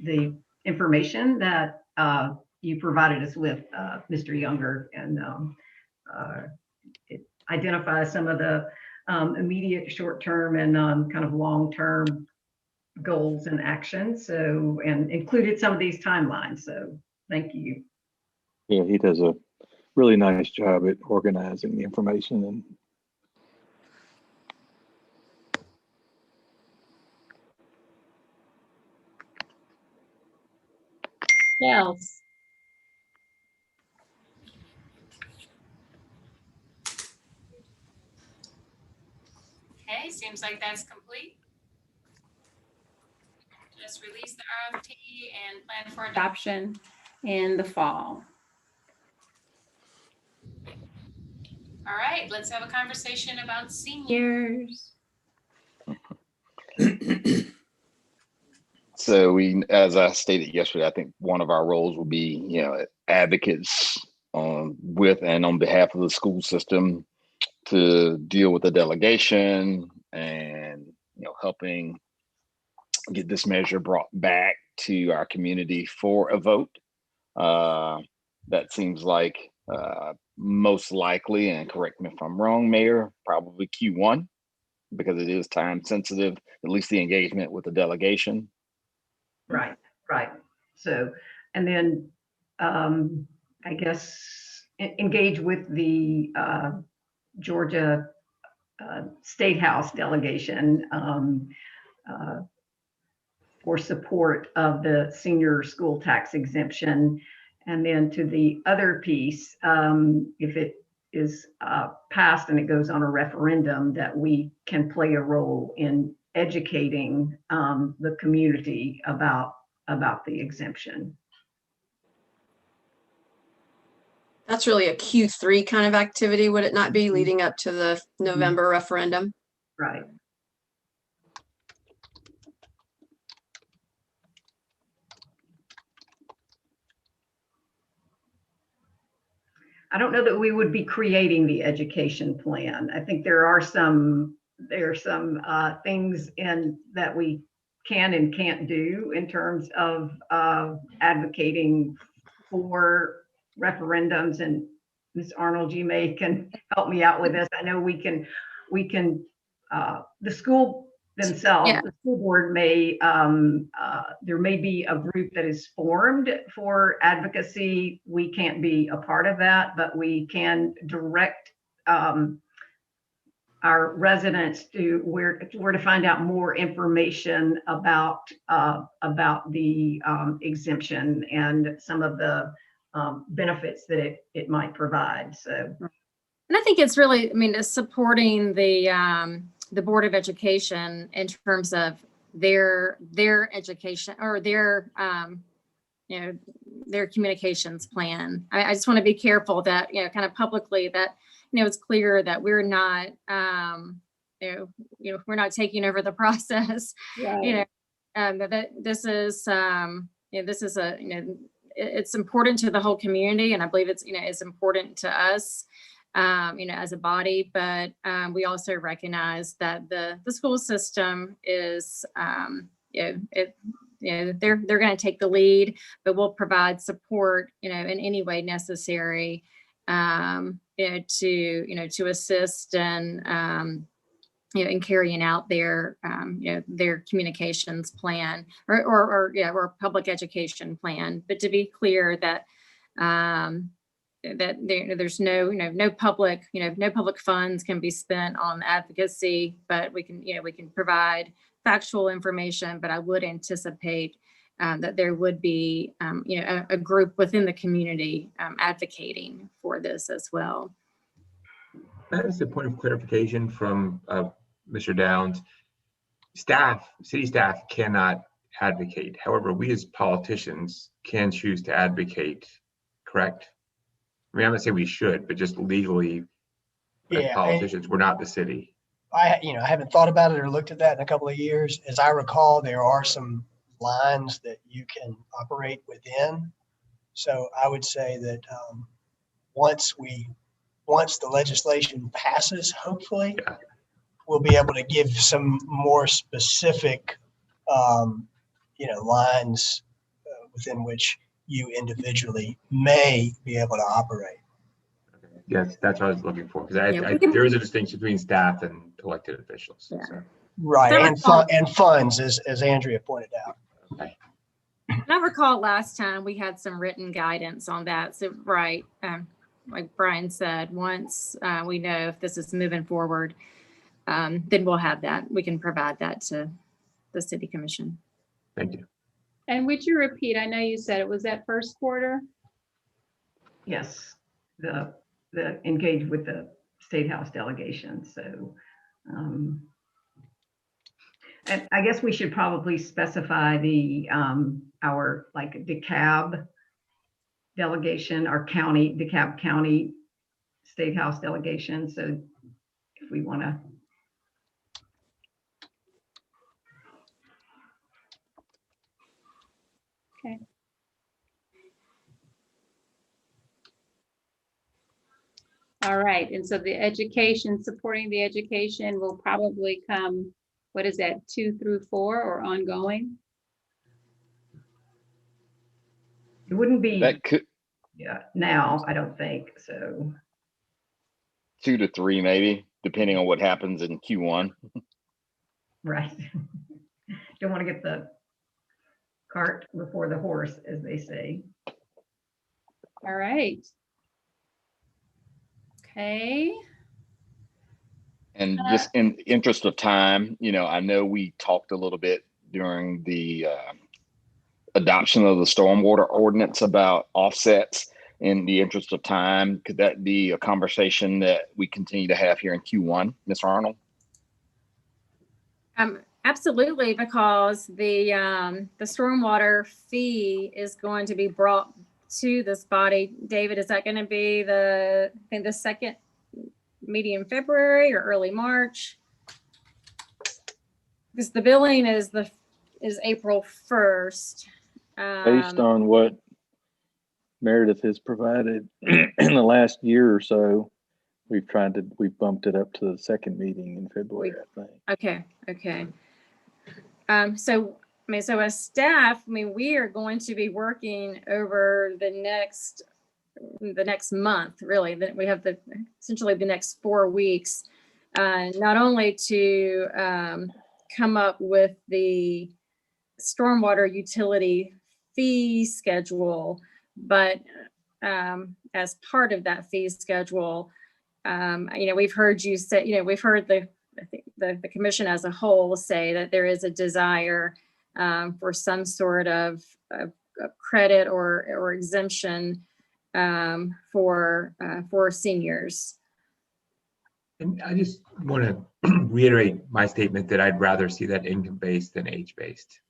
the information that you provided us with, Mr. Younger, and it identifies some of the immediate, short-term, and kind of long-term goals and actions. So, and included some of these timelines. So, thank you. Yeah, he does a really nice job at organizing the information. And Else. Okay, seems like that's complete. Just release the RFP and plan for adoption in the fall. All right, let's have a conversation about seniors. So as I stated yesterday, I think one of our roles will be, advocates with and on behalf of the school system to deal with the delegation and, helping get this measure brought back to our community for a vote. That seems like most likely, and correct me if I'm wrong, Mayor, probably Q1, because it is time sensitive, at least the engagement with the delegation. Right. So, and then I guess engage with the Georgia State House delegation for support of the senior school tax exemption. And then to the other piece, if it is passed and it goes on a referendum, that we can play a role in educating the community about the exemption. That's really a Q3 kind of activity, would it not be, leading up to the November referendum? Right. I don't know that we would be creating the education plan. I think there are some things in that we can and can't do in terms of advocating for referendums. And Ms. Arnold, you can help me out with this. I know we can the school themselves, the school board may, there may be a group that is formed for advocacy. We can't be a part of that, but we can direct our residents to where to find out more information about the exemption and some of the benefits that it might provide. So, and I think it's really, it's supporting the Board of Education in terms of their education or their communications plan. I just want to be careful that, kind of publicly that, it's clear that we're not, we're not taking over the process. Right. That this is, this is it's important to the whole community, and I believe it's important to us, as a body, but we also recognize that the school system is, they're going to take the lead, but we'll provide support, in any way necessary, to assist and, in carrying out their, their communications plan or public education plan. But to be clear that, that there's no public, no public funds can be spent on advocacy, but we can provide factual information. But I would anticipate that there would be, a group within the community advocating for this as well. That is a point of clarification from Mr. Downs. City staff cannot advocate. However, we as politicians can choose to advocate, correct? I mean, I'm not saying we should, but just legally, as politicians, we're not the city. I haven't thought about it or looked at that in a couple of years. As I recall, there are some lines that you can operate within. So I would say that once the legislation passes, hopefully, we'll be able to give some more specific, lines within which you individually may be able to operate. Yes, that's what I was looking for, because there is a distinction between staff and elected officials. Yeah. So. Right, and funds, as Andrea pointed out. Okay. And I recall last time we had some written guidance on that. So, right, like Brian said, once we know if this is moving forward, then we'll have that. We can provide that to the city commission. Thank you. And would you repeat? I know you said it was that first quarter. Yes, the engage with the State House delegation. So, and I guess we should probably specify the our like DeKalb delegation, our county, DeKalb County State House delegation. So if we want to. Okay. All right, and so the education, supporting the education will probably come, what is that, 2 through 4 or ongoing? It wouldn't be That could now, I don't think so. 2 to 3 maybe, depending on what happens in Q1. Right. Don't want to get the cart before the horse, as they say. All right. Okay. And just in interest of time, I know we talked a little bit during the adoption of the stormwater ordinance about offsets. In the interest of time, could that be a conversation that we continue to have here in Q1, Ms. Arnold? Absolutely, because the stormwater fee is going to be brought to this body. David, is that going to be the second meeting in February or early March? Because the billing is April 1st. Based on what Meredith has provided in the last year or so, we've bumped it up to the second meeting in February, I think. Okay. So as staff, we are going to be working over the next month, really. We have essentially the next 4 weeks, not only to come up with the stormwater utility fee schedule, but as part of that fee schedule, we've heard you say, we've heard the commission as a whole say that there is a desire for some sort of credit or exemption for seniors. And I just want to reiterate my statement that I'd rather see that income-based than age-based.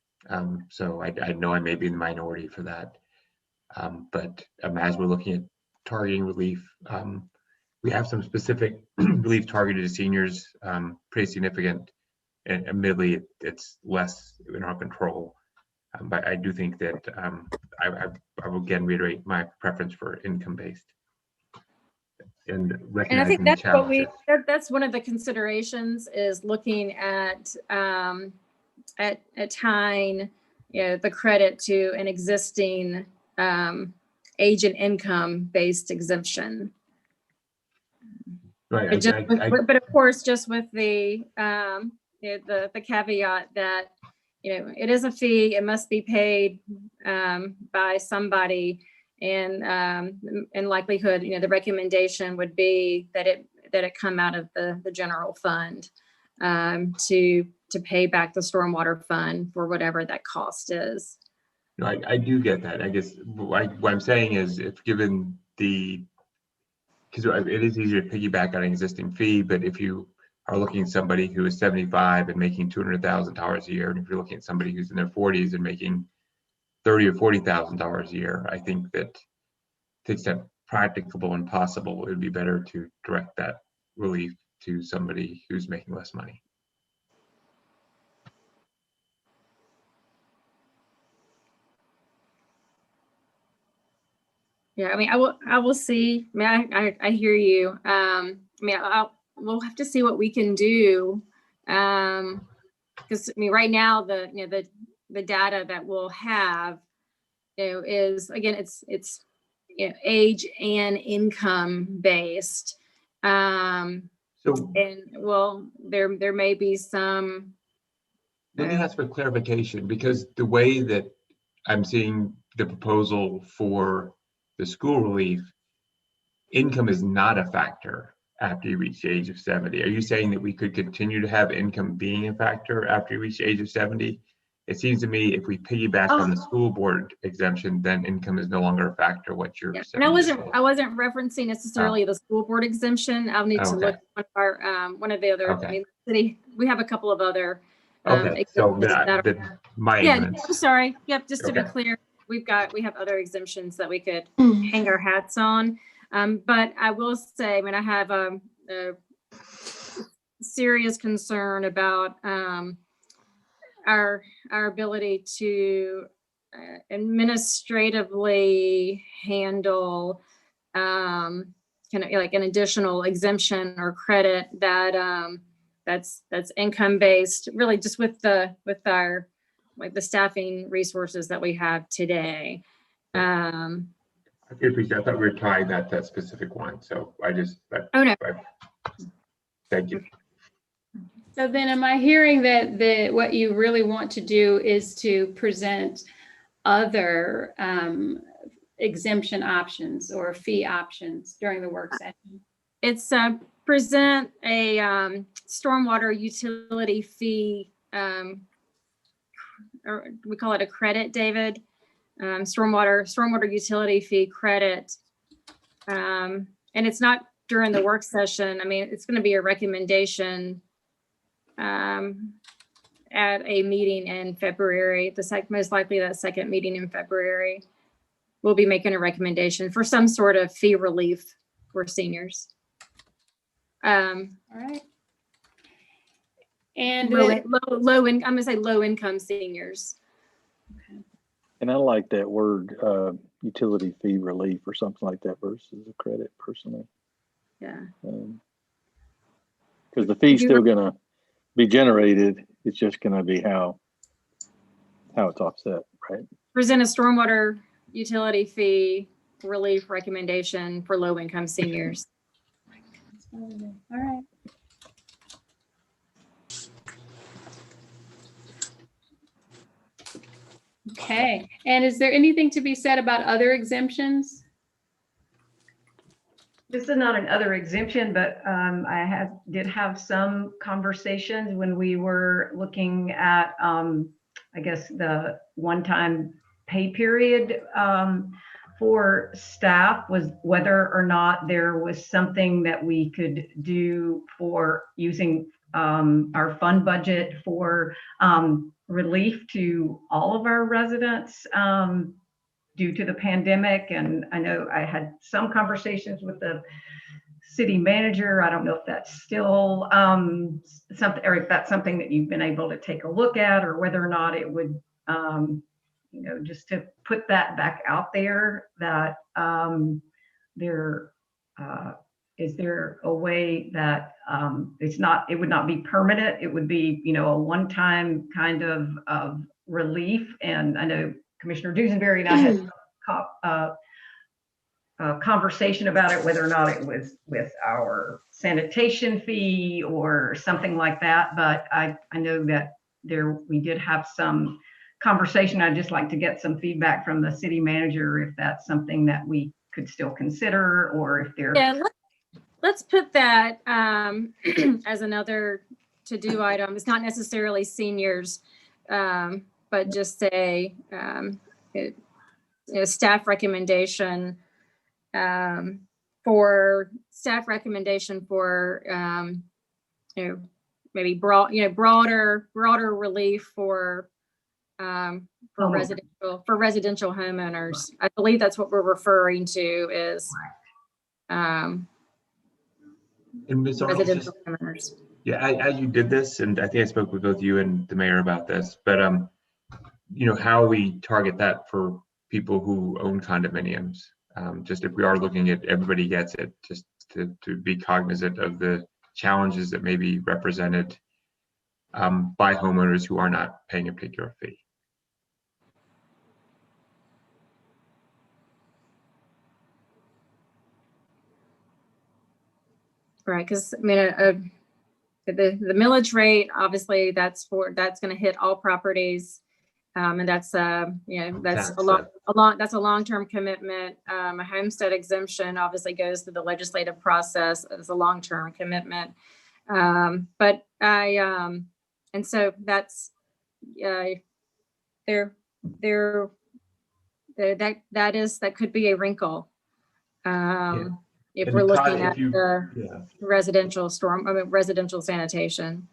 So I know I may be in the minority for that. But as we're looking at targeting relief, we have some specific relief targeted to seniors, pretty significant. And admittedly, it's less in our control. But I do think that I will again reiterate my preference for income-based. And I think that's what that's one of the considerations, is looking at tying the credit to an existing age and income based exemption. Right. But of course, just with the caveat that it is a fee, it must be paid by somebody. And in likelihood, the recommendation would be that it come out of the general fund to pay back the stormwater fund for whatever that cost is. No, I do get that. I guess what I'm saying is, if given because it is easier to piggyback on an existing fee, but if you are looking at somebody who is 75 and making $200,000 a year, and if you're looking at somebody who's in their 40s and making $30,000 or $40,000 a year, I think that to the extent practicable and possible, it would be better to direct that relief to somebody who's making less money. Yeah, I mean, I will see. I mean, I hear you. I mean, we'll have to see what we can do. Because I mean, right now the data that we'll have, is again, it's age and income based. And well, there may be some. Let me ask for clarification, because the way that I'm seeing the proposal for the school relief, income is not a factor after you reach the age of 70. Are you saying that we could continue to have income being a factor after you reach the age of 70? It seems to me if we piggyback on the school board exemption, then income is no longer a factor. What you're and I wasn't referencing necessarily the school board exemption. I'll need to look at one of the other. I mean, city, we have a couple of other. So my ignorance. I'm sorry. Yep. Just to be clear, we have other exemptions that we could hang our hats on. But I will say, I mean, I have a serious concern about our ability to administratively handle kind of like an additional exemption or credit that that's income based, really just with our like the staffing resources that we have today. I thought we were trying that specific one, so thank you. So then am I hearing that what you really want to do is to present other exemption options or fee options during the work session? It's present a stormwater utility fee, or we call it a credit, David. Stormwater utility fee credit. And it's not during the work session. I mean, it's going to be a recommendation at a meeting in February. Most likely that second meeting in February, we'll be making a recommendation for some sort of fee relief for seniors. All right. And low income, I'm gonna say low income seniors. Okay. And I like that word, utility fee relief or something like that versus a credit personally. Yeah. Because the fee's still gonna be generated. It's just gonna be how it's offset, right? Present a stormwater utility fee relief recommendation for low income seniors. all right. Okay, and is there anything to be said about other exemptions? This is not an other exemption, but I did have some conversations when we were looking at, I guess, the one-time pay period for staff, was whether or not there was something that we could do for using our fund budget for relief to all of our residents due to the pandemic. And I know I had some conversations with the city manager. I don't know if that's still something, or if that's something that you've been able to take a look at, or whether or not it would, just to put that back out there, that is there a way that it would not be permanent, it would be, a one-time kind of relief. And I know Commissioner Dusenberry and I had a conversation about it, whether or not it was with our sanitation fee or something like that. But I know that we did have some conversation. I'd just like to get some feedback from the city manager if that's something that we could still consider, or if they're. Yeah, let's put that as another to-do item. It's not necessarily seniors, but just say staff recommendation for maybe broader relief for residential homeowners. I believe that's what we're referring to is And Ms. Arnold, residential homeowners. yeah, as you did this, and I think I spoke with both you and the mayor about this, but how we target that for people who own condominiums. Just if we are looking at everybody gets it, just to be cognizant of the challenges that may be represented by homeowners who are not paying a particular fee. Right, because I mean, the millage rate, obviously, that's going to hit all properties, and that's that's a long-term commitment. A homestead exemption obviously goes through the legislative process as a long-term commitment, but and so that's that could be a wrinkle. If And we're looking at the residential sanitation.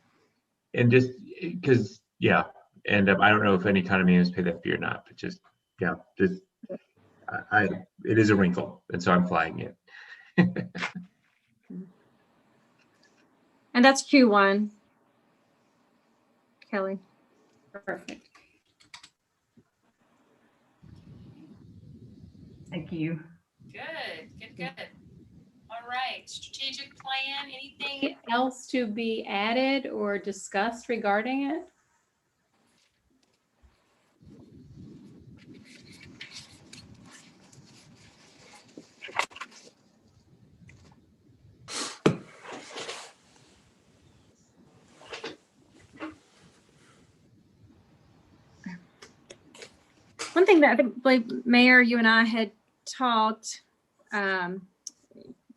And just because, and I don't know if any condominiums pay that fee or not, but just, it is a wrinkle, and so I'm flagging it. And that's Q1. Kelly. Perfect. Thank you. Good. All right, strategic plan, anything else to be added or discussed regarding it? One thing that I think, Mayor, you and I had talked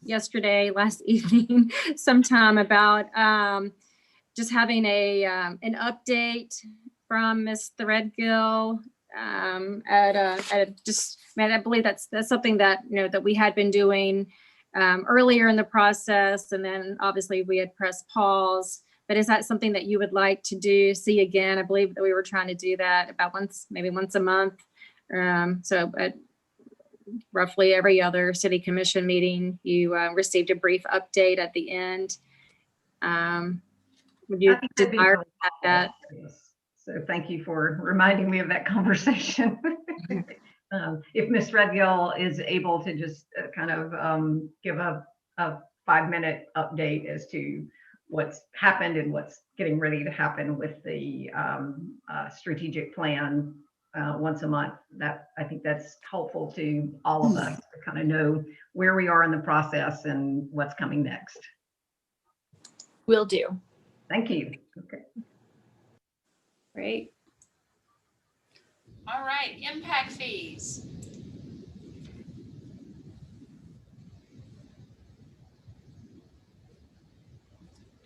last evening, sometime about just having an update from Ms. Threadgill I believe that's something that that we had been doing earlier in the process, and then obviously we had pressed pause. But is that something that you would like to see again? I believe that we were trying to do that about maybe once a month. So at roughly every other city commission meeting, you received a brief update at the end. Would you desire that? So thank you for reminding me of that conversation. If Ms. Threadgill is able to just kind of give a 5-minute update as to what's happened and what's getting ready to happen with the strategic plan once a month, that I think that's helpful to all of us to kind of know where we are in the process and what's coming next. Will do. Thank you. Okay. Great. All right, impact fees.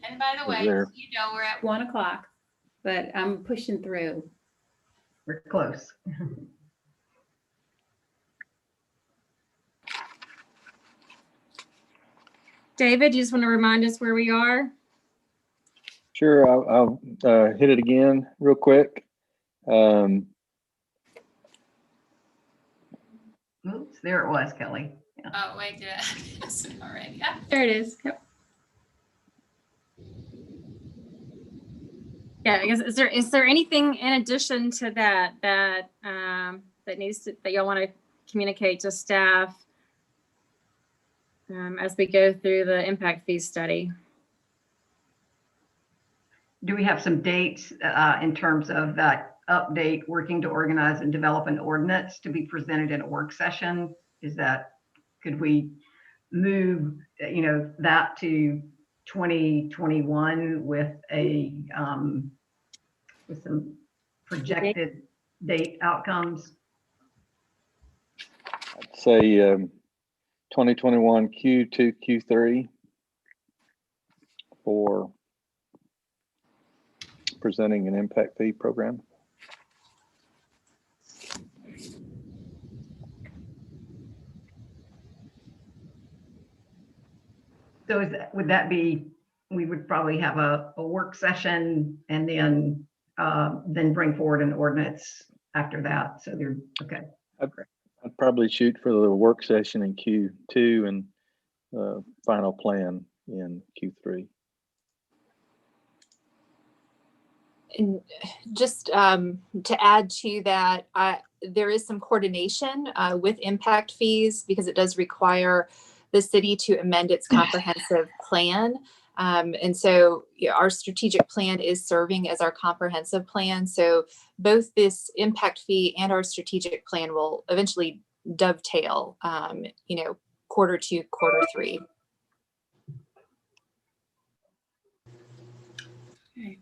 And by the way, we're at 1 o'clock, but I'm pushing through. We're close. David, you just want to remind us where we are? Sure, I'll hit it again real quick. Oops, there it was, Kelly. Yeah. Oh, wait, did I? All right, yeah, there it is. Yep. Yeah, I guess is there anything in addition to that that y'all want to communicate to staff as we go through the impact fee study? Do we have some dates in terms of that update, working to organize and develop an ordinance to be presented in a work session? Could we move, that to 2021 with with some projected date outcomes? I'd say 2021 Q2, Q3 for presenting an impact fee program. So would that be we would probably have a work session and then bring forward an ordinance after that. So they're okay. I'd probably shoot for the work session in Q2 and final plan in Q3. And just to add to that, there is some coordination with impact fees because it does require the city to amend its comprehensive plan. And so our strategic plan is serving as our comprehensive plan. So both this impact fee and our strategic plan will eventually dovetail, quarter 2, quarter 3. Okay.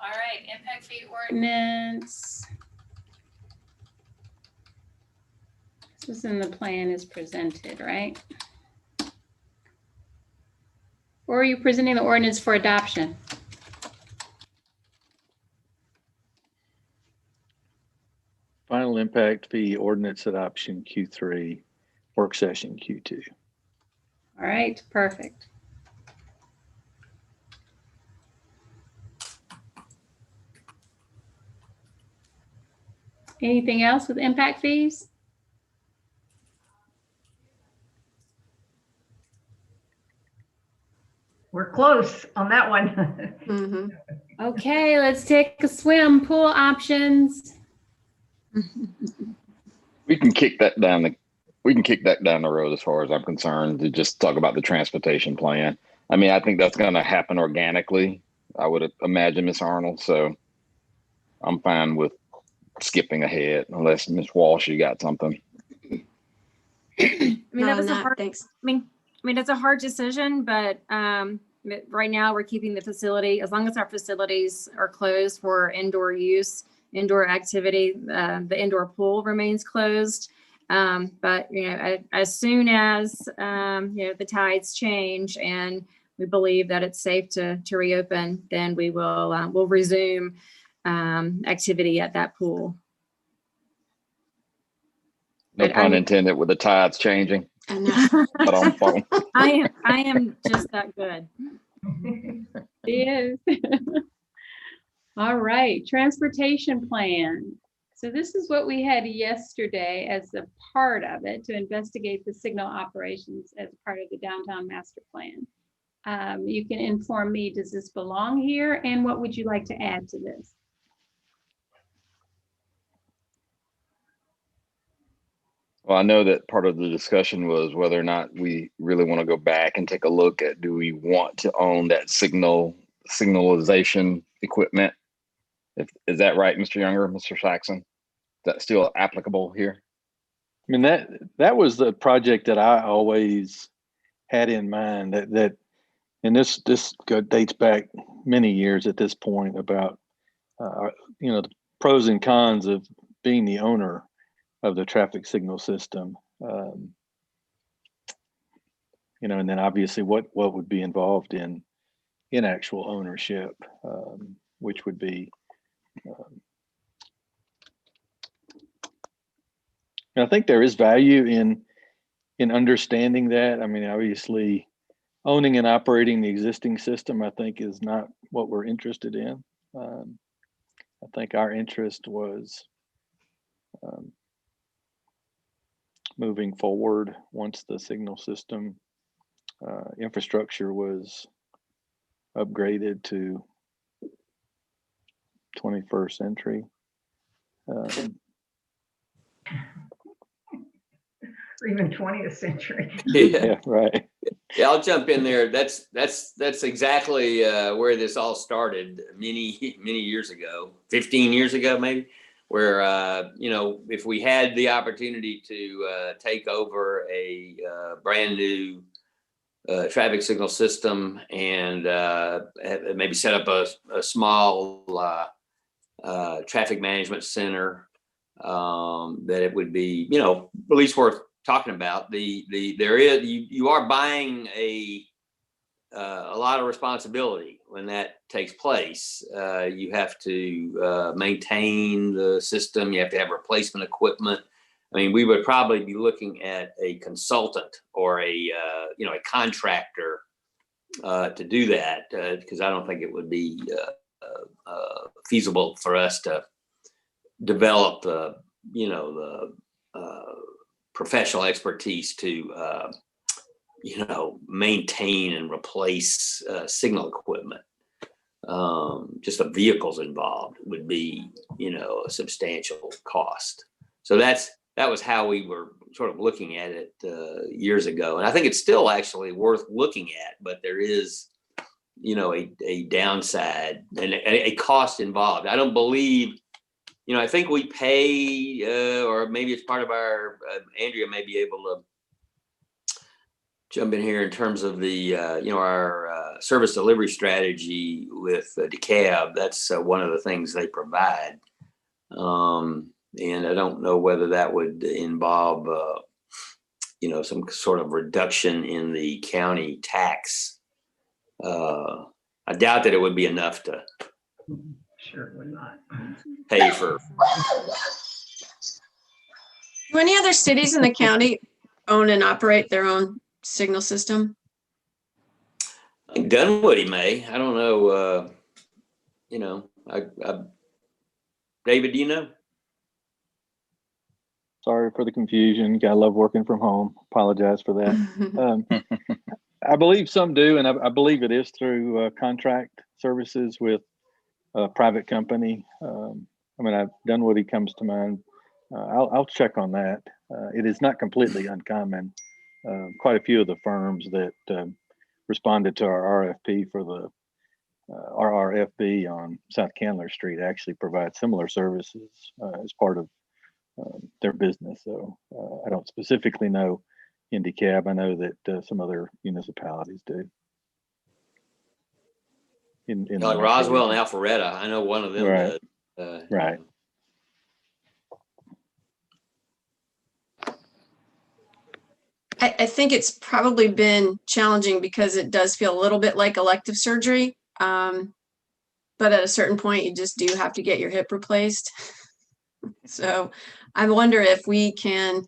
All right, impact fee ordinance. This is in the plan is presented, right? Or are you presenting the ordinance for adoption? Final impact fee ordinance adoption Q3, work session Q2. All right, perfect. Anything else with impact fees? We're close on that one. Mhm. Okay, let's take a swim. Pool options. We can kick that down the road as far as I'm concerned to just talk about the transportation plan. I mean, I think that's going to happen organically, I would imagine, Ms. Arnold. So I'm fine with skipping ahead unless Ms. Walsh, you got something. I mean, that was a hard, thanks. I mean, it's a hard decision, but right now we're keeping the facility, as long as our facilities are closed for indoor use, indoor activity, the indoor pool remains closed. But, as soon as, the tides change and we believe that it's safe to reopen, then we will, we'll resume activity at that pool. No pun intended with the tides changing. I know. But on phone. I am just that good. He is. All right, transportation plan. So this is what we had yesterday as a part of it, to investigate the signal operations as part of the downtown master plan. You can inform me, does this belong here? And what would you like to add to this? Well, I know that part of the discussion was whether or not we really want to go back and take a look at, do we want to own that signalization equipment? Is that right, Mr. Younger, Mr. Saxon? Is that still applicable here? I mean, that was the project that I always had in mind, that and this dates back many years at this point, about the pros and cons of being the owner of the traffic signal system, and then obviously what would be involved in actual ownership, which would be, I think there is value in understanding that. I mean, obviously, owning and operating the existing system, I think, is not what we're interested in. I think our interest was moving forward once the signal system infrastructure was upgraded to 21st century. Or even 20th century. Yeah, right. Yeah, I'll jump in there. That's exactly where this all started many years ago, 15 years ago, maybe, where, if we had the opportunity to take over a brand new traffic signal system and maybe set up a small traffic management center, that it would be, at least worth talking about. You are buying a lot of responsibility when that takes place. You have to maintain the system. You have to have replacement equipment. I mean, we would probably be looking at a consultant or a contractor to do that, because I don't think it would be feasible for us to develop the professional expertise to maintain and replace signal equipment. Just the vehicles involved would be a substantial cost. So that was how we were sort of looking at it years ago, and I think it's still actually worth looking at, but there is a downside and a cost involved. I don't believe, I think we pay, or maybe it's part of our, Andrea may be able to jump in here in terms of the, our service delivery strategy with DeKalb. That's one of the things they provide. And I don't know whether that would involve, some sort of reduction in the county tax. I doubt that it would be enough to Sure would not pay for. Do any other cities in the county own and operate their own signal system? I think Dunwoody may. I don't know. David, do you know? Sorry for the confusion. I love working from home. Apologize for that. I believe some do, and I believe it is through contract services with a private company. Dunwoody comes to mind. I'll check on that. It is not completely uncommon. Quite a few of the firms that responded to our RFP for the RRFB on South Candler Street actually provide similar services as part of their business. So I don't specifically know in DeKalb. I know that some other municipalities do. Like Roswell and Alpharetta, I know one of them right. does. Right. I think it's probably been challenging because it does feel a little bit like elective surgery. But at a certain point, you just do have to get your hip replaced. So I wonder if we can,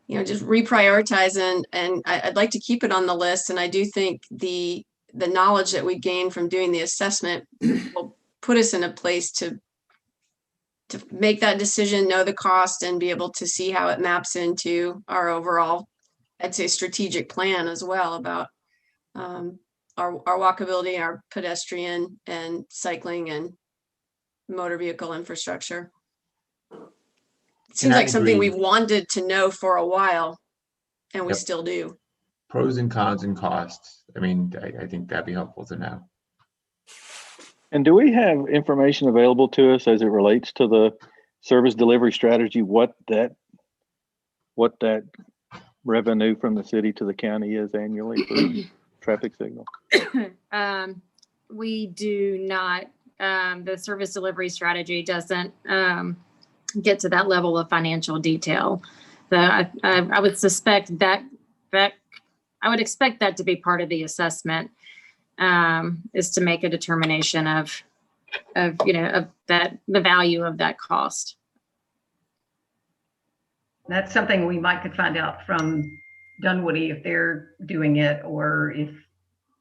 just reprioritize and I'd like to keep it on the list. And I do think the knowledge that we gain from doing the assessment will put us in a place to make that decision, know the cost, and be able to see how it maps into our overall, I'd say, strategic plan as well about our walkability, our pedestrian and cycling and motor vehicle infrastructure. It seems like something we've wanted to know for a while, and we still do. Pros and cons and costs. I mean, I think that'd be helpful to know. And do we have information available to us as it relates to the service delivery strategy, what that revenue from the city to the county is annually for traffic signal? We do not. The service delivery strategy doesn't get to that level of financial detail. I would suspect that I would expect that to be part of the assessment, is to make a determination of that, the value of that cost. That's something we might could find out from Dunwoody if they're doing it, or if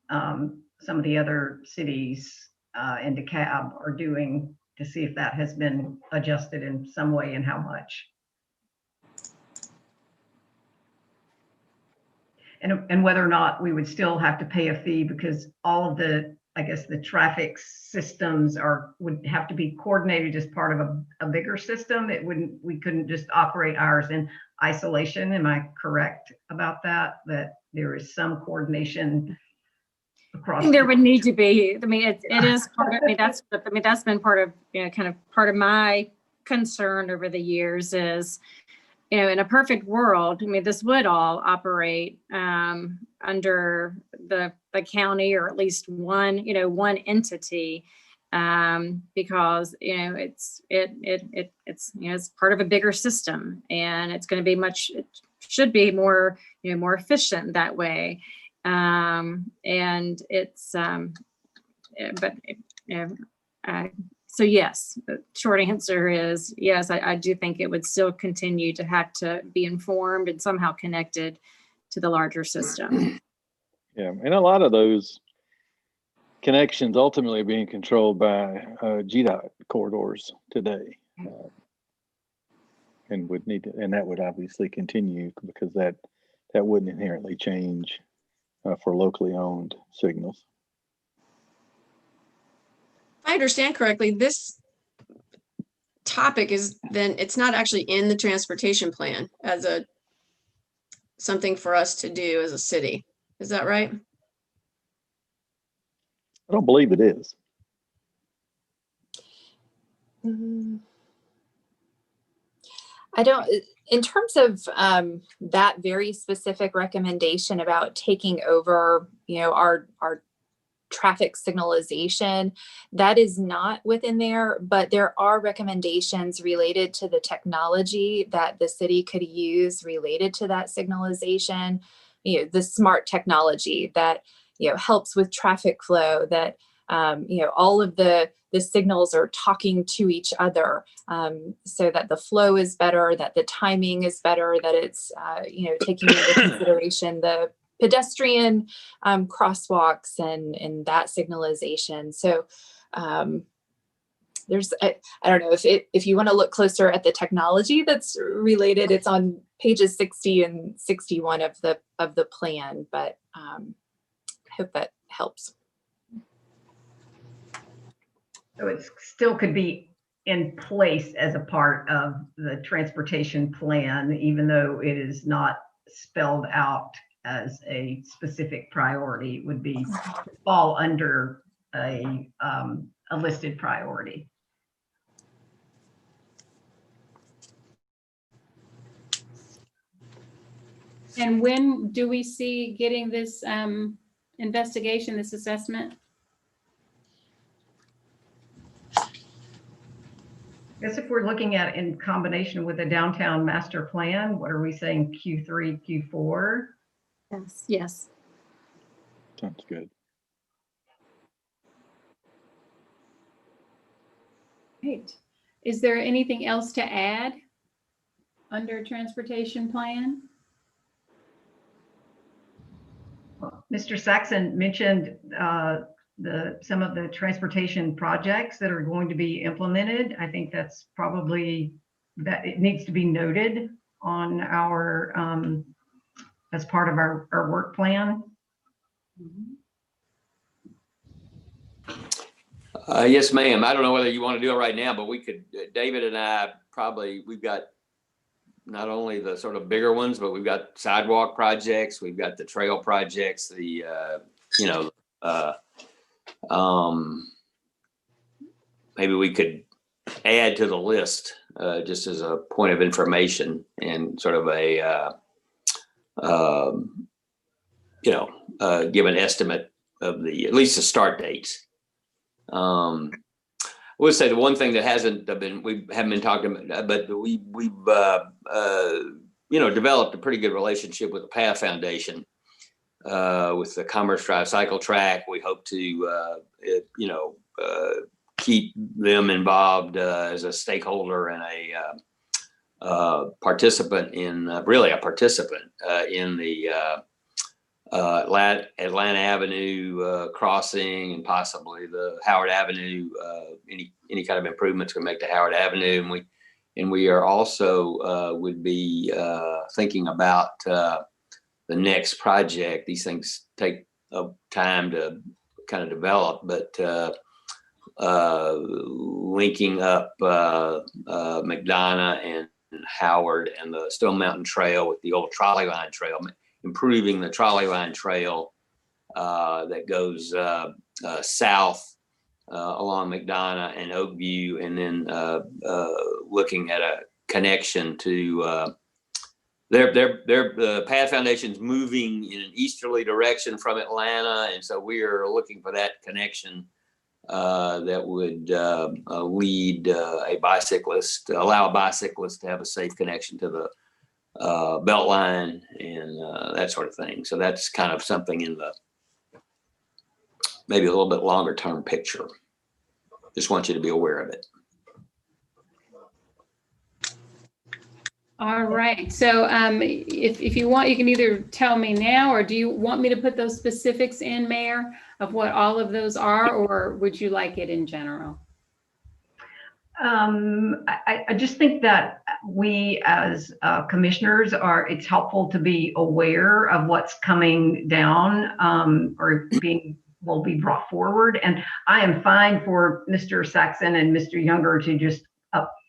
some of the other cities in DeKalb are doing, to see if that has been adjusted in some way and how much. And whether or not we would still have to pay a fee, because all of the, I guess, the traffic systems would have to be coordinated as part of a bigger system. We couldn't just operate ours in isolation. Am I correct about that? That there is some coordination across? I think there would need to be. I mean, it is part of. That's been part of, kind of part of my concern over the years is, in a perfect world, this would all operate under the county, or at least one entity, because it's part of a bigger system, and it's going to be it should be more more efficient that way, and it's but So yes, the short answer is yes, I do think it would still continue to have to be informed and somehow connected to the larger system. Yeah, and a lot of those connections ultimately being controlled by GDOT corridors today. And would need to, and that would obviously continue because that wouldn't inherently change for locally owned signals. If I understand correctly, this topic is then, it's not actually in the transportation plan as something for us to do as a city. Is that right? I don't believe it is. I don't, in terms of that very specific recommendation about taking over, our traffic signalization, that is not within there, but there are recommendations related to the technology that the city could use related to that signalization, the smart technology that, helps with traffic flow, that, all of the signals are talking to each other, so that the flow is better, that the timing is better, that it's, taking into consideration the pedestrian crosswalks and that signalization. So there's, I don't know if you want to look closer at the technology that's related, it's on pages 60 and 61 of the plan, but I hope that helps. So it still could be in place as a part of the transportation plan, even though it is not spelled out as a specific priority. It would be fall under a listed priority. And when do we see getting this investigation, this assessment? I guess if we're looking at in combination with the downtown master plan, what are we saying, Q3, Q4? Yes. Yes. Sounds good. Great. Is there anything else to add under transportation plan? Mr. Saxon mentioned some of the transportation projects that are going to be implemented. I think that's probably, that it needs to be noted on our as part of our work plan. Yes, ma'am. I don't know whether you want to do it right now, but we could, David and I probably, we've got not only the sort of bigger ones, but we've got sidewalk projects, we've got the trail projects, the, maybe we could add to the list just as a point of information and sort of a, give an estimate of the, at least the start dates. I would say the one thing that we haven't been talking about, but we've developed a pretty good relationship with the Path Foundation, with the Commerce Drive cycle track. We hope to, keep them involved as a stakeholder and a participant in, in the Atlanta Avenue crossing, and possibly the Howard Avenue, any kind of improvements we make to Howard Avenue. And we are also would be thinking about the next project. These things take time to kind of develop, but linking up McDonough and Howard and the Stone Mountain Trail with the old trolley line trail, improving the trolley line trail that goes south along McDonough and Oakview, and then looking at a connection to the Path Foundation's moving in an easterly direction from Atlanta, and so we are looking for that connection that would lead a bicyclist, allow a bicyclist to have a safe connection to the Beltline and that sort of thing. So that's kind of something in the maybe a little bit longer term picture. just want you to be aware of it. All right. So if you want, you can either tell me now, or do you want me to put those specifics in, Mayor, of what all of those are, or would you like it in general? I just think that we as commissioners it's helpful to be aware of what's coming down or will be brought forward. And I am fine for Mr. Saxon and Mr. Younger to just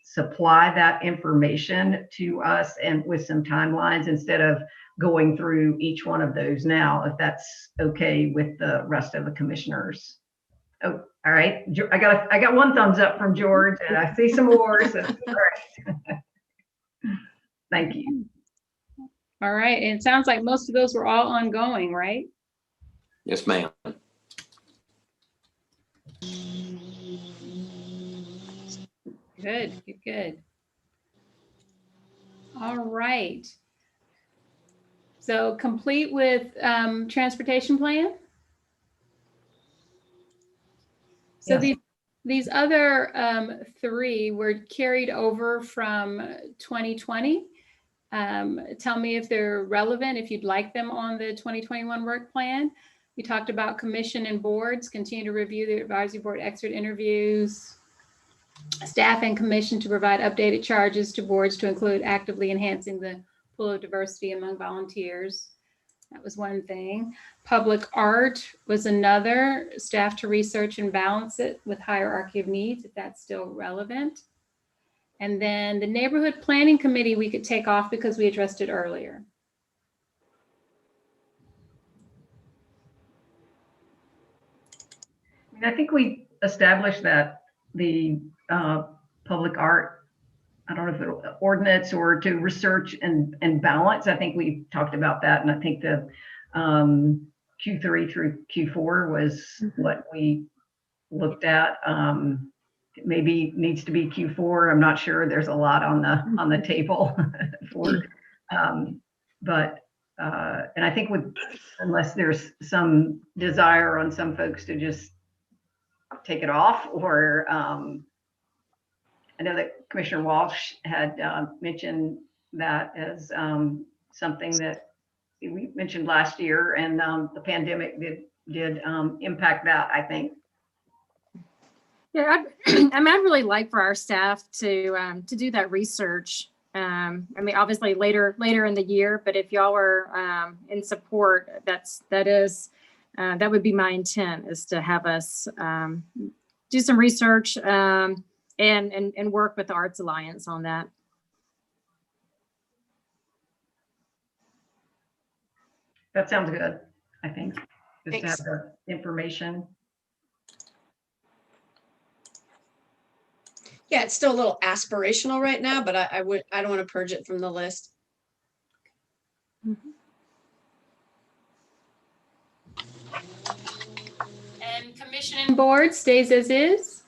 supply that information to us and with some timelines instead of going through each one of those now, if that's okay with the rest of the commissioners. Oh, all right. I got one thumbs up from George, and I see some more. So, all right. Thank you. All right. And it sounds like most of those were all ongoing, right? Yes, ma'am. Good, good. All right. So complete with transportation plan? So Yes. these other three were carried over from 2020. Tell me if they're relevant, if you'd like them on the 2021 work plan. We talked about commission and boards, continue to review the advisory board exit interviews. Staff and commission to provide updated charges to boards to include actively enhancing the pool of diversity among volunteers. That was one thing. Public art was another. Staff to research and balance it with hierarchy of needs, if that's still relevant. And then the neighborhood planning committee we could take off because we addressed it earlier. I think we established that the public art, I don't know if it's ordinance or to research and balance. I think we talked about that. And I think the Q3 through Q4 was what we looked at. Maybe needs to be Q4. I'm not sure. There's a lot on the table for, and I think unless there's some desire on some folks to just take it off, or I know that Commissioner Walsh had mentioned that as something that we mentioned last year, and the pandemic did impact that, I think. Yeah, I mean, I'd really like for our staff to do that research. I mean, obviously later in the year, but if y'all were in support, that would be my intent, is to have us do some research and work with the Arts Alliance on that. That sounds good, I think, just to have the information. Yeah, it's still a little aspirational right now, but I don't want to purge it from the list. Mm-hmm. And commission and board stays as is?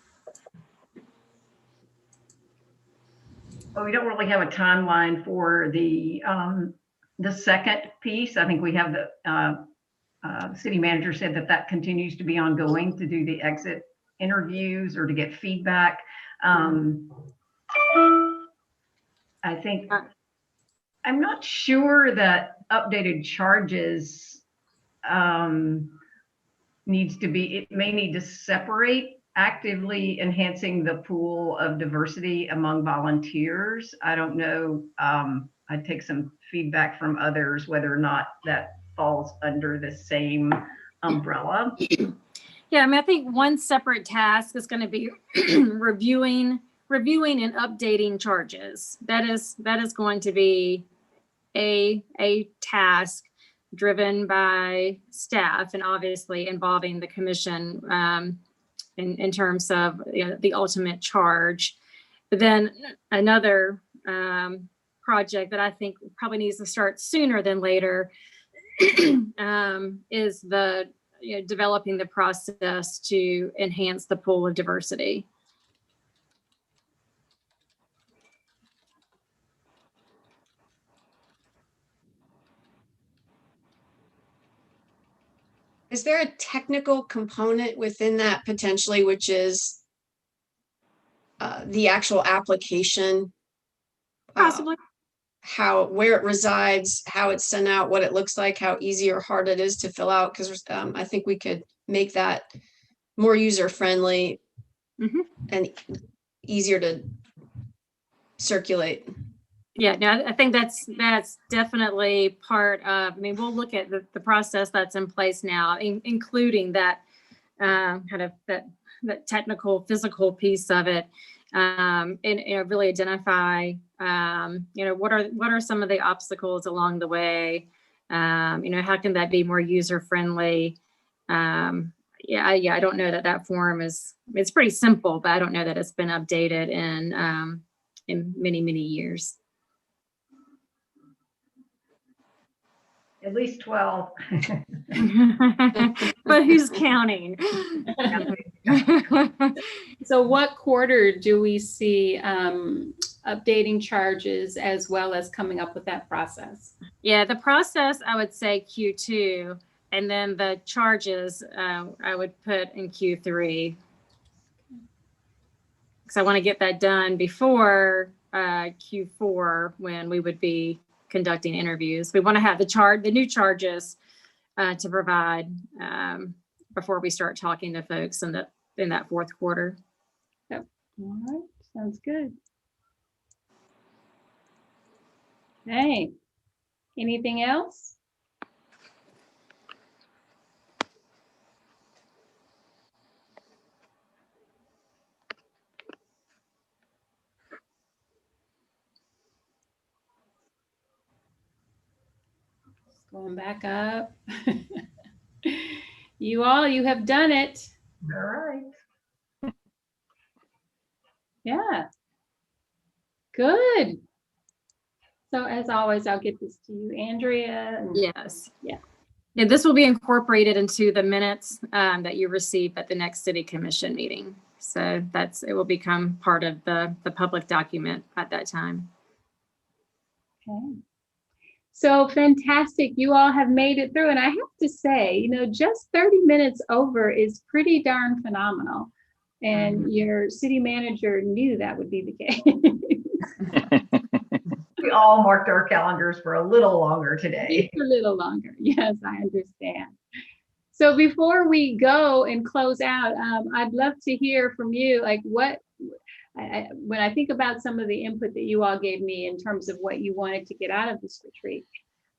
Well, we don't really have a timeline for the second piece. I think we have the city manager said that continues to be ongoing, to do the exit interviews or to get feedback. I think I'm not sure that updated charges needs to be, it may need to separate actively enhancing the pool of diversity among volunteers. I don't know. I'd take some feedback from others whether or not that falls under the same umbrella. Yeah, I mean, I think one separate task is going to be reviewing and updating charges. That is going to be a task driven by staff, and obviously involving the commission in terms of the ultimate charge. But then another project that I think probably needs to start sooner than later is the developing the process to enhance the pool of diversity. Is there a technical component within that potentially, which is the actual application, Possibly. where it resides, how it's sent out, what it looks like, how easy or hard it is to fill out, because I think we could make that more user-friendly and easier to circulate. Yeah, no, I think that's definitely part of, I mean, we'll look at the process that's in place now, including that kind of that technical, physical piece of it, and really identify, what are some of the obstacles along the way? How can that be more user friendly? I don't know that form it's pretty simple, but I don't know that it's been updated in many years. At least 12. But who's counting? So what quarter do we see updating charges as well as coming up with that process? Yeah, the process, I would say Q2, and then the charges I would put in Q3. Because I want to get that done before Q4 when we would be conducting interviews. We want to have the new charges to provide before we start talking to folks in that fourth quarter. Yep. All right, sounds good. Hey, anything else? Going back up. You have done it. All right. Yeah. Good. So as always, I'll get this to you, Andrea. Yes. Yeah. And this will be incorporated into the minutes that you receive at the next city commission meeting. So it will become part of the public document at that time. Okay. So fantastic. You all have made it through. And I have to say, just 30 minutes over is pretty darn phenomenal. And your city manager knew that would be the case. We all marked our calendars for a little longer today. Just a little longer. Yes, I understand. So before we go and close out, I'd love to hear from you, like when I think about some of the input that you all gave me in terms of what you wanted to get out of this retreat.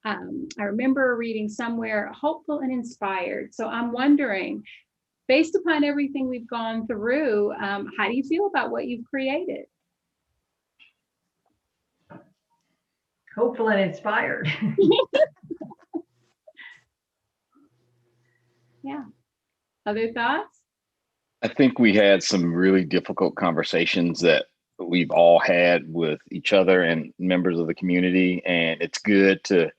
I remember reading somewhere hopeful and inspired. So I'm wondering, based upon everything we've gone through, how do you feel about what you've created? Hopeful and inspired. Yeah. Other thoughts? I think we had some really difficult conversations that we've all had with each other and members of the community. And it's good to,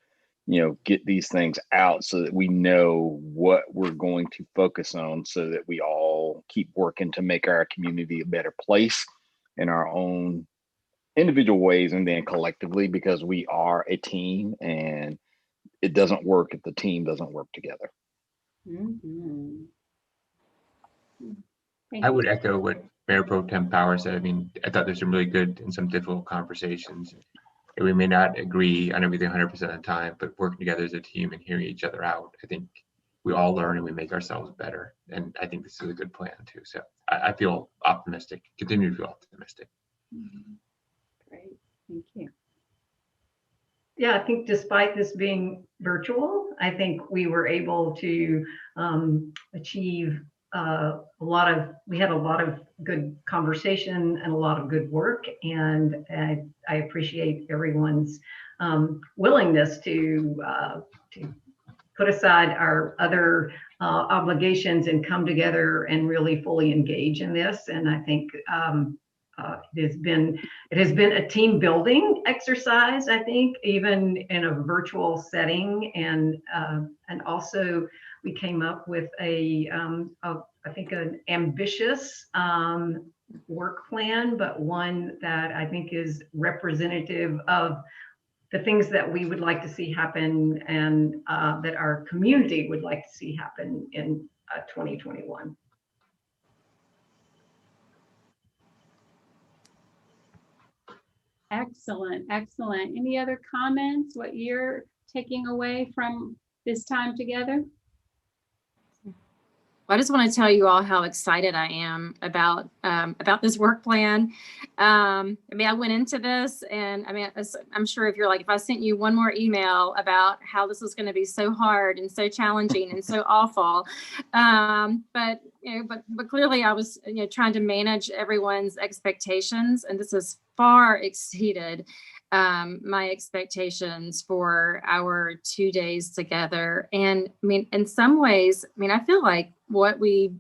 get these things out so that we know what we're going to focus on so that we all keep working to make our community a better place in our own individual ways and then collectively, because we are a team and it doesn't work if the team doesn't work together. Mm-hmm. I would echo what Mayor Pro Tem Power said. I mean, I thought there's some really good and some difficult conversations. And we may not agree on everything 100% of the time, but working together as a team and hearing each other out, I think we all learn and we make ourselves better. And I think this is a good plan too. So I feel optimistic, continue to feel optimistic. Mm-hmm. Great, thank you. Yeah, I think despite this being virtual, I think we were able to achieve we had a lot of good conversation and a lot of good work. And I appreciate everyone's willingness to put aside our other obligations and come together and really fully engage in this. And I think it has been a team building exercise, I think, even in a virtual setting. And also we came up with I think an ambitious work plan, but one that I think is representative of the things that we would like to see happen and that our community would like to see happen in 2021. Excellent, excellent. Any other comments? What you're taking away from this time together? I just want to tell you all how excited I am about this work plan. I mean, I went into this, and I mean, I'm sure if I sent you one more email about how this was going to be so hard and so challenging and so awful, but clearly I was trying to manage everyone's expectations, and this has far exceeded my expectations for our 2 days together. And I mean, in some ways, I mean, I feel like what we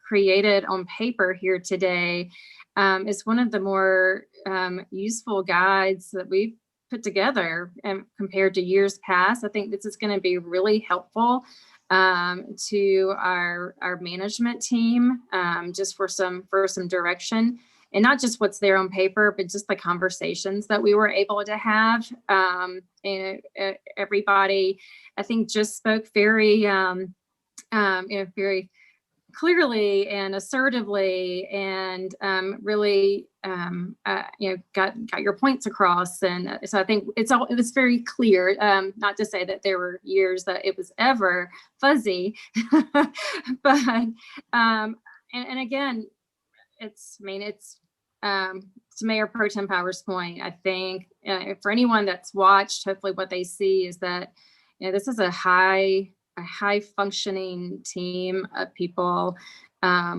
created on paper here today is one of the more useful guides that we've put together compared to years past. I think this is going to be really helpful to our management team, just for some direction. And not just what's there on paper, but just the conversations that we were able to have. And everybody, I think, just spoke very, very clearly and assertively, and really, got your points across. And so I think it was very clear. Not to say that there were years that it was ever fuzzy, but and again, it's to Mayor Pro Tem Power's point, I think for anyone that's watched, hopefully what they see is that this is a high functioning team of people,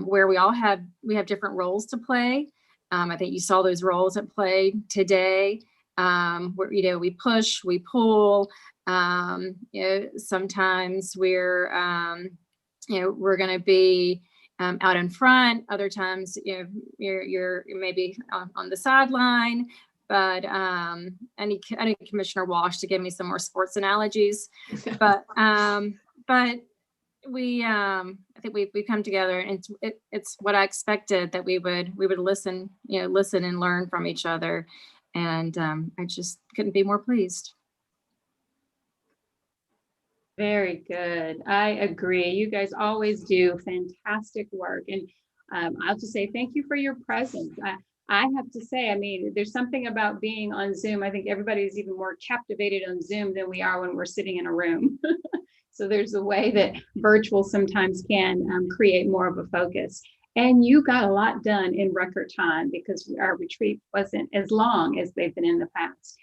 where we have different roles to play. I think you saw those roles at play today, where we push, we pull. Sometimes we're going to be out in front. Other times, you're maybe on the sideline. But I need Commissioner Walsh to give me some more sports analogies. But we, I think we've come together, and it's what I expected, that we would listen and learn from each other, and I just couldn't be more pleased. Very good. I agree. You guys always do fantastic work. And I'll just say thank you for your presence. I have to say, I mean, there's something about being on Zoom. I think everybody's even more captivated on Zoom than we are when we're sitting in a room. So there's a way that virtual sometimes can create more of a focus. And you got a lot done in record time, because our retreat wasn't as long as they've been in the past.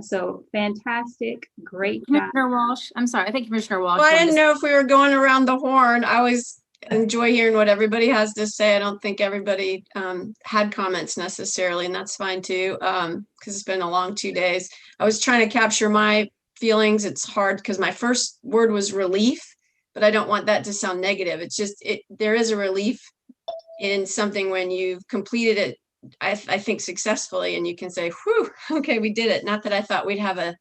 So fantastic, great job. Commissioner Walsh, I'm sorry, I think Commissioner Walsh. Well, I didn't know if we were going around the horn. I always enjoy hearing what everybody has to say. I don't think everybody had comments necessarily, and that's fine too, because it's been a long 2 days. I was trying to capture my feelings. It's hard because my first word was relief, but I don't want that to sound negative. It's just, there is a relief in something when you've completed it, I think successfully, and you can say, whew, okay, we did it. Not that I thought we'd have a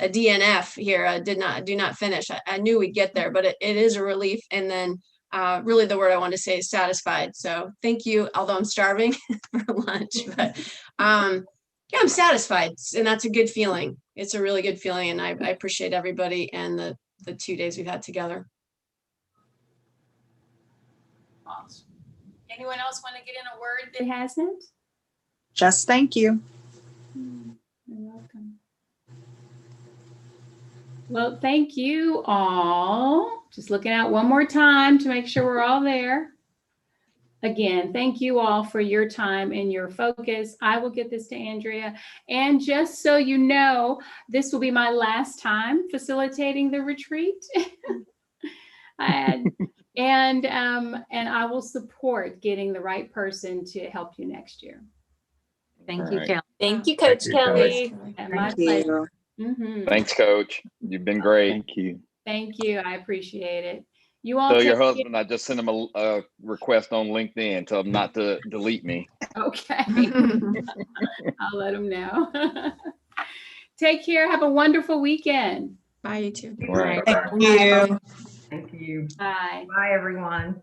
DNF here. I do not finish. I knew we'd get there, but it is a relief. And then really the word I want to say is satisfied. So thank you, although I'm starving for lunch, but yeah, I'm satisfied, and that's a good feeling. It's a really good feeling, and I appreciate everybody and the 2 days we've had together. Awesome. Anyone else want to get in a word that hasn't? Just thank you. You're welcome. Well, thank you all. Just looking out one more time to make sure we're all there. Again, thank you all for your time and your focus. I will get this to Andrea. And just so you know, this will be my last time facilitating the retreat. And I will support getting the right person to help you next year. Thank you, Kelly. Thank you, Coach Kelly. My pleasure. Mm-hmm. Thanks, Coach. You've been great. Thank you. Thank you. I apprate it. You all. So your husband, I just sent him a request on LinkedIn. Tell him not to delete me. Okay. I'll let him know. Take care. Have a wonderful weekend. Bye, you too. All right. Thank you. Thank you. Bye. Bye, everyone.